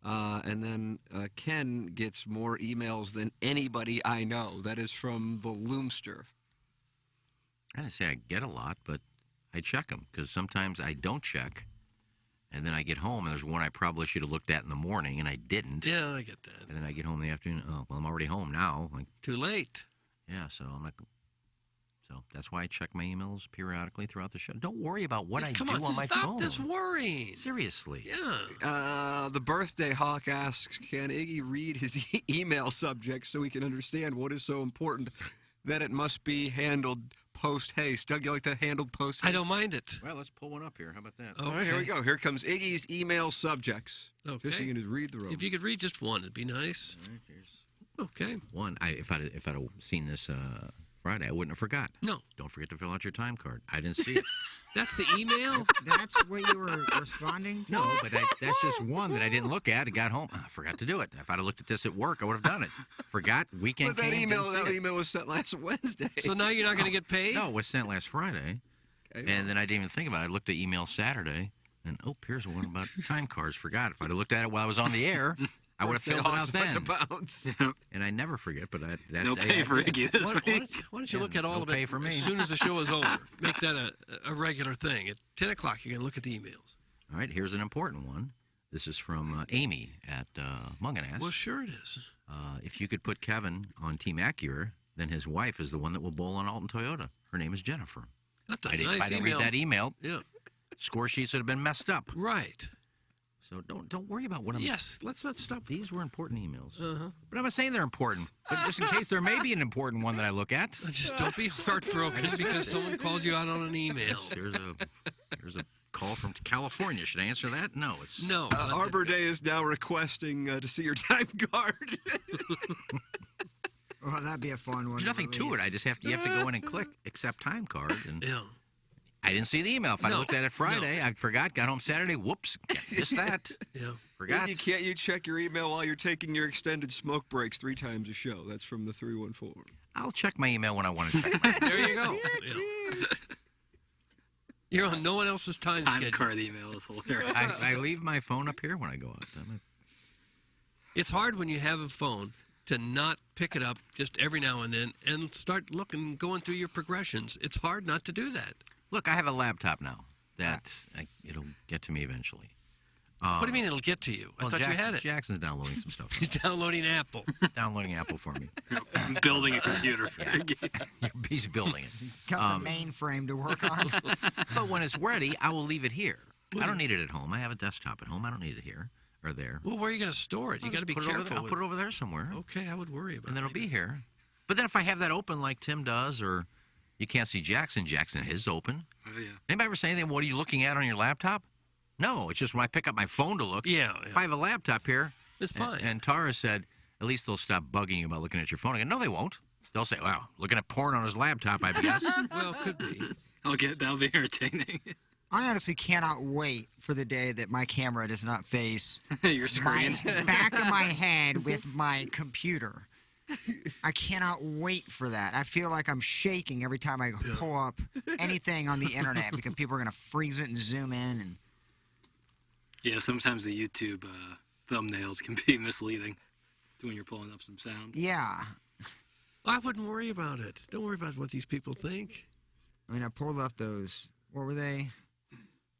And then Ken gets more emails than anybody I know. That is from the Loomster. I didn't say I get a lot, but I check them because sometimes I don't check, and then I get home and there's one I probably should have looked at in the morning and I didn't. Yeah, I get that. And then I get home in the afternoon. Oh, well, I'm already home now. Like, too late. Yeah, so I'm not. So that's why I check my emails periodically throughout the show. Don't worry about what I do on my phone. Stop this worrying. Seriously. Yeah. The birthday hawk asks, can Iggy read his email subject so we can understand what is so important that it must be handled post-haste? Doug, you like that handled post-haste? I don't mind it. Well, let's pull one up here. How about that? Okay. All right, here we go. Here comes Iggy's email subjects. Okay. Just so you can just read the room. If you could read just one, it'd be nice. All right, here's Okay. one. If I'd have seen this Friday, I wouldn't have forgot. No. Don't forget to fill out your time card. I didn't see it. That's the email? That's what you were responding to? No, but that's just one that I didn't look at. I got home. I forgot to do it. If I'd have looked at this at work, I would have done it. Forgot. Weekend But that came, email, didn't see it. email was sent last Wednesday. So now you're not going to get paid? No, it was sent last Friday. Okay, And then I didn't even think about it. I looked at email Saturday, and here's one about time cards. Forgot. If I'd have looked at it while I was on the air, I would have filled it out then. To bounce. And I never forget, but that No day pay I for did. Iggy this week. Why don't you look at all no of it pay for me. as soon as the show is over? Make that a regular thing. At 10 o'clock, you can look at the emails. All right, here's an important one. This is from Amy at Munganass. Well, sure it is. If you could put Kevin on Team Acura, then his wife is the one that will bowl on Alton Toyota. Her name is Jennifer. That's a If nice I didn't email. read that email, Yeah. score sheets would have been messed up. Right. So don't worry about what I'm. Yes, let's not stop. These were important emails. Uh-huh. But I'm not saying they're important. But just in case there may be an important one that I look at. Just don't be heartbroken because someone called you out on an email. Here's a call from California. Should I answer that? No, it's No. Arbor Day is now requesting to see your time card. Oh, that'd be a fun one. There's nothing to it. You have to go in and click accept time card. And Yeah. I didn't see the email. If I looked at it Friday, I forgot. Got home Saturday. Whoops, missed that. Yeah. Forgot. Can't you check your email while you're taking your extended smoke breaks 3 times a show? That's from the 314. I'll check my email when I want to check. There you go. Yeah. You're on no one else's time schedule. Card email is hilarious. I leave my phone up here when I go out. It's hard when you have a phone to not pick it up just every now and then and start looking, going through your progressions. It's hard not to do that. Look, I have a laptop now that it'll get to me eventually. What do you mean it'll get to you? I thought you had it. Jackson's downloading some stuff. He's downloading Apple. Downloading Apple for me. Building a computer for He's building it. Got the mainframe to work on. But when it's ready, I will leave it here. I don't need it at home. I have a desktop at home. I don't need it here or there. Well, where are you going to store it? You got to be careful. I'll put it over there somewhere. Okay, I would worry about it. And then it'll be here. But then if I have that open like Tim does, or you can't see Jackson, his open. Oh, yeah. Anybody ever say anything? What are you looking at on your laptop? No, it's just when I pick up my phone to look. Yeah. If I have a laptop here, it's fine. And Tara said, at least they'll stop bugging you about looking at your phone again. No, they won't. They'll say, wow, looking at porn on his laptop, I guess. Well, could be. That'll be entertaining. I honestly cannot wait for the day that my camera does not face your screen. my back of my head with my computer. I cannot wait for that. I feel like I'm shaking every time I pull up anything on the internet because people are going to freeze it and zoom in. And Yeah, sometimes the YouTube thumbnails can be misleading. when you're pulling up some sound. Yeah. I wouldn't worry about it. Don't worry about what these people think. I mean, I pulled up those. What were they?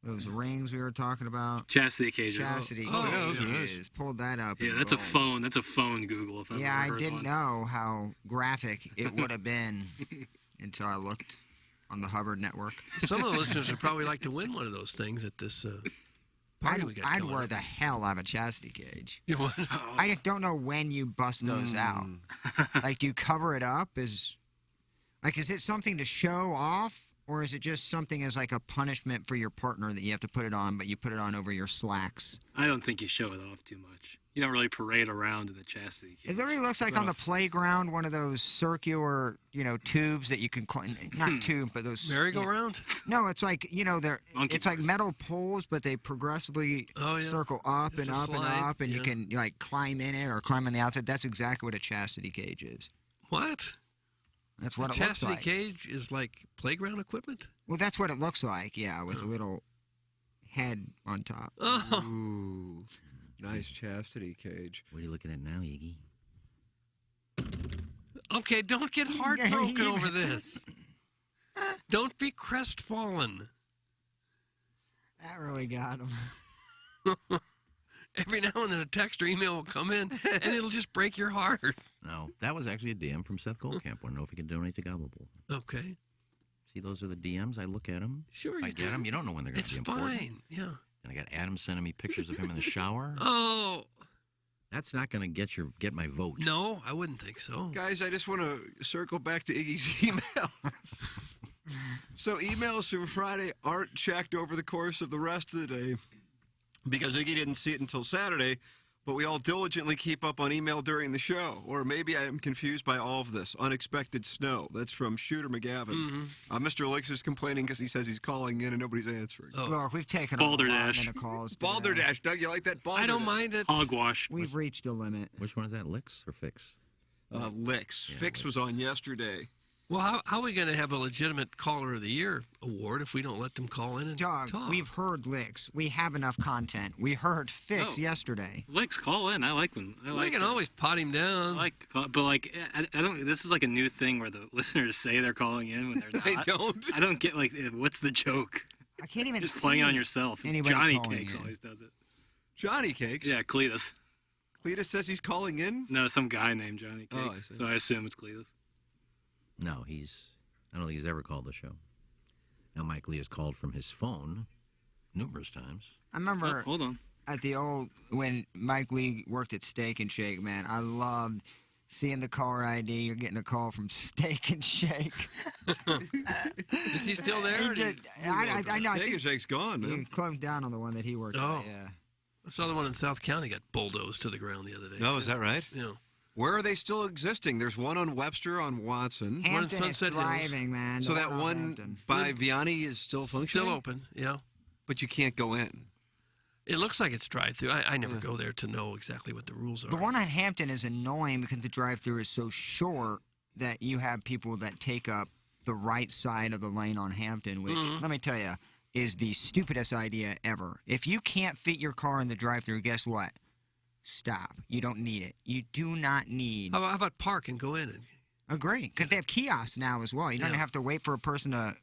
Those rings we were talking about. Chastity cages. Chastity cages. Pulled that up. Yeah, that's a phone. That's a phone Google. If I've Yeah, ever I heard didn't one. know how graphic it would have been until I looked on the Hubbard network. Some of the listeners would probably like to win one of those things at this party we got I'd going wear on. the hell out of a chastity cage. You would? I just don't know when you bust those out. Like, do you cover it up? Is it something to show off? Or is it just something as like a punishment for your partner that you have to put it on, but you put it on over your slacks? I don't think you show it off too much. You don't really parade around in the chastity cage. It literally looks like on the playground, one of those circular, tubes that you can climb. Not tube, but those merry-go-round. No, it's like it's like metal poles, but they progressively circle up Just and a up and slide, up, and you can like climb in it or climb on the outside. That's exactly what a chastity cage is. What? That's what a it looks chastity like. cage is like playground equipment? Well, that's what it looks like, yeah, with a little head on top. Oh. Ooh, nice chastity cage. What are you looking at now, Iggy? Okay, don't get heartbroken over this. Don't be crestfallen. That really got him. Every now and then a text or email will come in, and it'll just break your heart. No, that was actually a DM from Seth Goldcamp. Want to know if he can donate to Gobbleable. Okay. See, those are the DMs. I look at them. Sure, I you get them. You don't know when they're going to be important. It's fine, yeah. And I got Adam sending me pictures of him in the shower. Oh. That's not going to get my vote. No, I wouldn't think so. Guys, I just want to circle back to Iggy's emails. So emails from Friday aren't checked over the course of the rest of the day because Iggy didn't see it until Saturday, but we all diligently keep up on email during the show. Or maybe I am confused by all of this. Unexpected snow. That's from Shooter McGavin. Mr. Licks is complaining because he says he's calling in and nobody's answering. Look, we've taken a lot of calls today. Balderdash. Doug, you like that? Balderdash. I don't mind it. Hogwash. We've reached a limit. Which one is that, Licks or Fix? Licks. Yeah, Fix was on yesterday. Well, how are we going to have a legitimate Caller of the Year award if we don't let them call in and Doug, talk? we've heard Licks. We have enough content. We heard Fix yesterday. Licks, call in. I like when. We can always pot him down. But I don't. This is like a new thing where the listeners say they're calling in when they're not. They don't. I don't get what's the joke? I can't even just see playing on yourself. It's anybody Johnny calling Cakes in. always does it. Johnny Cakes? Yeah, Cletus. Cletus says he's calling in? No, some guy named Johnny Cakes. Oh, I see. So I assume it's Cletus. No, I don't think he's ever called the show. Now, Mike Lee has called from his phone numerous times. I remember hold on. At the when Mike Lee worked at Steak and Shake, man, I loved seeing the caller ID. You're getting a call from Steak and Shake. Is he still there? I know. Steak and Shake's gone, man. He closed down on the one that he worked at, yeah. I saw the one in South County got bulldozed to the ground the other day. No, is that right? Yeah. Where are they still existing? There's one on Webster on Watson. Hampton one in Sunset is Hills. thriving, man. So The that on one Hampton. by Vianney is still functioning? Still open, yeah. But you can't go in. It looks like it's drive-through. I never go there to know exactly what the rules are. The one at Hampton is annoying because the drive-through is so short that you have people that take up the right side of the lane on Hampton, which, let me tell you, is the stupidest idea ever. If you can't fit your car in the drive-through, guess what? Stop. You don't need it. You do not need... How about park and go in? Agree. Because they have kiosks now as well. You don't have to wait for a person to...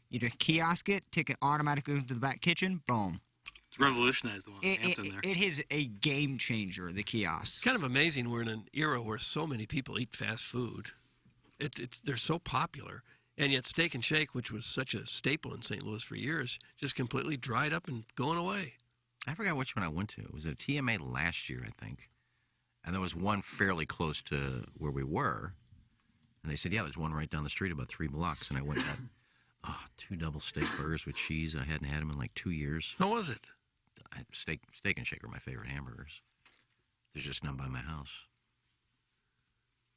You just kiosk it, take it automatically into the back kitchen, boom. It's revolutionized the one in Hampton there. It is a game changer, the kiosk. It's kind of amazing we're in an era where so many people eat fast food. They're so popular. And yet Steak and Shake, which was such a staple in St. Louis for years, just completely dried up and going away. I forgot which one I went to. It was at TMA last year, I think. And there was one fairly close to where we were. And they said, yeah, there's one right down the street about 3 blocks. And I went and had 2 double steak burgers with cheese. I hadn't had them in like 2 years. How was it? Steak and Shake are my favorite hamburgers. There's just none by my house.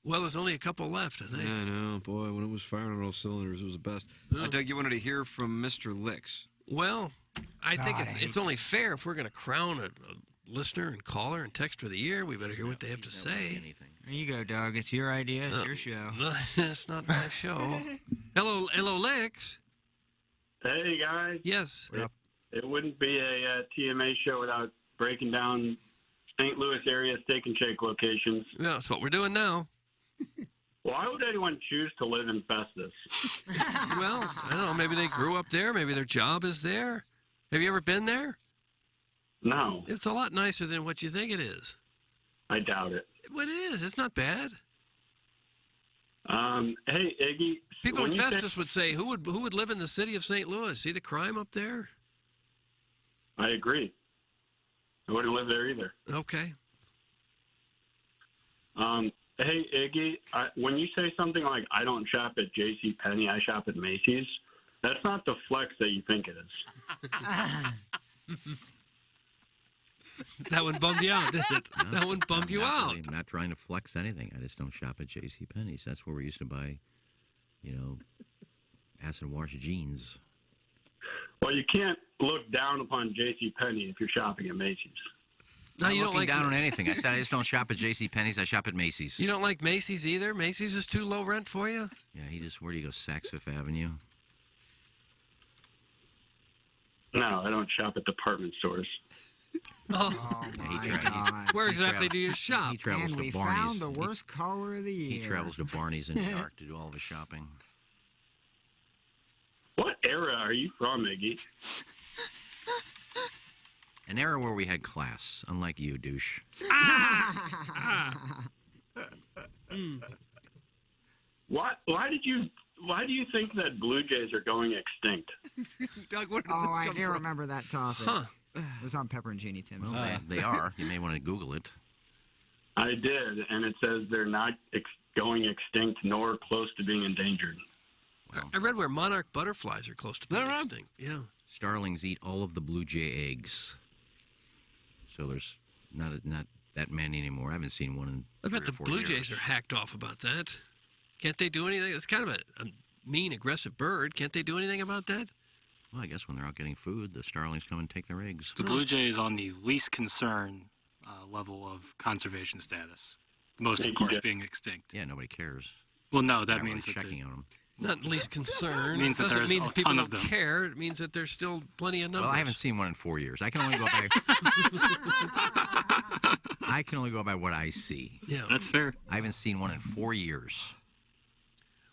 Well, there's only a couple left, I think. Yeah, I know. Boy, when it was firing on all cylinders, it was the best. Doug, you wanted to hear from Mr. Licks. Well, I think it's only fair if we're going to crown a listener and caller and texter of the year, we better hear what they have to say. There you go, Doug. It's your idea. It's your show. It's not my show. Hello, Lex. Hey, guys. Yes. It wouldn't be a TMA show without breaking down St. Louis area Steak and Shake locations. Yeah, that's what we're doing now. Why would anyone choose to live in Festus? Well, I don't know. Maybe they grew up there. Maybe their job is there. Have you ever been there? No. It's a lot nicer than what you think it is. I doubt it. Well, it is. It's not bad. Hey, Iggy. People in Festus would say, who would live in the city of St. Louis? See the crime up there? I agree. I wouldn't live there either. Okay. Hey, Iggy, when you say something like, I don't shop at JCPenney, I shop at Macy's, that's not the flex that you think it is. That one bummed you out, didn't it? That one bummed you out. Really, I'm not trying to flex anything. I just don't shop at JCPenney's. That's where we used to buy, acid wash jeans. Well, you can't look down upon JCPenney if you're shopping at Macy's. No, I'm you looking don't like down on anything. I said I just don't shop at JCPenney's. I shop at Macy's. You don't like Macy's either? Macy's is too low rent for you? Yeah, where do you go? Saks Fifth Avenue? No, I don't shop at department stores. Oh my God. Where exactly do you shop? He travels And to we Barney's. found the worst caller of the year. He travels to Barney's in New York to do all of his shopping. What era are you from, Iggy? An era where we had class, unlike you, douche. Why do you think that Blue Jays are going extinct? Doug, I do remember that topic. Huh. It was on Pepper and Genie, Tim. Well, they are. You may want to Google it. I did, and it says they're not going extinct nor close to being endangered. I read where monarch butterflies are close to being extinct. Yeah. Starlings eat all of the blue jay eggs. So there's not that many anymore. I haven't seen one in I bet 3 the or 4 Blue years. Jays are hacked off about that. Can't they do anything? It's kind of a mean, aggressive bird. Can't they do anything about that? Well, I guess when they're out getting food, the starlings come and take their eggs. The Blue Jay is on the least concern level of conservation status. Most, of course, being extinct. Yeah, nobody cares. Well, no, that Not means really that checking on them. Not least concern. Means that doesn't there's mean a that people ton don't of them. care. It means that there's still plenty of numbers. Well, I haven't seen one in 4 years. I can only go by. I can only go by what I see. Yeah, that's fair. I haven't seen one in 4 years.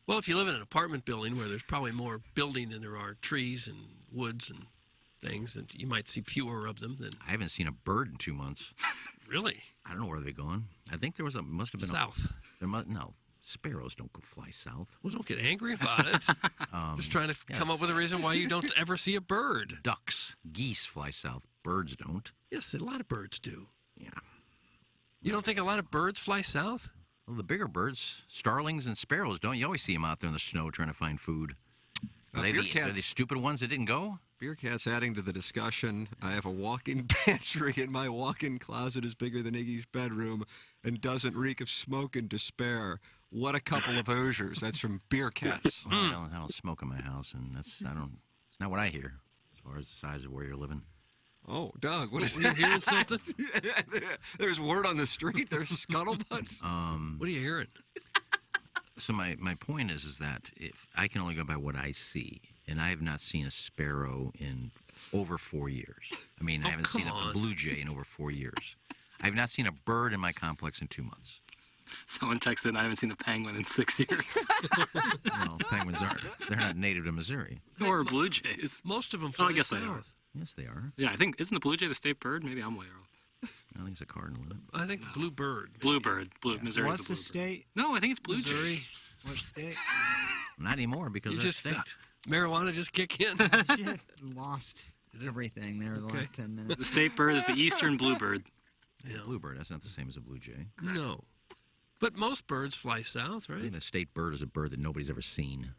Well, if you live in an apartment building where there's probably more building than there are trees and woods and things, and you might see fewer of them than. I haven't seen a bird in 2 months. Really? I don't know where they've gone. I think must have been south. No, sparrows don't go fly south. Well, don't get angry about it. Just trying to come up with a reason why you don't ever see a bird. Ducks, geese fly south. Birds don't. Yes, a lot of birds do. Yeah. You don't think a lot of birds fly south? Well, the bigger birds, starlings and sparrows, don't you always see them out there in the snow trying to find food? Are they the stupid ones that didn't go? Beer Cat's adding to the discussion. I have a walk-in pantry, and my walk-in closet is bigger than Iggy's bedroom and doesn't reek of smoke and despair. What a couple of Hoosiers. That's from Beer Cats. Well, I don't smoke in my house, and it's not what I hear as far as the size of where you're living. Oh, Doug, what is you hearing something? There's word on the street. There's scuttlebutt. What are you hearing? So my point is that if I can only go by what I see, and I have not seen a sparrow in over 4 years. I mean, I haven't seen a blue jay in over 4 years. I have not seen a bird in my complex in 2 months. Someone texted, I haven't seen a penguin in 6 years. No, penguins they're not native to Missouri. Or blue jays. Most of them fly I guess south. they are. Yes, they are. Yeah, I think, isn't the blue jay the state bird? Maybe I'm way off. I think it's a cardinal, isn't it? I think blue bird. Bluebird. Missouri's What's the the state? No, I think it's blue Missouri. jay. What state? Not anymore because You it's just extinct. marijuana just kick in. Shit, lost everything there the last 10 minutes. The state bird is the eastern bluebird. Yeah. Bluebird, that's not the same as a blue jay. No. But most birds fly south, I right? think the state bird is a bird that nobody's ever seen.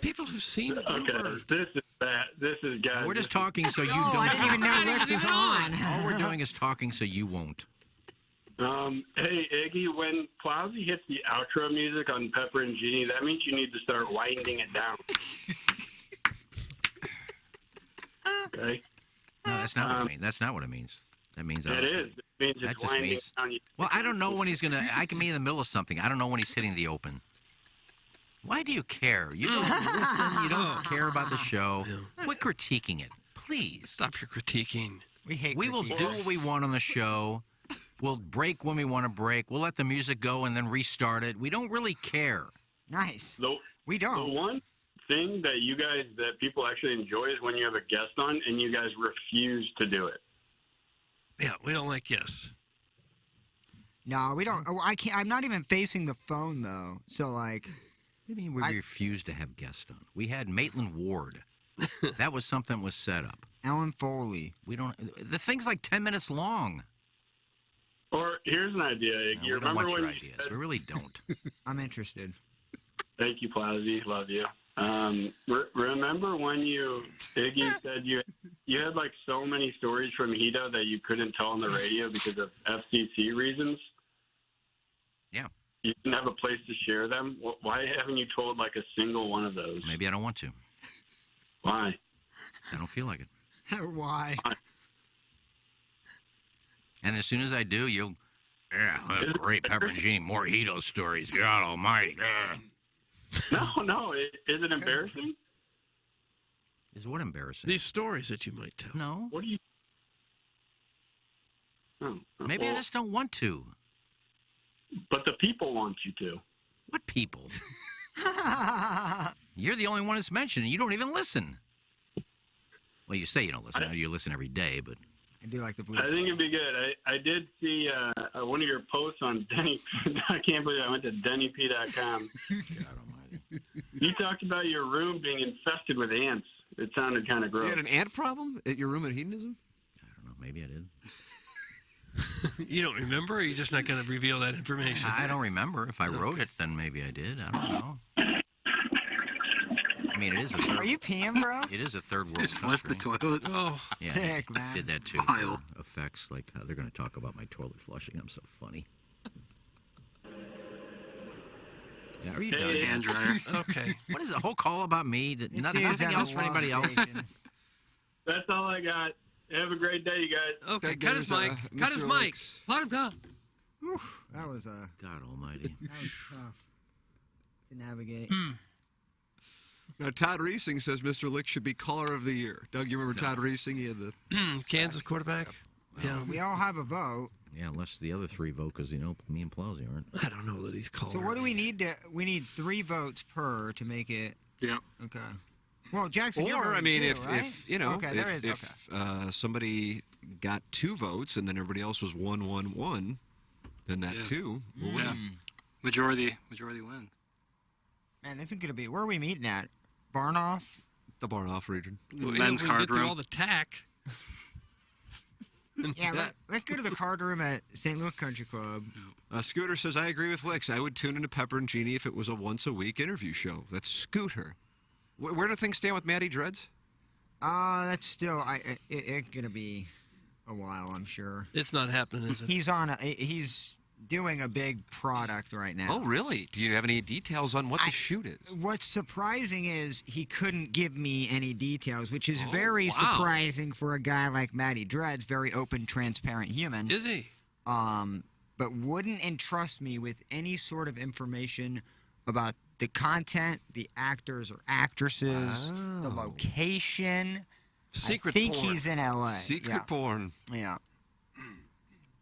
People have seen a bluebird. This is bad. This is guys. We're just talking so you No, don't. I didn't even know Lex was on. All we're doing is talking so you won't. Hey Iggy, when Plowsy hits the outro music on Pepper and Genie, that means you need to start winding it down. Okay. No, that's not what it means. That's not what it means. That means It is. It means That it's just winding means. down. Well, I don't know when he's gonna. I can be in the middle of something. I don't know when he's hitting the open. Why do you care? You don't listen. You don't care about the show. Quit critiquing it, please. Stop your critiquing. We hate We will do what we want on the show. We'll break when we want to break. We'll let the music go and then restart it. We don't really care. Nice. We don't. The one thing that people actually enjoy is when you have a guest on and you guys refuse to do it. Yeah, we don't like guests. No, we don't. I can't. I'm not even facing the phone though. So like, I mean, we refused to have guests on. We had Maitland Ward. That was something that was set up. Ellen Foley. We don't. The thing's like 10 minutes long. Or here's an idea. No, You we don't remember want when your you ideas. said- We really don't. I'm interested. Thank you, Plowsy. Love you. Remember when Iggy said you had like so many stories from Hito that you couldn't tell on the radio because of FCC reasons? Yeah. You didn't have a place to share them? Why haven't you told like a single one of those? Maybe I don't want to. Why? I don't feel like it. Why? And as soon as I do, you'll... Yeah, well, great Pepper and Jeannie Mojito stories. God almighty. No. Is it embarrassing? Is what embarrassing? These stories that you might tell. No. What do you... Oh, Maybe I just don't want to. But the people want you to. What people? You're the only one that's mentioned, and you don't even listen. Well, you say you don't listen. You listen every day, but... I do like the blue. I think it'd be good. I did see one of your posts on Denny. I can't believe I went to DennyP.com. God almighty. You talked about your room being infested with ants. It sounded kind of gross. You had an ant problem at your room at Hedonism? I don't know. Maybe I did. You don't remember, or you're just not going to reveal that information? I don't remember. If I wrote it, then maybe I did. I don't know. I mean, it is a third... Are you peeing, bro? It is a third world Just flush the country. toilet. Oh, Yeah, sick, I man. did that too. Vile. For effects, like they're going to talk about my toilet flushing. I'm so funny. Yeah, are you done? Hand dryer. Okay. What is the whole call about me? Nothing dude's else at for a anybody love else? station. That's all I got. Have a great day, you guys. Okay, That cut his there's, mic. Cut Mr. his mic. Alex. Let him down. Whew, that was God almighty. tough to navigate. Now, Todd Reesing says Mr. Lick should be caller of the year. Doug, you remember Todd Reesing? He had the... Kansas quarterback. Yeah. We all have a vote. Yeah, unless the other three vote, because, me and Plowsy aren't. I don't know that he's called. So what do we need to? We need 3 votes per to make it. Yeah. Okay. Well, Jackson, you're Or, I voting mean, too, if right? okay, there is. if somebody got 2 votes and then everybody else was 1-1-1, then that 2 will win. Yeah. Majority win. Man, this is gonna be. Where are we meeting at? Barnoff. The Barnoff region. Men's we card get through room. all the tack. Yeah, let's go to the card room at St. Louis Country Club. Scooter says, I agree with Licks. I would tune into Pepper and Jeannie if it was a once-a-week interview show. That's Scooter. Where do things stand with Matty Dreads? That's still. It's gonna be a while, I'm sure. It's not happening, is it? He's doing a big product right now. Oh, really? Do you have any details on what the shoot is? What's surprising is he couldn't give me any details, which is Oh, very wow. surprising for a guy like Matty Dreads, very open, transparent human. Is he? But wouldn't entrust me with any sort of information about the content, the actors or actresses, the location. Secret I think porn. he's in L.A. Secret porn. Yeah.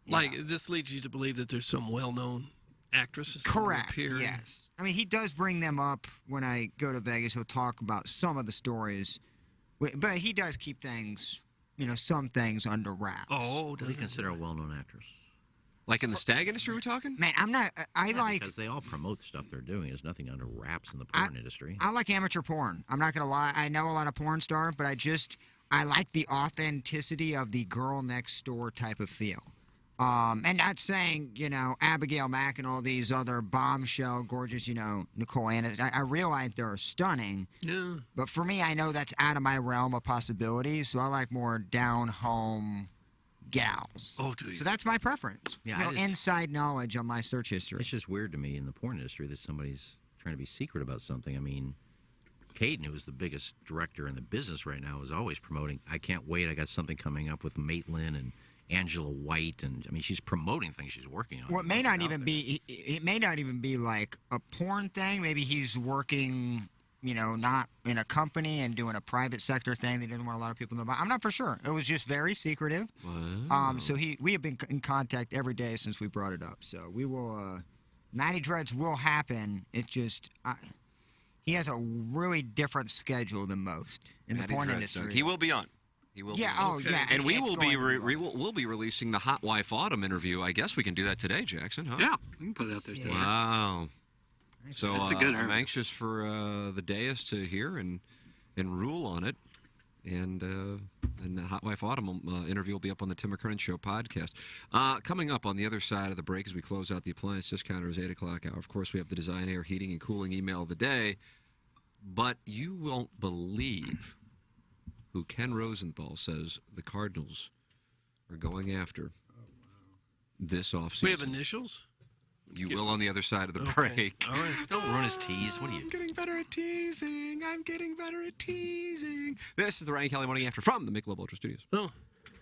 Like, this leads you to believe that there's some well-known actresses that will Correct. appear. Yes. I mean, he does bring them up when I go to Vegas. He'll talk about some of the stories, but he does keep things, some things under wraps. Oh, What do you consider a well-known actress? Like in the stag industry, we're talking? Man, I'm not. Because they all promote the stuff they're doing. There's nothing under wraps in the porn industry. I like amateur porn. I'm not gonna lie. I know a lot of porn stars, but I like the authenticity of the girl next door type of feel. And not saying, Abigail Mack and all these other bombshell, gorgeous, Nicole Anna. I realize they're stunning. Yeah. But for me, I know that's out of my realm of possibilities. So I like more down-home gals. Oh, do you? So that's my preference. Yeah, Inside knowledge on my search history. It's just weird to me in the porn industry that somebody's trying to be secret about something. I mean, Caden, who is the biggest director in the business right now, is always promoting, I can't wait, I got something coming up with Maitland and Angela White, and she's promoting things she's working on. Well, it may not even be like a porn thing. Maybe he's working not in a company and doing a private sector thing. They didn't want a lot of people to know about. I'm not for sure. It was just very secretive. Wow. So we have been in contact every day since we brought it up. So we will, 90 Dreads will happen. It's just, he has a really different schedule than most in the porn industry. He will be on. He will. Yeah. Be on. Oh, yeah. And we will be we'll be releasing the Hot Wife Autumn interview. I guess we can do that today, Jackson. Huh? Yeah, we can put it out there today. Wow. So That's a good I'm anxious for the dais to hear and rule on it, and the Hot Wife Autumn interview will be up on the Tim McKernan Show podcast. Coming up on the other side of the break as we close out the appliance discounters 8 o'clock hour. Of course, we have the Design Air Heating and Cooling email of the day, but you won't believe who Ken Rosenthal says the Cardinals are going after this offseason. We have initials? You will on the other side of the break. All right. Don't ruin his tease. What are you? I'm getting better at teasing. I'm getting better at teasing. This is the Ryan Kelly Morning After from the Michelob Ultra Studios. Oh.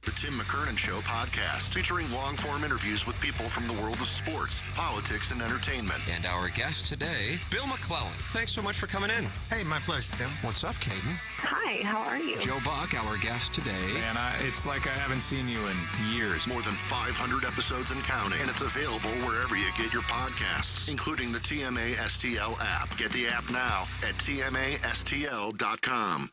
The Tim McKernan Show podcast, featuring long-form interviews with people from the world of sports, politics, and entertainment. And our guest today, Bill McClellan. Thanks so much for coming in. Hey, my pleasure, Tim. What's up, Caden? Hi, how are you? Joe Buck, our guest today. Man, it's like I haven't seen you in years. More than 500 episodes and counting, and it's available wherever you get your podcasts, including the TMA STL app. Get the app now at TMASTL.com.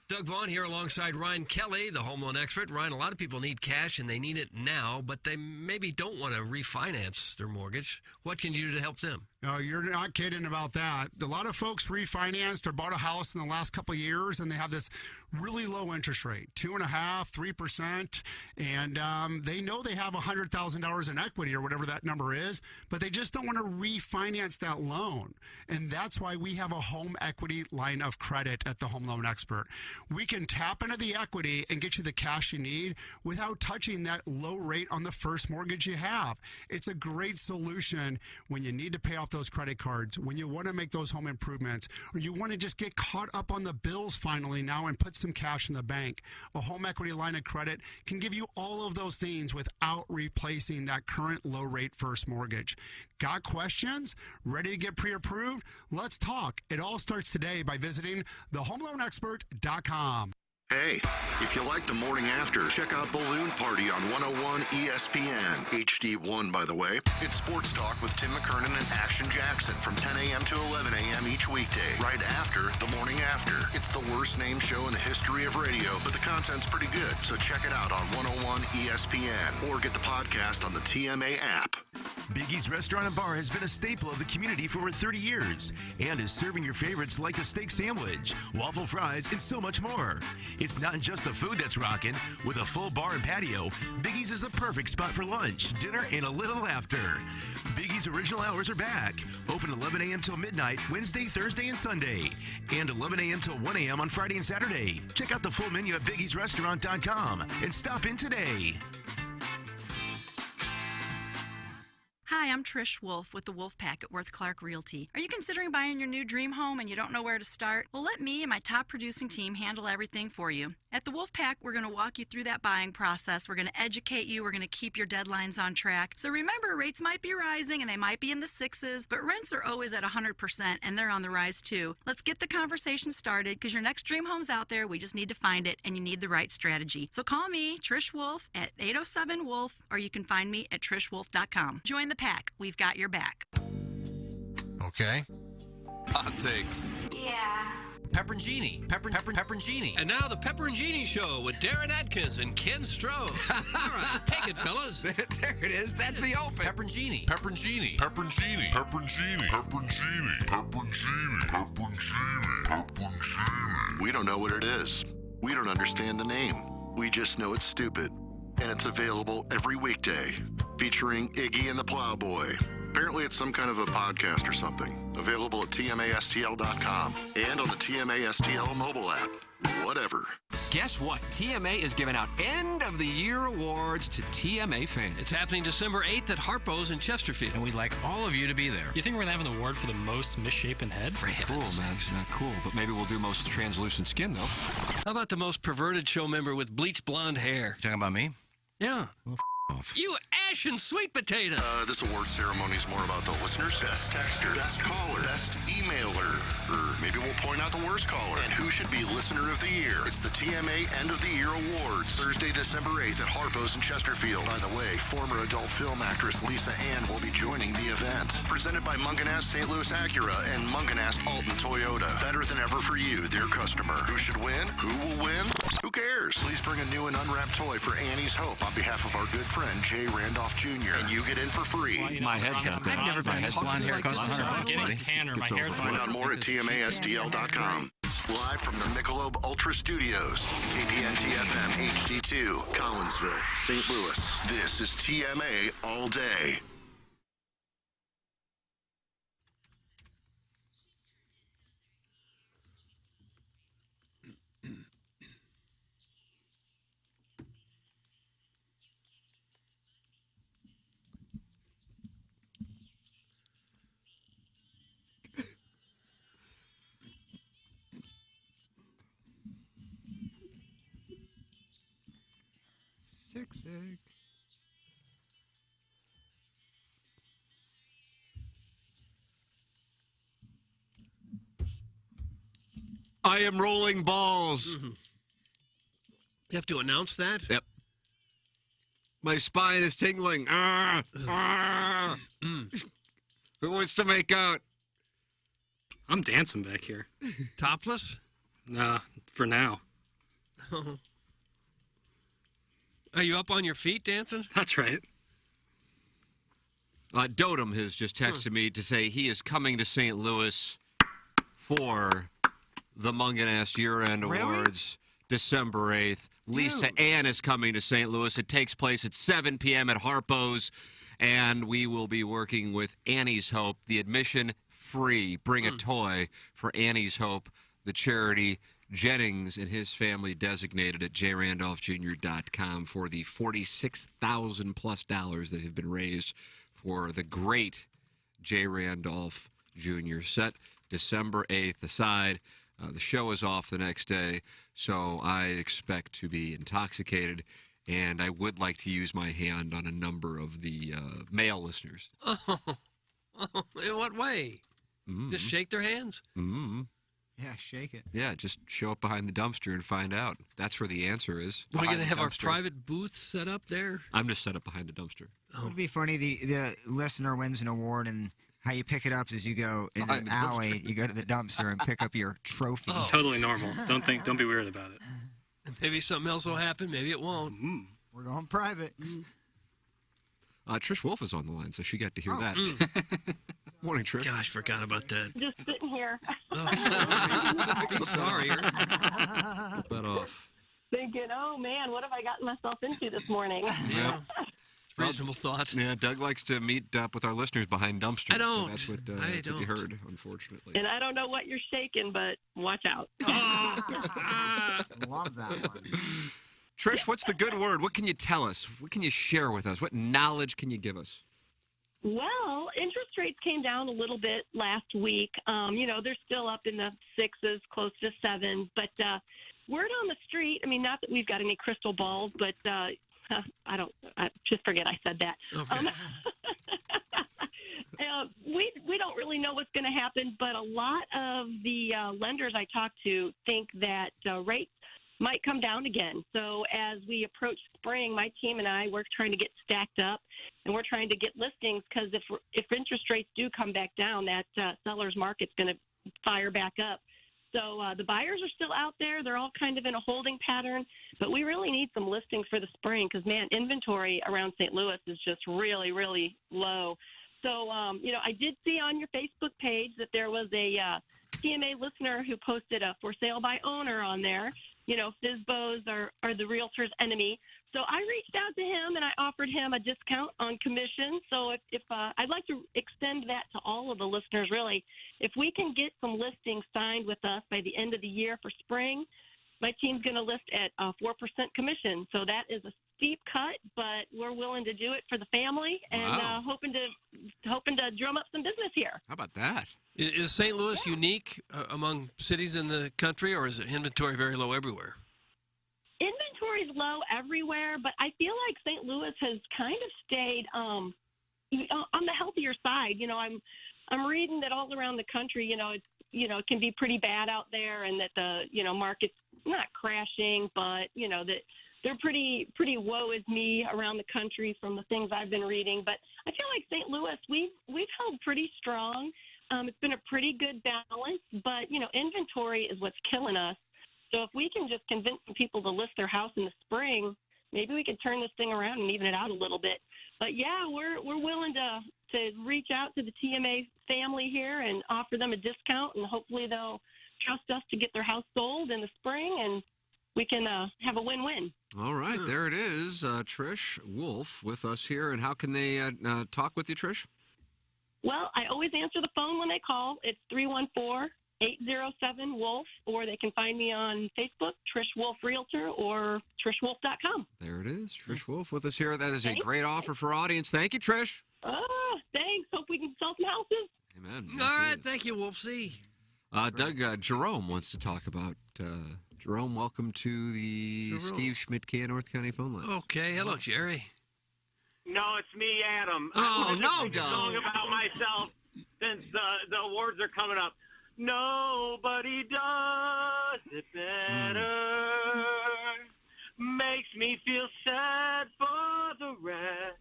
Doug Vaughn here alongside Ryan Kelly, the home loan expert. Ryan, a lot of people need cash and they need it now, but they maybe don't want to refinance their mortgage. What can you do to help them? No, you're not kidding about that. A lot of folks refinanced or bought a house in the last couple of years, and they have this really low interest rate, 2.5%, 3%, and they know they have $100,000 in equity or whatever that number is, but they just don't want to refinance that loan. And that's why we have a home equity line of credit at the Home Loan Expert. We can tap into the equity and get you the cash you need without touching that low rate on the first mortgage you have. It's a great solution when you need to pay off those credit cards, when you want to make those home improvements, or you want to just get caught up on the bills finally now and put some cash in the bank. A home equity line of credit can give you all of those things without replacing that current low rate first mortgage. Got questions? Ready to get pre-approved? Let's talk. It all starts today by visiting thehomeloanexpert.com. Hey, if you like the morning after, check out Balloon Party on 101 ESPN. HD1, by the way. It's sports talk with Tim McKernan and Action Jackson from 10 a.m. to 11 a.m. each weekday, right after the morning after. It's the worst named show in the history of radio, but the content's pretty good, so check it out on 101 ESPN or get the podcast on the TMA app. Biggie's Restaurant and Bar has been a staple of the community for over 30 years and is serving your favorites like the steak sandwich, waffle fries, and so much more. It's not just the food that's rocking. With a full bar and patio, Biggie's is the perfect spot for lunch, dinner, and a little laughter. Biggie's original hours are back. Open 11 a.m. till midnight, Wednesday, Thursday, and Sunday. And 11 a.m. till 1 a.m. on Friday and Saturday. Check out the full menu at biggiesrestaurant.com and stop in today. Hi, I'm Trish Wolf with the Wolf Pack at Worth Clark Realty. Are you considering buying your new dream home and you don't know where to start? Well, let me and my top producing team handle everything for you. At the Wolf Pack, we're going to walk you through that buying process. We're going to educate you. We're going to keep your deadlines on track. So remember, rates might be rising and they might be in the 6s, but rents are always at 100% and they're on the rise too. Let's get the conversation started because your next dream home's out there. We just need to find it and you need the right strategy. So call me, Trish Wolf, at 807-WOLF, or you can find me at trishwolf.com. Join the pack. We've got your back. Okay. Hot takes. Yeah. Pepper and Genie. Pepper and Genie. And now the Pepper and Genie Show with Darren Atkins and Ken Stroh. All right, take it, fellas. There it is. That's the open. Pepper and Genie. Pepper and Genie. Pepper and Genie. Pepper and Genie. Pepper and Genie. Pepper and Genie. Pepper and Genie. Pepper and Genie. We don't know what it is. We don't understand the name. We just know it's stupid. And it's available every weekday, featuring Iggy and the Plowboy. Apparently it's some kind of a podcast or something. Available at TMASTL.com and on the TMASTL mobile app. Whatever. Guess what? TMA is giving out end-of-the-year awards to TMA fans. It's happening December 8th at Harpo's in Chesterfield. And we'd like all of you to be there. You think we're going to have an award for the most misshapen head? Cool, man. Not cool. But maybe we'll do most translucent skin, though. How about the most perverted show member with bleached blonde hair? You talking about me? Yeah. Well, off. You ashen sweet potato. This award ceremony is more about the listeners. Best texter, best caller, best emailer, or maybe we'll point out the worst caller, and who should be Listener of the Year. It's the TMA End of the Year Awards, Thursday, December 8th at Harpo's in Chesterfield. By the way, former adult film actress Lisa Ann will be joining the event. Presented by Munganast St. Louis Acura and Munganast Alton Toyota. Better than ever for you, their customer. Who should win? Who will win? Who cares? Please bring a new and unwrapped toy for Annie's Hope on behalf of our good friend Jay Randolph Jr. And you get in for free. Well, My head's got that. I've never My been head's talked blonde to hair like costs this. I'm getting tanner. My hair's Find out more at TMASTL.com. Live from the Michelob Ultra Studios, KPNT FM HD2, Collinsville, St. Louis. This is TMA All Day. Sick. I am rolling balls. Mm-hmm. You have to announce that? Yep. My spine is tingling. Who wants to make out? I'm dancing back here. Topless? Nah, for now. Are you up on your feet dancing? That's right. Dotem has just texted me to say he is coming to St. Louis for the Munganast Year-End Awards, December 8th. Lisa Ann is coming to St. Louis. It takes place at 7 p.m. at Harpo's, and we will be working with Annie's Hope. The admission free. Bring a toy for Annie's Hope, the charity Jennings and his family designated at jrandolphjr.com for the $46,000+ that have been raised for the great J. Randolph Jr. Set December 8th aside. The show is off the next day, so I expect to be intoxicated, and I would like to use my hand on a number of the male listeners. In what way? Just shake their hands? Yeah, shake it. Yeah, just show up behind the dumpster and find out. That's where the answer is. Are we going to have our dumpster. private booth set up there? I'm just set up behind the dumpster. It'd be funny. The listener wins an award, and how you pick it up is you go in the alley, you go to the dumpster and pick up your trophy. Totally normal. Don't be weird about it. Maybe something else will happen. Maybe it won't. We're going private. Trish Wolf is on the line, so she got to hear that. Morning, Trish. Gosh, forgot about that. Just sitting here. Sorry. Bet off. Thinking, oh man, what have I gotten myself into this morning? Yeah. Reasonable thoughts. Yeah, Doug likes to meet up with our listeners behind dumpsters. I don't. So that's what you heard, unfortunately. And I don't know what you're shaking, but watch out. Love that one. Trish, what's the good word? What can you tell us? What can you share with us? What knowledge can you give us? Well, interest rates came down a little bit last week. They're still up in the 6s, close to 7. But word on the street, not that we've got any crystal balls, but I just forget I said that. Okay. We don't really know what's going to happen, but a lot of the lenders I talk to think that rates might come down again. So as we approach spring, my team and I, we're trying to get stacked up, and we're trying to get listings because if interest rates do come back down, that seller's market's going to fire back up. So the buyers are still out there. They're all kind of in a holding pattern, but we really need some listings for the spring because, man, inventory around St. Louis is just really, really low. So, I did see on your Facebook page that there was a CMA listener who posted a for sale by owner on there. FSBOs are the realtor's enemy. So I reached out to him and I offered him a discount on commission. So if I'd like to extend that to all of the listeners, really. If we can get some listings signed with us by the end of the year for spring, my team's going to list at 4% commission. So that is a steep cut, but we're willing to do it for the family and hoping to drum up some business here. How about that? Is St. Louis unique among cities in the country, or is it inventory very low everywhere? Inventory is low everywhere, but I feel like St. Louis has kind of stayed on the healthier side. You know, I'm reading that all around the country, it can be pretty bad out there, and that the market's not crashing, but that they're pretty woe is me around the country from the things I've been reading. But I feel like St. Louis, we've held pretty strong. It's been a pretty good balance, but inventory is what's killing us. So if we can just convince some people to list their house in the spring, maybe we could turn this thing around and even it out a little bit. But yeah, we're willing to reach out to the TMA family here and offer them a discount, and hopefully they'll trust us to get their house sold in the spring, and we can have a win-win. All right, there it is. Trish Wolf with us here. And how can they talk with you, Trish? Well, I always answer the phone when they call. It's 314-807-WOLF, or they can find me on Facebook, Trish Wolf Realtor, or trishwolf.com. There it is. Trish Wolf with us here. That is a great offer for our audience. Thank you, Trish. Thanks. Hope we can sell some houses. Amen. All right. Thank you, Wolf C. Doug, Jerome wants to talk about... Jerome, welcome to the Steve Schmidt-Kia North County phone line. Okay. Hello, Jerry. No, it's me, Adam. Oh, no, Doug. A song about myself since the awards are coming up. Nobody does it better. Makes me feel sad for the rest.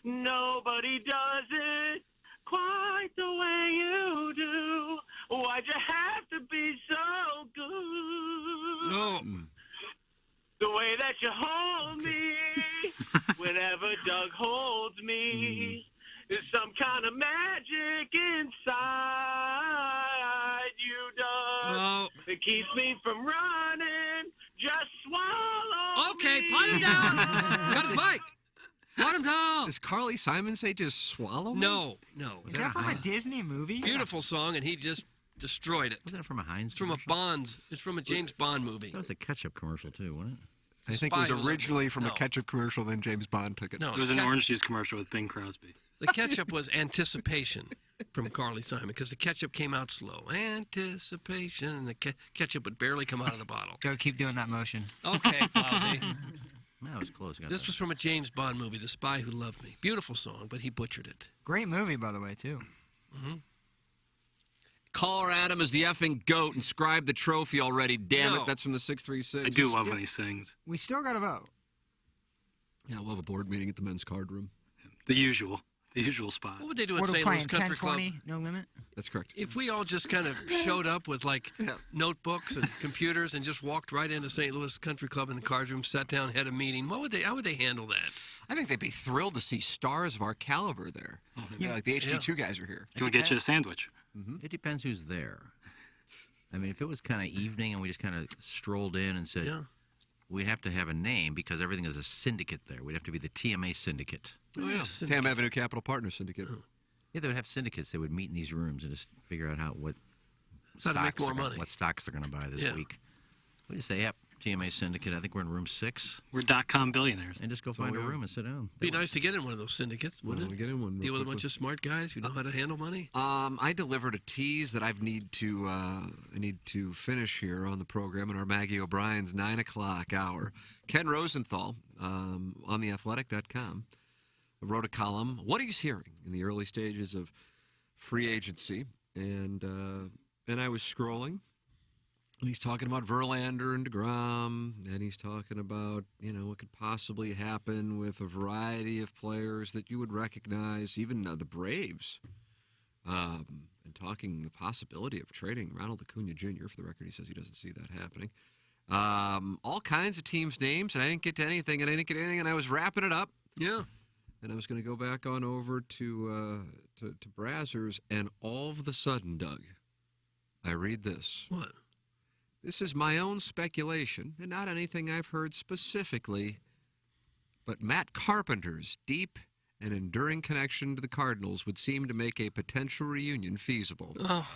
Nobody does it quite the way you do. Why'd you have to be so good? No. The way that you hold me whenever Doug holds me. There's some kind of magic inside you, Doug. It keeps me from running. Just swallow Okay, me. put him down. Got his mic. Put him down. Does Carly Simon say just swallow me? No. Is that from a Disney movie? Beautiful song, and he just destroyed it. Wasn't it from a Heinz It's from a Bonds. It's from a James Bond movie. That was a ketchup commercial, too, wasn't it? I think it was originally from a ketchup commercial, then James Bond took it. No, It was an orange juice commercial with Bing Crosby. The ketchup was Anticipation from Carly Simon, because the ketchup came out slow. Anticipation, and the ketchup would barely come out of the bottle. Go keep doing that motion. Okay, Plowsy. That was close. This was from a James Bond movie, The Spy Who Loved Me. Beautiful song, but he butchered it. Great movie, by the way, too. Mm-hmm. Caller Adam is the effing GOAT. Inscribe the trophy already, damn No. it. That's from the 636. I do love when he sings. We still got to vote. Yeah, we'll have a board meeting at the men's card room. The usual spot. What would they do at What are we St. Louis playing, Country 10, 20, Club? no limit? That's correct. If we all just kind of showed up with, like, notebooks and computers and just walked right into St. Louis Country Club in the card room, sat down, had a meeting, how would they handle that? I think they'd be thrilled to see stars of our caliber there. Like the HD2 guys are here. Can we get you a sandwich? It depends who's there. I mean, if it was kind of evening and we just kind of strolled in and said, we'd have to have a name because everything is a syndicate there. We'd have to be the TMA Syndicate. Oh, yeah. Tam Avenue Capital Partners Syndicate. Yeah, they would have syndicates. They would meet in these rooms and just figure out How to make stocks more they're gonna- money. what stocks they're going to buy this Yeah. week. We just say, yep, TMA Syndicate. I think we're in room 6. We're .com billionaires. And just go find a room and sit down. Be nice to get in one of those syndicates, wouldn't We'll it? get in one. Deal with a bunch of smart guys who know how to handle money. I delivered a tease that I need to finish here on the program in our Maggie O'Brien's 9 o'clock hour. Ken Rosenthal on theathletic.com wrote a column, what he's hearing in the early stages of free agency, and I was scrolling. And he's talking about Verlander and DeGrom, and he's talking about, what could possibly happen with a variety of players that you would recognize, even the Braves, and talking the possibility of trading Ronald Acuna Jr. For the record, he says he doesn't see that happening. All kinds of teams' names, and I didn't get to anything, and I was wrapping it up. Yeah. And I was going to go back on over to Brazzers, and all of a sudden, Doug, I read this. What? This is my own speculation, and not anything I've heard specifically, but Matt Carpenter's deep and enduring connection to the Cardinals would seem to make a potential reunion feasible. Oh.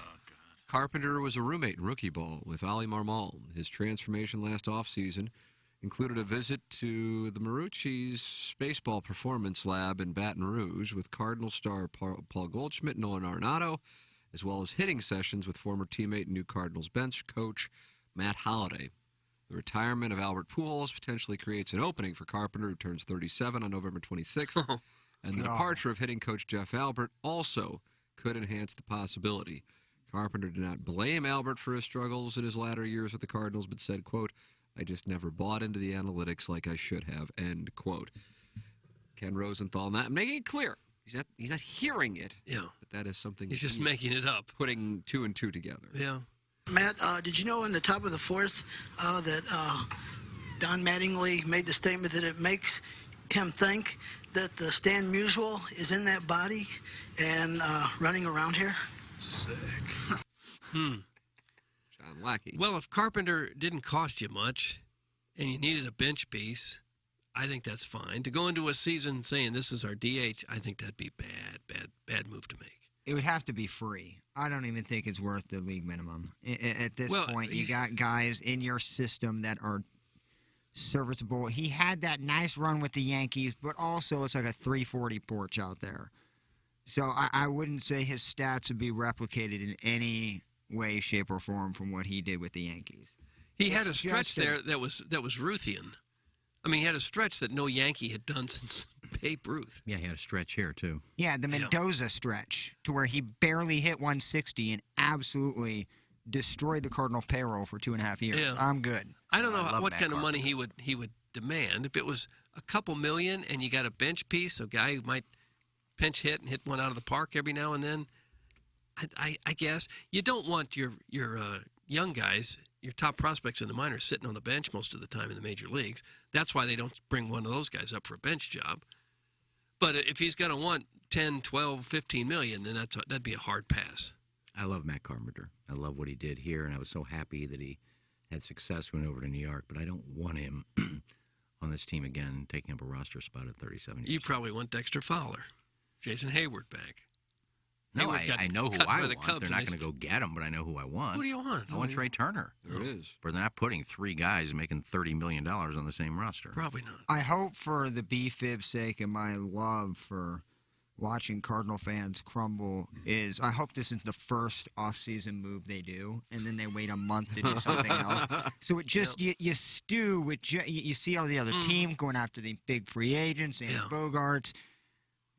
Carpenter was a roommate in rookie ball with Oli Marmol. His transformation last offseason included a visit to the Marucci's baseball performance lab in Baton Rouge with Cardinal star Paul Goldschmidt and Nolan Arenado, as well as hitting sessions with former teammate and new Cardinals bench coach Matt Holliday. The retirement of Albert Pujols potentially creates an opening for Carpenter, who turns 37 on November 26th. And the departure of hitting coach Jeff Albert also could enhance the possibility. Carpenter did not blame Albert for his struggles in his latter years with the Cardinals, but said, quote, "I just never bought into the analytics like I should have," end quote. Ken Rosenthal not making it clear. He's not hearing it. Yeah. But that is something He's just making it up. Putting 2 and 2 together. Yeah. Matt, did you know in the top of the fourth that Don Mattingly made the statement that it makes him think that the Stan Musial is in that body and running around here? Sick. John Lackey. Well, if Carpenter didn't cost you much and you needed a bench piece, I think that's fine. To go into a season saying this is our DH, I think that'd be bad move to make. It would have to be free. I don't even think it's worth the league minimum. At this point, you got guys in your system that are serviceable. He had that nice run with the Yankees, but also it's like a 340 porch out there. So I wouldn't say his stats would be replicated in any way, shape, or form from what he did with the Yankees. He had a stretch there that was Ruthian. I mean, he had a stretch that no Yankee had done since Babe Ruth. Yeah, he had a stretch here, too. Yeah, the Mendoza stretch, to where he barely hit 160 and absolutely destroyed the Cardinal payroll for 2.5 years. Yeah. I'm good. I don't know what kind of money he would demand. If it was a couple million and you got a bench piece, a guy who might pinch hit and hit one out of the park every now and then, I guess you don't want your young guys, your top prospects in the minors, sitting on the bench most of the time in the major leagues. That's why they don't bring one of those guys up for a bench job. But if he's going to want 10, 12, 15 million, then that'd be a hard pass. I love Matt Carpenter. I love what he did here, and I was so happy that he had success when he went over to New York. But I don't want him on this team again, taking up a roster spot at 37 years. You probably want Dexter Fowler, Jason Hayward back. No, I know who I want. They're not going to go get him, but I know who I want. Who do you want? I want Trey Turner. There it is. But they're not putting 3 guys making $30 million on the same roster. Probably not. I hope for the B-Fib's sake and my love for watching Cardinal fans crumble is I hope this is the first off-season move they do, and then they wait a month to do something else. So it just, you stew with, you see all the other teams going after the big free agents and Bogarts.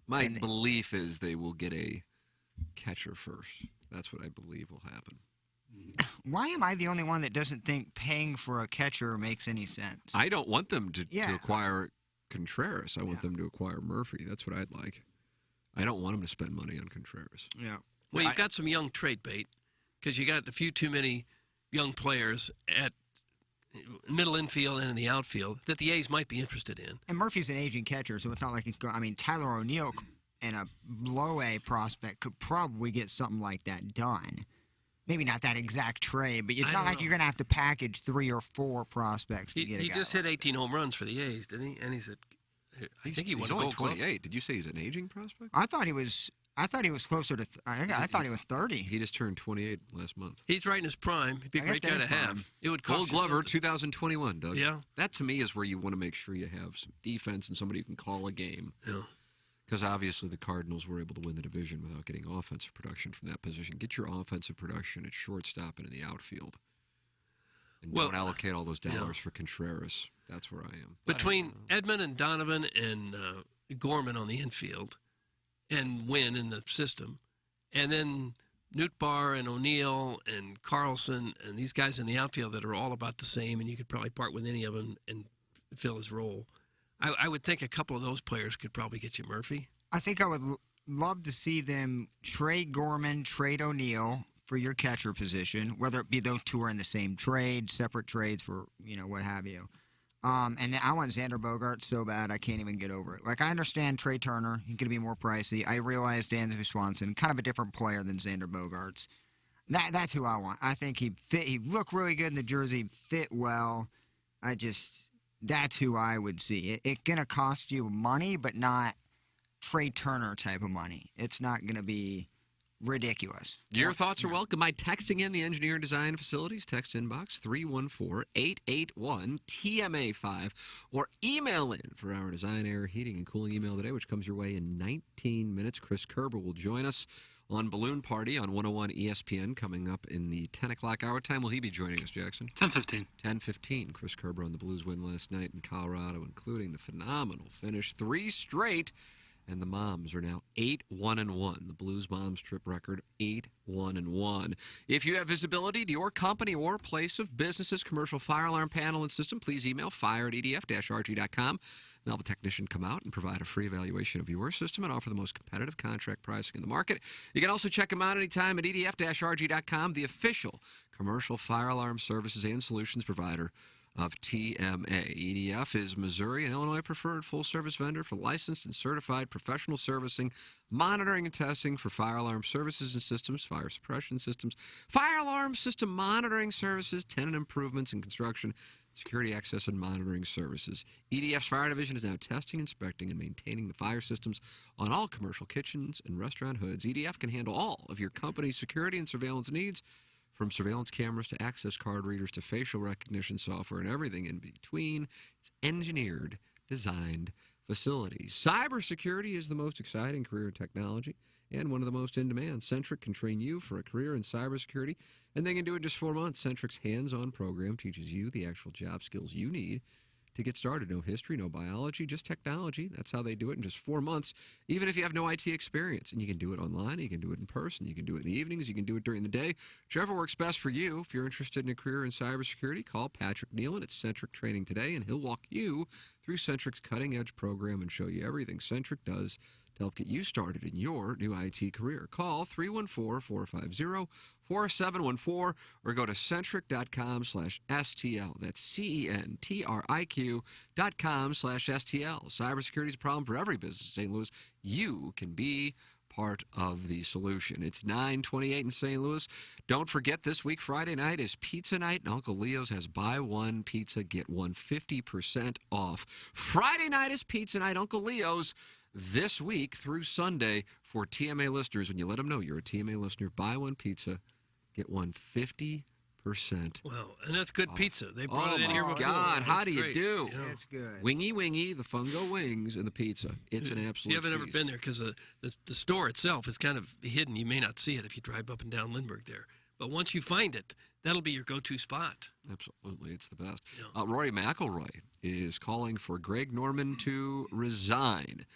My belief is they will get a catcher first. That's what I believe will happen. Why am I the only one that doesn't think paying for a catcher makes any sense? I don't want them to acquire Contreras. I want them to acquire Murphy. That's what I'd like. I don't want them to spend money on Contreras. Yeah. Well, you've got some young trade bait because you got a few too many young players at middle infield and in the outfield that the A's might be interested in. And Murphy's an aging catcher, so it's not like he's going. I mean, Tyler O'Neill and a low-A prospect could probably get something like that done. Maybe not that exact trade, but it's not like you're going to have to package 3 or 4 prospects to get a He guy. just hit 18 home runs for the A's, didn't he? And he's I think he won He's a only Gold Glove. 28. Did you say he's an aging prospect? I thought he was closer to. I thought he was 30. He just turned 28 last month. He's right in his prime. He'd be a great guy to have. It would cost Gold you Glover, something. 2021, Doug. Yeah. That to me is where you want to make sure you have some defense and somebody who can call a game. Yeah. Because obviously the Cardinals were able to win the division without getting offensive production from that position. Get your offensive production at shortstop and in the outfield. And don't allocate all those dollars for Contreras. That's where I am. Between Edmund and Donovan and Gorman on the infield and Wynn in the system, and then Nootbaar and O'Neill and Carlson and these guys in the outfield that are all about the same, and you could probably part with any of them and fill his role. I would think a couple of those players could probably get you Murphy. I think I would love to see them trade Gorman, trade O'Neill for your catcher position, whether it be those two are in the same trade, separate trades for, what have you. And then I want Xander Bogaerts so bad I can't even get over it. Like, I understand Trey Turner. He's going to be more pricey. I realize Dansby Swanson, kind of a different player than Xander Bogaerts. That's who I want. I think he looked really good in the jersey, fit well. That's who I would see. It's going to cost you money, but not Trey Turner type of money. It's not going to be ridiculous. Your thoughts are welcome by texting in the Engineer Design Facilities text inbox 314-881-TMA5 or email in for our Design Air Heating and Cooling email today, which comes your way in 19 minutes. Chris Kerber will join us on Balloon Party on 101 ESPN coming up in the 10 o'clock hour. Time will he be joining us, Jackson? 10:15. 10:15. Chris Kerber on the Blues win last night in Colorado, including the phenomenal finish. 3 straight, and the Moms are now 8-1-1. The Blues Moms trip record, 8-1-1. If you have visibility to your company or place of business's commercial fire alarm panel and system, please email fire@edf-rg.com. They'll have a technician come out and provide a free evaluation of your system and offer the most competitive contract pricing in the market. You can also check them out anytime at edf-rg.com, the official commercial fire alarm services and solutions provider of TMA. EDF is Missouri and Illinois preferred full-service vendor for licensed and certified professional servicing, monitoring and testing for fire alarm services and systems, fire suppression systems, fire alarm system monitoring services, tenant improvements and construction, security access and monitoring services. EDF's fire division is now testing, inspecting, and maintaining the fire systems on all commercial kitchens and restaurant hoods. EDF can handle all of your company's security and surveillance needs, from surveillance cameras to access card readers to facial recognition software and everything in between. It's engineered, designed facilities. Cybersecurity is the most exciting career in technology and one of the most in demand. Centric can train you for a career in cybersecurity, and they can do it in just 4 months. Centric's hands-on program teaches you the actual job skills you need to get started. No history, no biology, just technology. That's how they do it in just 4 months, even if you have no IT experience. And you can do it online, you can do it in person, you can do it in the evenings, you can do it during the day, whichever works best for you. If you're interested in a career in cybersecurity, call Patrick Nealon at Centric Training today, and he'll walk you through Centric's cutting-edge program and show you everything Centric does to help get you started in your new IT career. Call 314-450-4714 or go to centric.com/STL. That's CENTRIQ.com/STL. Cybersecurity is a problem for every business in St. Louis. You can be part of the solution. It's 9:28 in St. Louis. Don't forget, this week, Friday night, is pizza night, and Uncle Leo's has buy one pizza, get one 50% off. Friday night is pizza night, Uncle Leo's, this week through Sunday for TMA listeners. When you let them know you're a TMA listener, buy one pizza, get one 50% Well, and that's good off. pizza. They brought it in here before. God, how It's do you great. do? Yeah. It's good. Wingy, the Fungo wings and the pizza. It's an absolute You haven't ever feast. been there because the store itself is kind of hidden. You may not see it if you drive up and down Lindbergh there. But once you find it, that'll be your go-to spot. Absolutely. It's the best. Rory McIlroy is calling for Greg Norman to resign.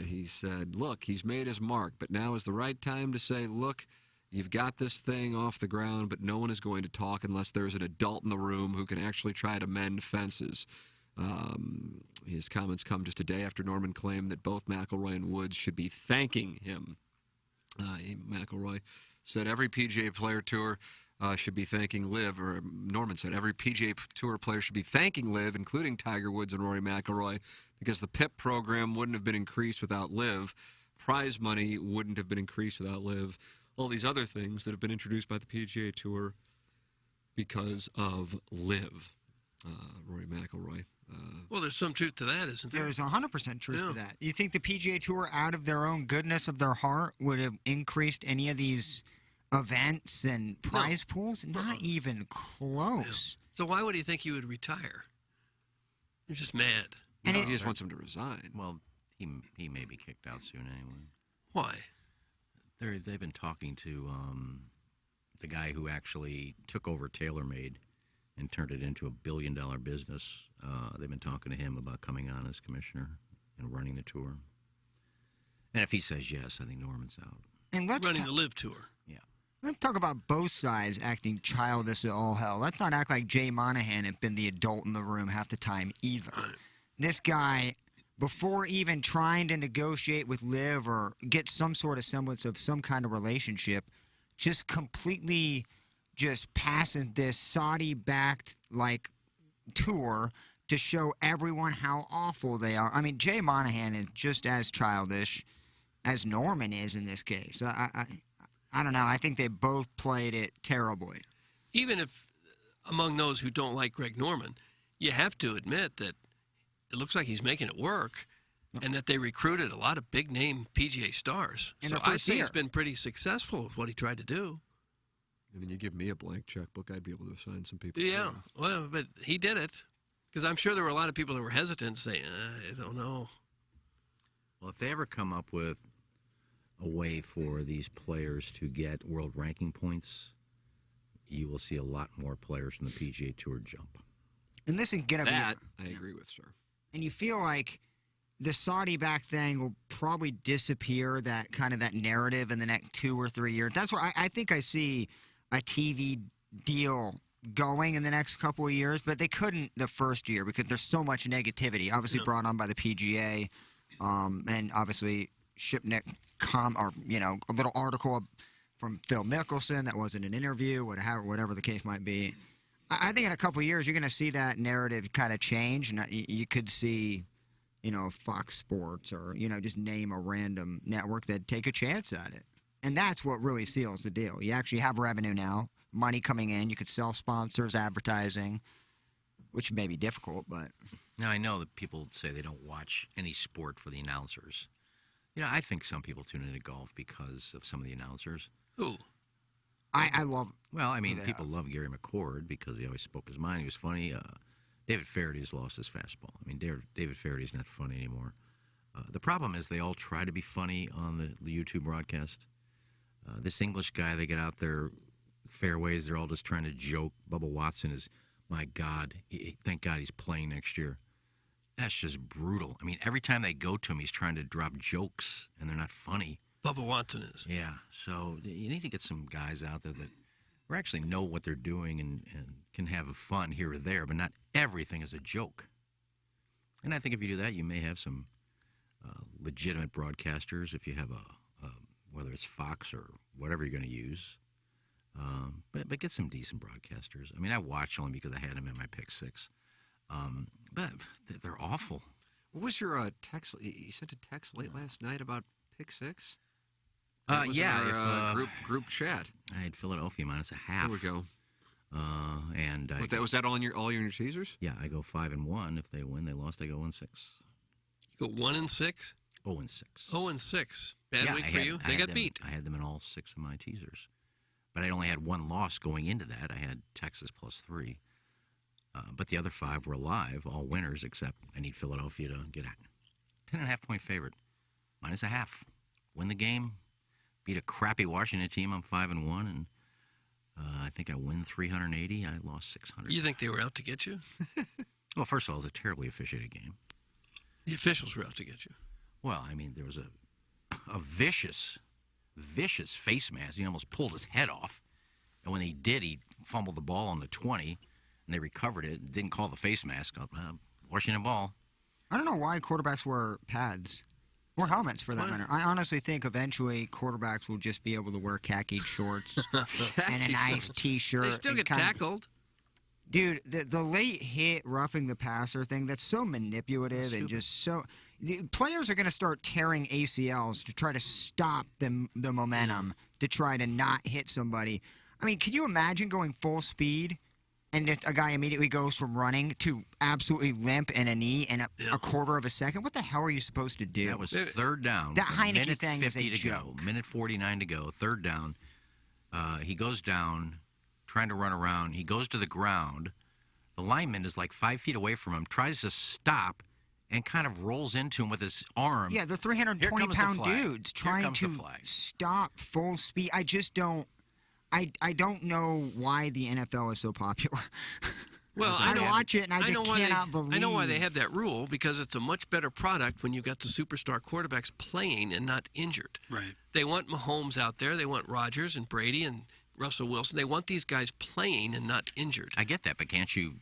He said, look, he's made his mark, but now is the right time to say, look, you've got this thing off the ground, but no one is going to talk unless there's an adult in the room who can actually try to mend fences. His comments come just a day after Norman claimed that both McIlroy and Woods should be thanking him. McIlroy said every PGA Player Tour should be thanking Liv, or Norman said every PGA Tour player should be thanking Liv, including Tiger Woods and Rory McIlroy, because the PIP program wouldn't have been increased without Liv. Prize money wouldn't have been increased without Liv. All these other things that have been introduced by the PGA Tour because of Liv. Rory McIlroy. Well, there's some truth to that, isn't there? There's 100% truth to that. You think the PGA Tour, out of their own goodness of their heart, would have increased any of these events and prize pools? Not even close. So why would he think he would retire? He's just mad. And he just wants him to resign. Well, he may be kicked out soon anyway. Why? They've been talking to the guy who actually took over TaylorMade and turned it into $1 billion business. They've been talking to him about coming on as commissioner and running the tour. And if he says yes, I think Norman's out. And let's running the Live Tour. Yeah. Let's talk about both sides acting childish as all hell. Let's not act like Jay Monahan had been the adult in the room half the time either. This guy, before even trying to negotiate with Liv or get some sort of semblance of some kind of relationship, just completely just passing this Saudi-backed tour to show everyone how awful they are. I mean, Jay Monahan is just as childish as Norman is in this case. I don't know. I think they both played it terribly. Even if among those who don't like Greg Norman, you have to admit that it looks like he's making it work and that they recruited a lot of big-name PGA stars. In so the I first think year. he's been pretty successful with what he tried to do. I mean, you give me a blank checkbook, I'd be able to assign some people. Yeah, well, but he did it. Because I'm sure there were a lot of people that were hesitant saying, I don't know. Well, if they ever come up with a way for these players to get world ranking points, you will see a lot more players from the PGA Tour jump. And this is gonna That I agree with, sir. And you feel like the Saudi back thing will probably disappear, that kind of that narrative in the next 2 or 3 years. That's where I think I see a TV deal going in the next couple of years, but they couldn't the first year because there's so much negativity, obviously brought on by the PGA, and obviously Shipnick a little article from Phil Mickelson that wasn't an interview, whatever the case might be. I think in a couple of years you're going to see that narrative kind of change, and you could see, Fox Sports or, just name a random network that take a chance at it. And that's what really seals the deal. You actually have revenue now, money coming in. You could sell sponsors, advertising, which may be difficult, but... Now, I know that people say they don't watch any sport for the announcers. I think some people tune into golf because of some of the announcers. Who? I love... Well, I mean, people love Gary McCord because he always spoke his mind. He was funny. David Faraday's lost his fastball. I mean, David Faraday's not funny anymore. The problem is they all try to be funny on the YouTube broadcast. This English guy, they get out there, fairways, they're all just trying to joke. Bubba Watson is, my God, thank God he's playing next year. That's just brutal. I mean, every time they go to him, he's trying to drop jokes, and they're not funny. Bubba Watson is. Yeah, so you need to get some guys out there that actually know what they're doing and can have fun here or there, but not everything is a joke. And I think if you do that, you may have some legitimate broadcasters if you have whether it's Fox or whatever you're going to use. But get some decent broadcasters. I mean, I watched only because I had them in my pick six. But they're awful. What was your text? You sent a text late last night about pick six? Yeah. Group chat. I had Philadelphia -1.5. There we go. And was that all your teasers? Yeah, I go 5-1. If they win, they lost. I go 1-6. You go 1-6. 0-6. 0-6. Bad week for you. They got beat. I had them in all 6 of my teasers, but I only had one loss going into that. I had Texas +3, but the other 5 were alive, all winners, except I need Philadelphia to get a 10.5-point favorite, -0.5, win the game, beat a crappy Washington team. I'm 5-1, and I think I win 380. I lost 600. You think they were out to get you? Well, first of all, it was a terribly officiated game. The officials were out to get you. Well, I mean, there was a vicious face mask. He almost pulled his head off. And when he did, he fumbled the ball on the 20, and they recovered it and didn't call the face mask. Washington ball. I don't know why quarterbacks wear pads or helmets for that matter. I honestly think eventually quarterbacks will just be able to wear khaki shorts and a nice T-shirt. They still get tackled. Dude, the late hit roughing the passer thing, that's so manipulative and just so... The players are going to start tearing ACLs to try to stop the momentum, to try to not hit somebody. I mean, can you imagine going full speed and if a guy immediately goes from running to absolutely limp and a knee in a quarter of a second? What the hell are you supposed to do? That was third down. That Heineke minute thing is a 50 to joke. go. Minute 49 to go. Third down. He goes down, trying to run around. He goes to the ground. The lineman is like 5 feet away from him, tries to stop, and kind of rolls into him with his arm. Yeah, they're 320-pound dudes trying to stop full speed. I just don't. I don't know why the NFL is so popular. Well, I watch it and I just cannot believe. I know why they have that rule, because it's a much better product when you've got the superstar quarterbacks playing and not injured. Right. They want Mahomes out there. They want Rodgers and Brady and Russell Wilson. They want these guys playing and not injured. I get that, but can't you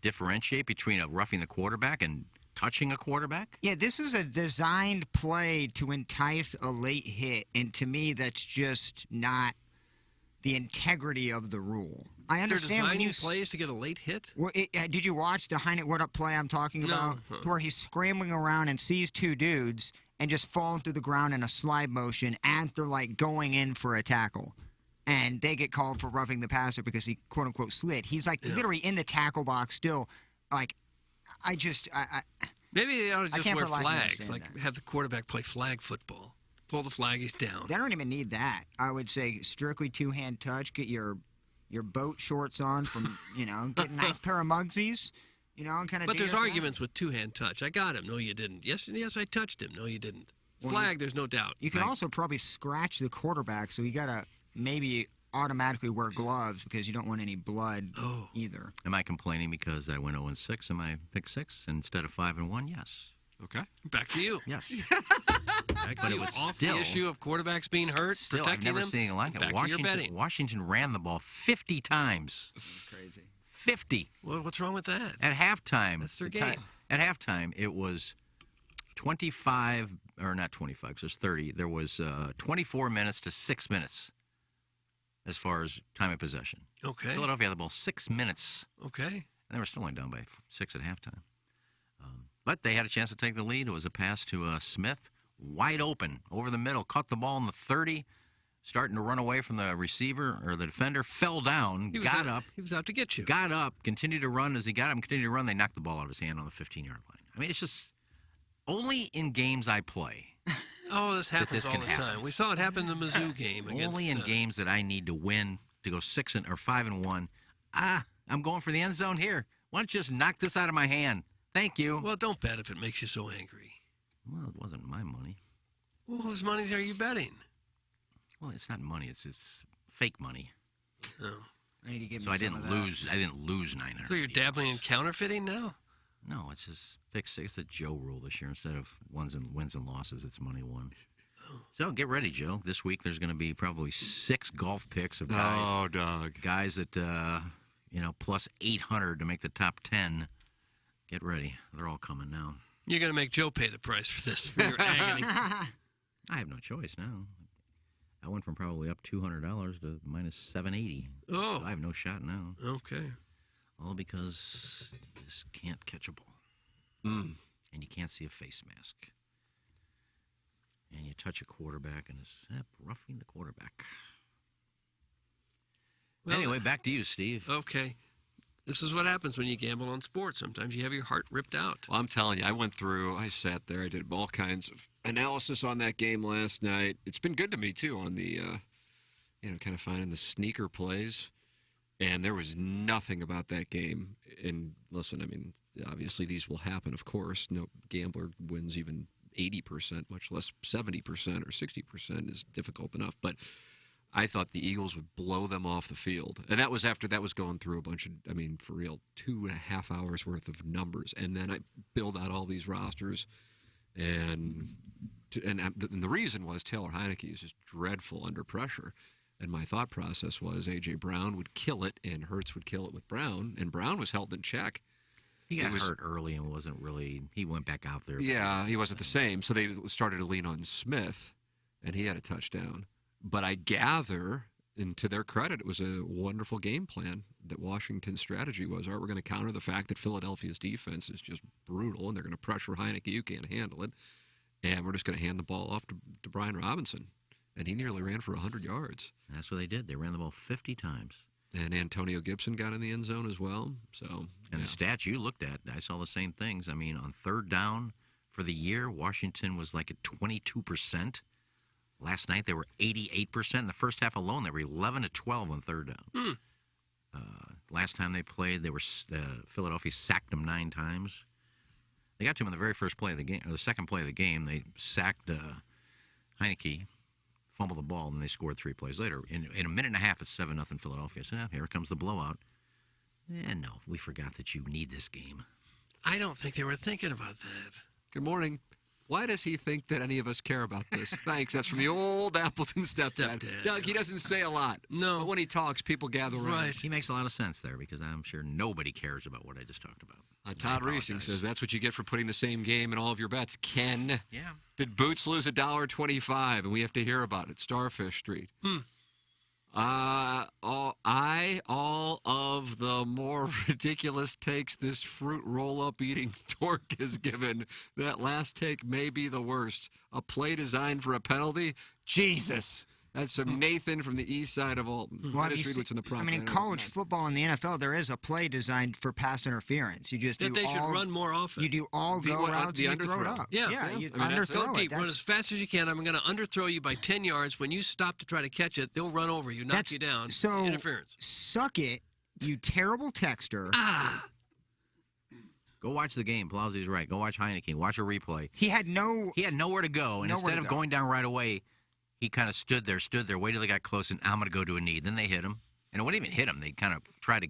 differentiate between a roughing the quarterback and touching a quarterback? Yeah, this is a designed play to entice a late hit, and to me, that's just not the integrity of the rule. I understand They're when you designing plays to get a late hit? Well, did you watch the Heineke what up play I'm talking about? No. Where he's scrambling around and sees 2 dudes and just falling through the ground in a slide motion after like going in for a tackle. And they get called for roughing the passer because he quote unquote slid. He's like literally in the tackle box still. Like, maybe they ought to just wear flags, like have the quarterback play flag football. Pull the flag, he's down. They don't even need that. I would say strictly 2-hand touch. Get your boat shorts on from, get a nice pair of Mugsies, and kind of. But there's arguments with 2-hand touch. I got him. No, you didn't. Yes, I touched him. No, you didn't. Flag, there's no doubt. You can also probably scratch the quarterback, so you got to maybe automatically wear gloves because you don't want any blood either. Am I complaining because I went 0-6 and I picked 6 instead of 5-1? Yes. Okay. Back to you. Yes. Back to you. Off the issue of quarterbacks being hurt, protecting I've never them. seen anything like it. Back to your betting. Washington ran the ball 50 times. Crazy. 50. Well, what's wrong with that? At halftime. That's their game. At halftime, it was 25, or not 25, because it was 30. There was 24 minutes to 6 minutes as far as time of possession. Okay. Philadelphia had the ball 6 minutes. Okay. And they were still only down by 6 at halftime. But they had a chance to take the lead. It was a pass to Smith, wide open, over the middle, caught the ball in the 30, starting to run away from the receiver or the defender, fell down, got up. He was out to get you. Got up, continued to run. As he got up, continued to run, they knocked the ball out of his hand on the 15-yard line. I mean, it's just only in games I play. Oh, this happens all can the happen. time. We saw it happen in the Mizzou game. Only in games that I need to win, to go 5-1. I'm going for the end zone here. Why don't you just knock this out of my hand? Thank you. Well, don't bet if it makes you so angry. Well, it wasn't my money. Well, whose money are you betting? Well, it's not money. It's fake money. Oh. I need to give so me I some didn't of that. lose. I didn't lose 900. So you're dabbling in counterfeiting now? No, it's just pick 6. It's a Joe rule this year. Instead of wins and losses, it's money won. So get ready, Joe. This week there's going to be probably 6 golf picks of guys. Oh, Doug. Guys that plus 800 to make the top 10. Get ready. They're all coming now. You're going to make Joe pay the price for this, for your agony. I have no choice now. I went from probably up $200 to minus $780. Oh. So I have no shot now. Okay. All because you just can't catch a ball. And you can't see a face mask. And you touch a quarterback and it's roughing the quarterback. Well, anyway, back to you, Steve. Okay. This is what happens when you gamble on sports. Sometimes you have your heart ripped out. Well, I'm telling you, I sat there, I did all kinds of analysis on that game last night. It's been good to me, too, on the, kind of finding the sneaker plays. And there was nothing about that game. And listen, I mean, obviously these will happen, of course. No gambler wins even 80%, much less 70% or 60% is difficult enough. But I thought the Eagles would blow them off the field. And that was after that was going through a bunch of, for real, 2.5 hours worth of numbers. And then I build out all these rosters. And the reason was Taylor Heineke is just dreadful under pressure. And my thought process was A.J. Brown would kill it and Hurts would kill it with Brown. And Brown was held in check. He got hurt early and wasn't really, he went back out there. Yeah, he wasn't the same. So they started to lean on Smith, and he had a touchdown. But I gather, and to their credit, it was a wonderful game plan that Washington's strategy was, all right, we're going to counter the fact that Philadelphia's defense is just brutal, and they're going to pressure Heineke. You can't handle it. And we're just going to hand the ball off to Brian Robinson. And he nearly ran for 100 yards. And that's what they did. They ran the ball 50 times. And Antonio Gibson got in the end zone as well. And the stats you looked at, I saw the same things. I mean, on third down for the year, Washington was like at 22%. Last night they were 88%. In the first half alone, they were 11-12 on third down. Last time they played, they were Philadelphia sacked them 9 times. They got to him in the very first play of the game, or the second play of the game. They sacked Heineke, fumbled the ball, and they scored 3 plays later. In a minute and a half, it's 7-0 Philadelphia. So here comes the blowout. And no, we forgot that you need this game. I don't think they were thinking about that. Good morning. Why does he think that any of us care about this? Thanks. That's from the old Appleton stepdad. Doug, he doesn't say a lot. No. But when he talks, people gather around. Right. He makes a lot of sense there because I'm sure nobody cares about what I just talked about. Todd Reesing says that's what you get for putting the same game in all of your bets. Ken. Yeah. Did Boots lose $1.25 and we have to hear about it? Starfish Street. All of the more ridiculous takes this fruit roll-up eating dork has given. That last take may be the worst. A play designed for a penalty? Jesus. That's from Nathan from the east side of Alton. Well, Let's read what's in the prompt. in college football and the NFL, there is a play designed for pass interference. You just that they should run more often. You do all go routes and you throw it up. Yeah. You Go underthrow deep. it. Run as fast as you can. I'm going to underthrow you by 10 yards. When you stop to try to catch it, they'll run over you, knock you down. So interference. Suck it, you terrible texter. Go watch the game. Palazzi's right. Go watch Heineke. Watch a replay. He had nowhere to go, and instead of going down right away, he kind of stood there, waited till they got close, and I'm going to go to a knee. Then they hit him, and it wouldn't even hit him. They kind of tried to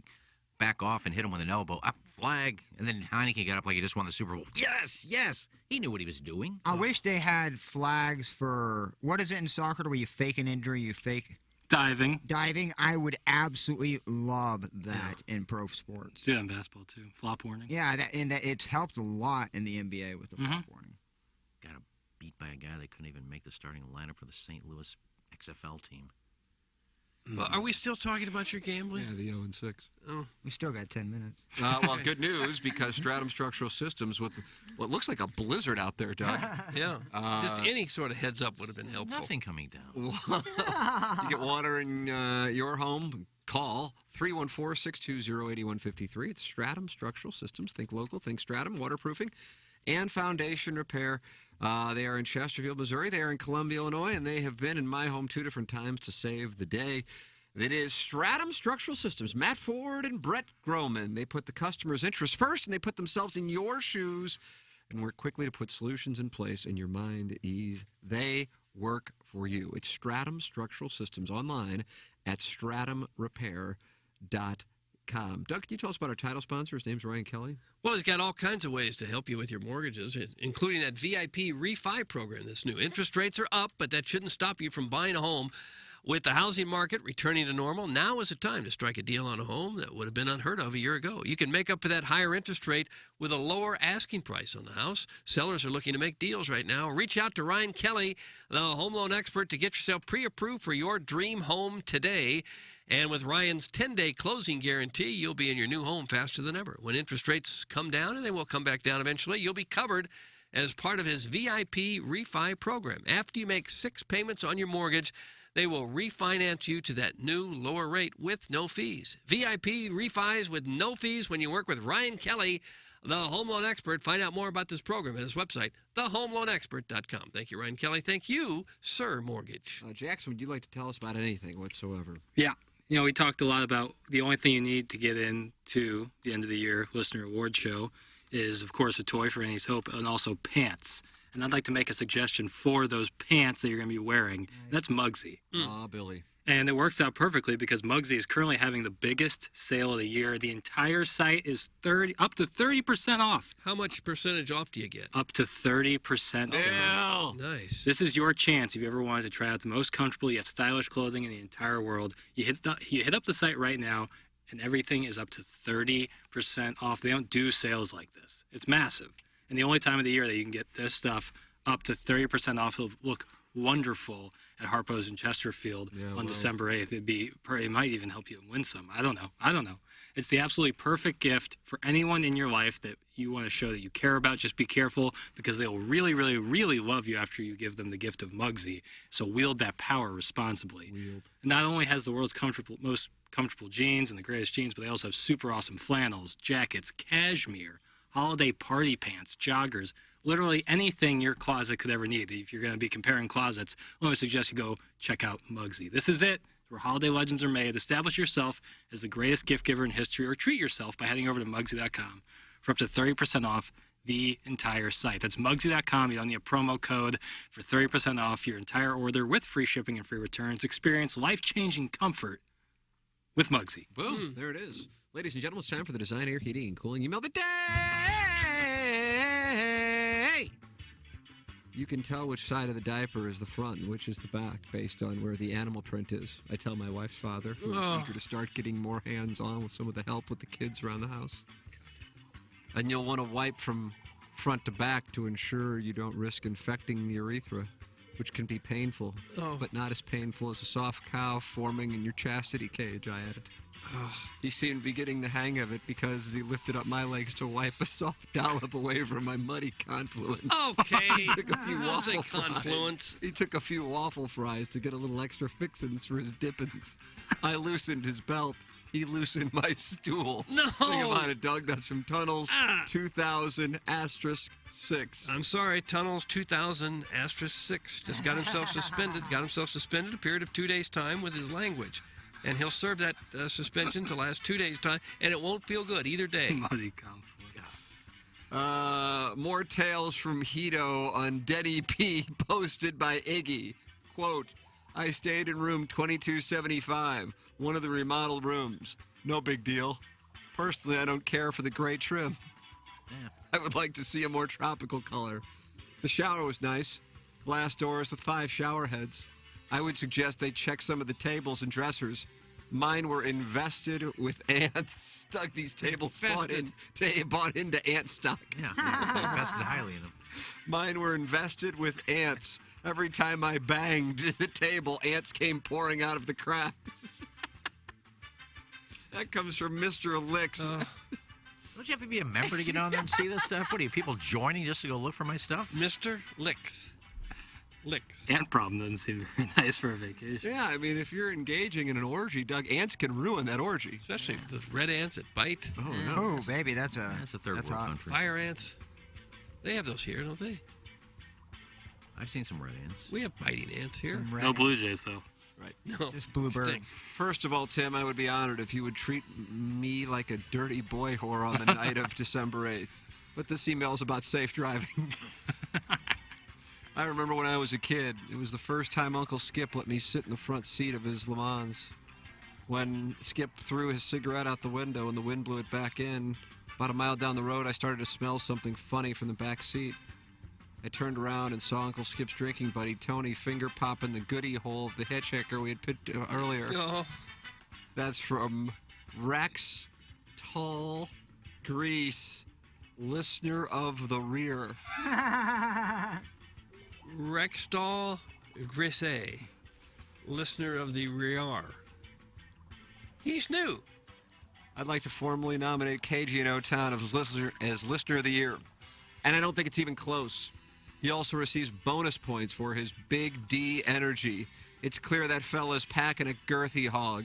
back off and hit him with an elbow. Up, flag. And then Heineke got up like he just won the Super Bowl. Yes, yes. He knew what he was doing. I wish they had flags for, what is it in soccer where you fake an injury, you fake... Diving. I would absolutely love that in pro sports. Do that in basketball, too. Flop warning. Yeah, it's helped a lot in the NBA with the flop warning. Got beat by a guy that couldn't even make the starting lineup for the St. Louis XFL team. Well, are we still talking about your gambling? Yeah, the 0-6. Oh. We still got 10 minutes. Well, good news, because Stratum Structural Systems, with what looks like a blizzard out there, Doug. Yeah. Just any sort of heads up would have been helpful. Nothing coming down. You get water in your home, call 314-620-8153. It's Stratum Structural Systems. Think local, think Stratum, waterproofing, and foundation repair. They are in Chesterfield, Missouri. They are in Columbia, Illinois, and they have been in my home 2 different times to save the day. It is Stratum Structural Systems. Matt Ford and Brett Groman. They put the customer's interest first, and they put themselves in your shoes and work quickly to put solutions in place and your mind at ease. They work for you. It's Stratum Structural Systems online at stratumrepair.com. Doug, can you tell us about our title sponsor? His name's Ryan Kelly. Well, he's got all kinds of ways to help you with your mortgages, including that VIP refi program that's new. Interest rates are up, but that shouldn't stop you from buying a home. With the housing market returning to normal, now is the time to strike a deal on a home that would have been unheard of a year ago. You can make up for that higher interest rate with a lower asking price on the house. Sellers are looking to make deals right now. Reach out to Ryan Kelly, the home loan expert, to get yourself pre-approved for your dream home today. And with Ryan's 10-day closing guarantee, you'll be in your new home faster than ever. When interest rates come down, and they will come back down eventually, you'll be covered as part of his VIP refi program. After you make 6 payments on your mortgage, they will refinance you to that new lower rate with no fees. VIP refis with no fees when you work with Ryan Kelly, the home loan expert. Find out more about this program at his website, thehomeloanexpert.com. Thank you, Ryan Kelly. Thank you, Sir Mortgage. Jackson, would you like to tell us about anything whatsoever? Yeah. You know, we talked a lot about the only thing you need to get into the end of the year listener award show is, of course, a toy for Annie's Hope and also pants. And I'd like to make a suggestion for those pants that you're going to be wearing. That's Muggsy. Billy. And it works out perfectly because Muggsy is currently having the biggest sale of the year. The entire site is up to 30% off. How much percentage off do you get? Up to 30% off. Nice. This is your chance if you ever wanted to try out the most comfortable yet stylish clothing in the entire world. You hit up the site right now, and everything is up to 30% off. They don't do sales like this. It's massive. And the only time of the year that you can get this stuff up to 30% off, it'll look wonderful at Harpo's in Chesterfield on December 8th. It might even help you win some. I don't know. It's the absolutely perfect gift for anyone in your life that you want to show that you care about. Just be careful because they'll really, really, really love you after you give them the gift of Muggsy. So wield that power responsibly. It not only has the world's most comfortable jeans and the greatest jeans, but they also have super awesome flannels, jackets, cashmere, holiday party pants, joggers, literally anything your closet could ever need. If you're going to be comparing closets, I would suggest you go check out Muggsy. This is it, where holiday legends are made. Establish yourself as the greatest gift giver in history, or treat yourself by heading over to Muggsy.com for up to 30% off the entire site. That's Muggsy.com. You don't need a promo code for 30% off your entire order with free shipping and free returns. Experience life-changing comfort with Muggsy. Boom. There it is. Ladies and gentlemen, it's time for the Design Air Heating and Cooling Email of the Day. You can tell which side of the diaper is the front and which is the back based on where the animal print is. I tell my wife's father, who is eager to start getting more hands-on with some of the help with the kids around the house. And you'll want to wipe from front to back to ensure you don't risk infecting the urethra, which can be painful, but not as painful as a soft cow forming in your chastity cage, I added. He seemed to be getting the hang of it because he lifted up my legs to wipe a soft dollop away from my muddy confluence. Okay. He took a few waffle confluence. He took a few waffle fries to get a little extra fixins for his dippins. I loosened his belt. He loosened my stool. No. Think about it, Doug. That's from Tunnels 2000*6. I'm sorry, Tunnels 2000*6 just got himself suspended. A period of 2 days' time with his language. And he'll serve that suspension to last 2 days' time, and it won't feel good either day. Muddy confluence. More tales from Hito on Denny P. posted by Iggy. Quote, I stayed in room 2275, one of the remodeled rooms. No big deal. Personally, I don't care for the gray trim. Yeah. I would like to see a more tropical color. The shower was nice. Glass doors with 5 shower heads. I would suggest they check some of the tables and dressers. Mine were invested with ants. Doug, these tables bought into ant stock. Yeah, they invested highly in them. Mine were invested with ants. Every time I banged the table, ants came pouring out of the cracks. That comes from Mr. Licks. Don't you have to be a member to get on there and see this stuff? What are you, people joining just to go look for my stuff? Mr. Licks. Ant problem doesn't seem very nice for a vacation. Yeah, I mean, if you're engaging in an orgy, Doug, ants can ruin that orgy. Especially the red ants that bite. Oh, no. Oh, baby, that's a third world hot. country. Fire ants. They have those here, don't they? I've seen some red ants. We have biting ants here. No Blue Jays, though. Right. No. Just bluebirds. First of all, Tim, I would be honored if you would treat me like a dirty boy whore on the night of December 8th. But this email's about safe driving. I remember when I was a kid, it was the first time Uncle Skip let me sit in the front seat of his Le Mans. When Skip threw his cigarette out the window and the wind blew it back in, about a mile down the road, I started to smell something funny from the back seat. I turned around and saw Uncle Skip's drinking buddy, Tony, finger-popping the goodie hole of the hitchhiker we had picked earlier. Oh. That's from Rex Tall Grease, listener of the rear. Rextal Grisset, listener of the rear. He's new. I'd like to formally nominate KG in O-Town as listener of the year. And I don't think it's even close. He also receives bonus points for his big D energy. It's clear that fella's packing a girthy hog.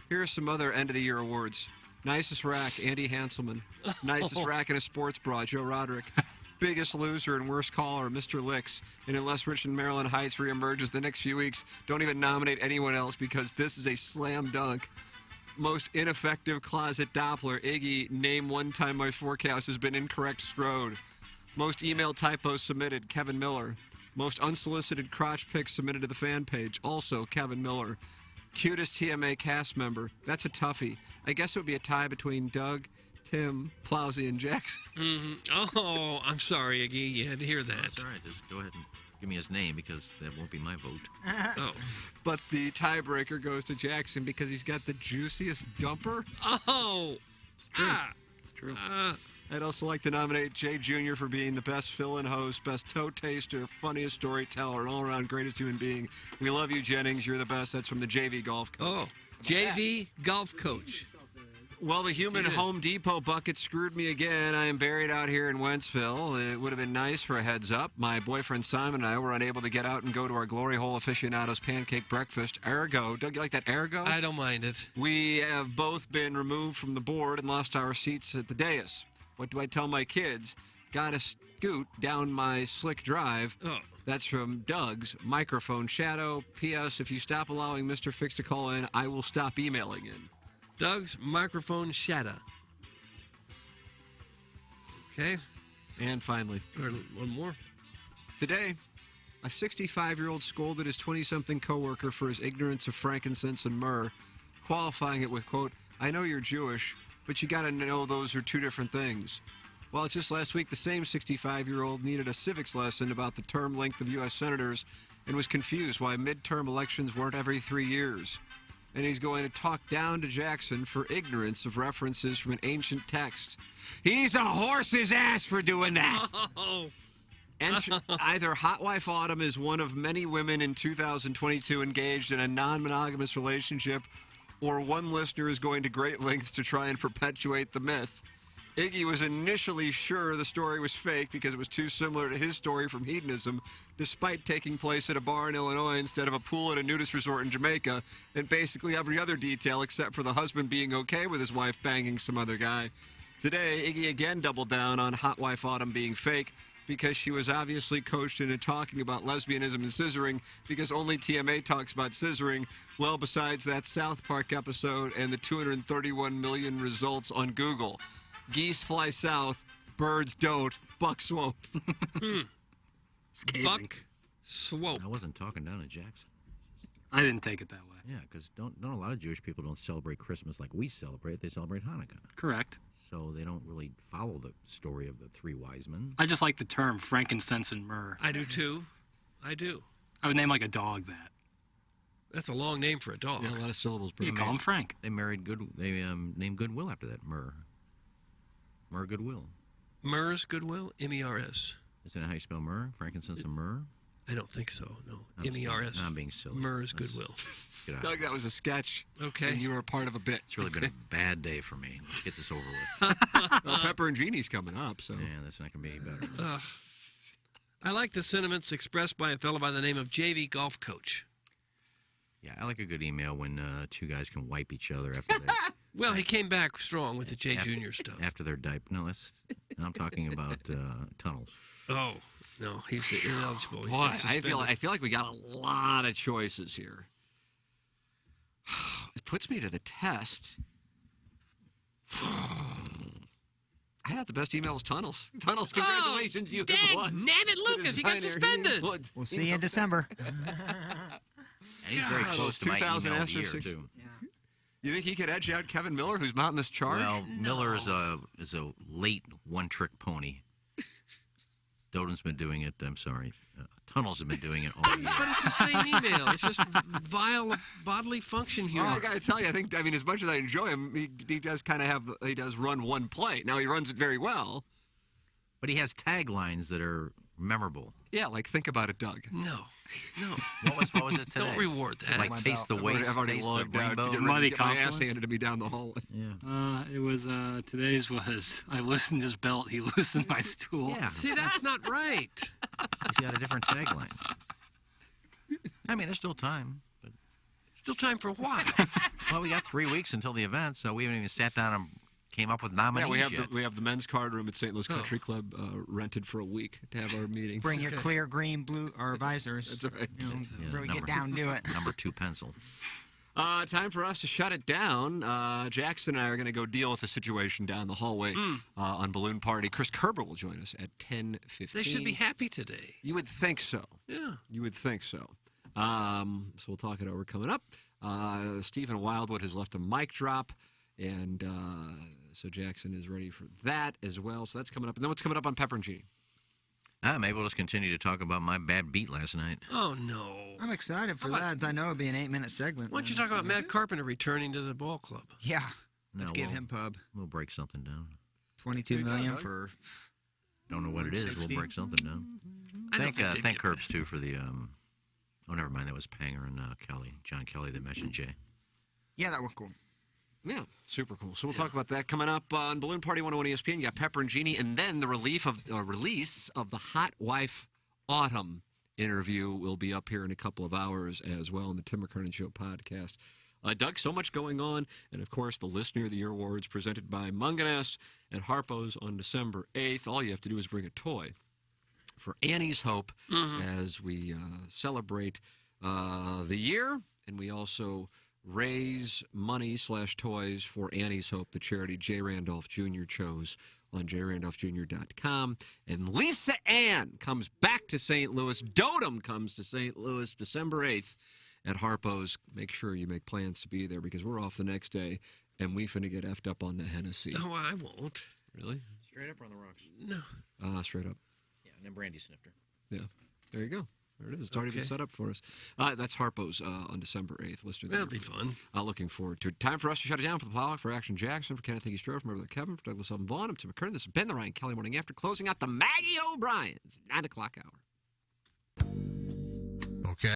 Here are some other end-of-the-year awards. Nicest rack, Andy Hanselman. Nicest rack in a sports bra, Joe Roderick. Biggest loser and worst caller, Mr. Licks. And unless Richmond, Maryland Heights reemerges the next few weeks, don't even nominate anyone else because this is a slam dunk. Most ineffective closet Doppler, Iggy. Name one time my forecast has been incorrect, Strode. Most email typos submitted, Kevin Miller. Most unsolicited crotch pics submitted to the fan page, also Kevin Miller. Cutest TMA cast member, that's a toughie. I guess it would be a tie between Doug, Tim, Plowsy, and Jackson. Mm-hmm. Oh, I'm sorry, Iggy. You had to hear that. That's all right. Just go ahead and give me his name because that won't be my vote. Oh. But the tiebreaker goes to Jackson because he's got the juiciest dumper. Oh. It's true. It's true. I'd also like to nominate Jay Jr. for being the best fill-in host, best toe taster, funniest storyteller, and all-around greatest human being. We love you, Jennings. You're the best. That's from the JV Golf Coach. Oh, JV Golf Coach. Well, the human Home Depot bucket screwed me again. I am buried out here in Wentzville. It would have been nice for a heads up. My boyfriend Simon and I were unable to get out and go to our Glory Hole Aficionados pancake breakfast. Ergo. Don't you like that ergo? I don't mind it. We have both been removed from the board and lost our seats at the dais. What do I tell my kids? Gotta scoot down my slick drive. Oh. That's from Doug's microphone shadow. P.S. If you stop allowing Mr. Fix to call in, I will stop emailing in. Doug's microphone shadow. Okay. And finally. One more. Today, a 65-year-old scolded his 20-something coworker for his ignorance of frankincense and myrrh, qualifying it with, quote, I know you're Jewish, but you gotta know those are two different things. Well, just last week, the same 65-year-old needed a civics lesson about the term length of U.S. senators and was confused why midterm elections weren't every 3 years. And he's going to talk down to Jackson for ignorance of references from an ancient text. He's a horse's ass for doing that. Oh. Either Hot Wife Autumn is one of many women in 2022 engaged in a non-monogamous relationship, or one listener is going to great lengths to try and perpetuate the myth. Iggy was initially sure the story was fake because it was too similar to his story from Hedonism, despite taking place at a bar in Illinois instead of a pool at a nudist resort in Jamaica, and basically every other detail except for the husband being okay with his wife banging some other guy. Today, Iggy again doubled down on Hot Wife Autumn being fake because she was obviously coached into talking about lesbianism and scissoring because only TMA talks about scissoring, well besides that South Park episode and the 231 million results on Google. Geese fly south, birds don't. Buck Swope. Buck Swope. I wasn't talking down to Jackson. I didn't take it that way. Yeah, because don't a lot of Jewish people don't celebrate Christmas like we celebrate. They celebrate Hanukkah. Correct. So they don't really follow the story of the three wise men. I just like the term frankincense and myrrh. I do too. I do. I would name like a dog that. That's a long name for a dog. Yeah, a lot of syllables. You call him Frank. They married Good. They named Goodwill after that. Myrrh Goodwill. Myrrh's Goodwill. M-E-R-S. Isn't that how you spell myrrh? Frankincense and myrrh? I don't think so. No. M-E-R-S. I'm being silly. Myrrh's Goodwill. Doug, that was a sketch. Okay. And you were a part of a bit. It's really been a bad day for me. Let's get this over with. Well, Pepper and Genie's coming up, so. Yeah, that's not going to be any better. I like the sentiments expressed by a fellow by the name of JV Golf Coach. Yeah, I like a good email when two guys can wipe each other after they. Well, he came back strong with the J Junior stuff. After their diaper. No, I'm talking about tunnels. Oh, no, he's ineligible. Boy, I feel like we got a lot of choices here. It puts me to the test. I thought the best email was Tunnels. Tunnels, congratulations, you have won. Damn it, Lucas, he got suspended. We'll see you in December. And he's very close to my email of the year, too. You think he could edge out Kevin Miller, who's mounting this charge? Well, Miller is a late one-trick pony. Doden's been doing it. I'm sorry. Tunnels have been doing it all year. But it's the same email. It's just vile bodily function humor. Well, I got to tell you, I mean, as much as I enjoy him, he does kind of he does run one play. Now, he runs it very well. But he has taglines that are memorable. Yeah, like, think about it, Doug. No. What was it today? Don't reward that. Like, taste the waste, I've already taste logged the out to rainbow. get ready to get my ass handed to me down the hallway. Yeah. It was, today's was, I loosened his belt, he loosened my stool. Yeah. See, that's not right. He's got a different tagline. I mean, there's still time. But... Still time for what? Well, we got 3 weeks until the event, so we haven't even sat down and came up with nominees Yeah, we have the men's card room at St. Louis Country Club rented for a week to have our meetings. Bring your clear, green, blue, or visors. That's right. You know, really get down to it. Number 2 pencil. Time for us to shut it down. Jackson and I are going to go deal with the situation down the hallway on Balloon Party. Chris Kerber will join us at 10:15. They should be happy today. You would think so. Yeah. You would think so. So we'll talk it over coming up. Stephen Wildwood has left a mic drop, and so Jackson is ready for that as well. So that's coming up. And then what's coming up on Pepper and Genie? Maybe we'll just continue to talk about my bad beat last night. Oh, no. I'm excited for that. I know it'll be an 8-minute segment. Why don't you talk about Matt Carpenter returning to the ball club? Yeah. Let's give him pub. We'll break something down. $22 million for... Don't know what it is. 60. We'll break something down. Thank Curbs, too, for the... Oh, never mind. That was Panger and Kelly. John Kelly that mentioned Jay. Yeah, that was cool. Yeah, super cool. So we'll talk about that coming up on Balloon Party 101 ESPN. You got Pepper and Genie, and then the release of the Hot Wife Autumn interview will be up here in a couple of hours as well in the Tim McKernan Show podcast. Doug, so much going on, and of course the Listener of the Year Awards presented by Munganess at Harpo's on December 8th. All you have to do is bring a toy for Annie's Hope as we celebrate the year, and we also raise money / toys for Annie's Hope, the charity J. Randolph Jr. chose on jrandolphjr.com. And Lisa Ann comes back to St. Louis. Dotem comes to St. Louis December 8th at Harpo's. Make sure you make plans to be there because we're off the next day, and we finna get effed up on the Hennessy. No, I won't. Really? Straight up or on the rocks? No. Straight up. Yeah, and then Brandy sniffed her. Yeah. There you go. There it is. It's already been set up for us. That's Harpo's on December 8th. That'll be fun. Looking forward to it. Time for us to shut it down for the Plow, for Action Jackson, for Kenneth Higgins Strode, for Mother Kevin, for Douglas Elton Vaughn, I'm Tim McKernan. This has been the Ryan Kelly Morning After, closing out the Maggie O'Brien's 9 o'clock hour. Okay.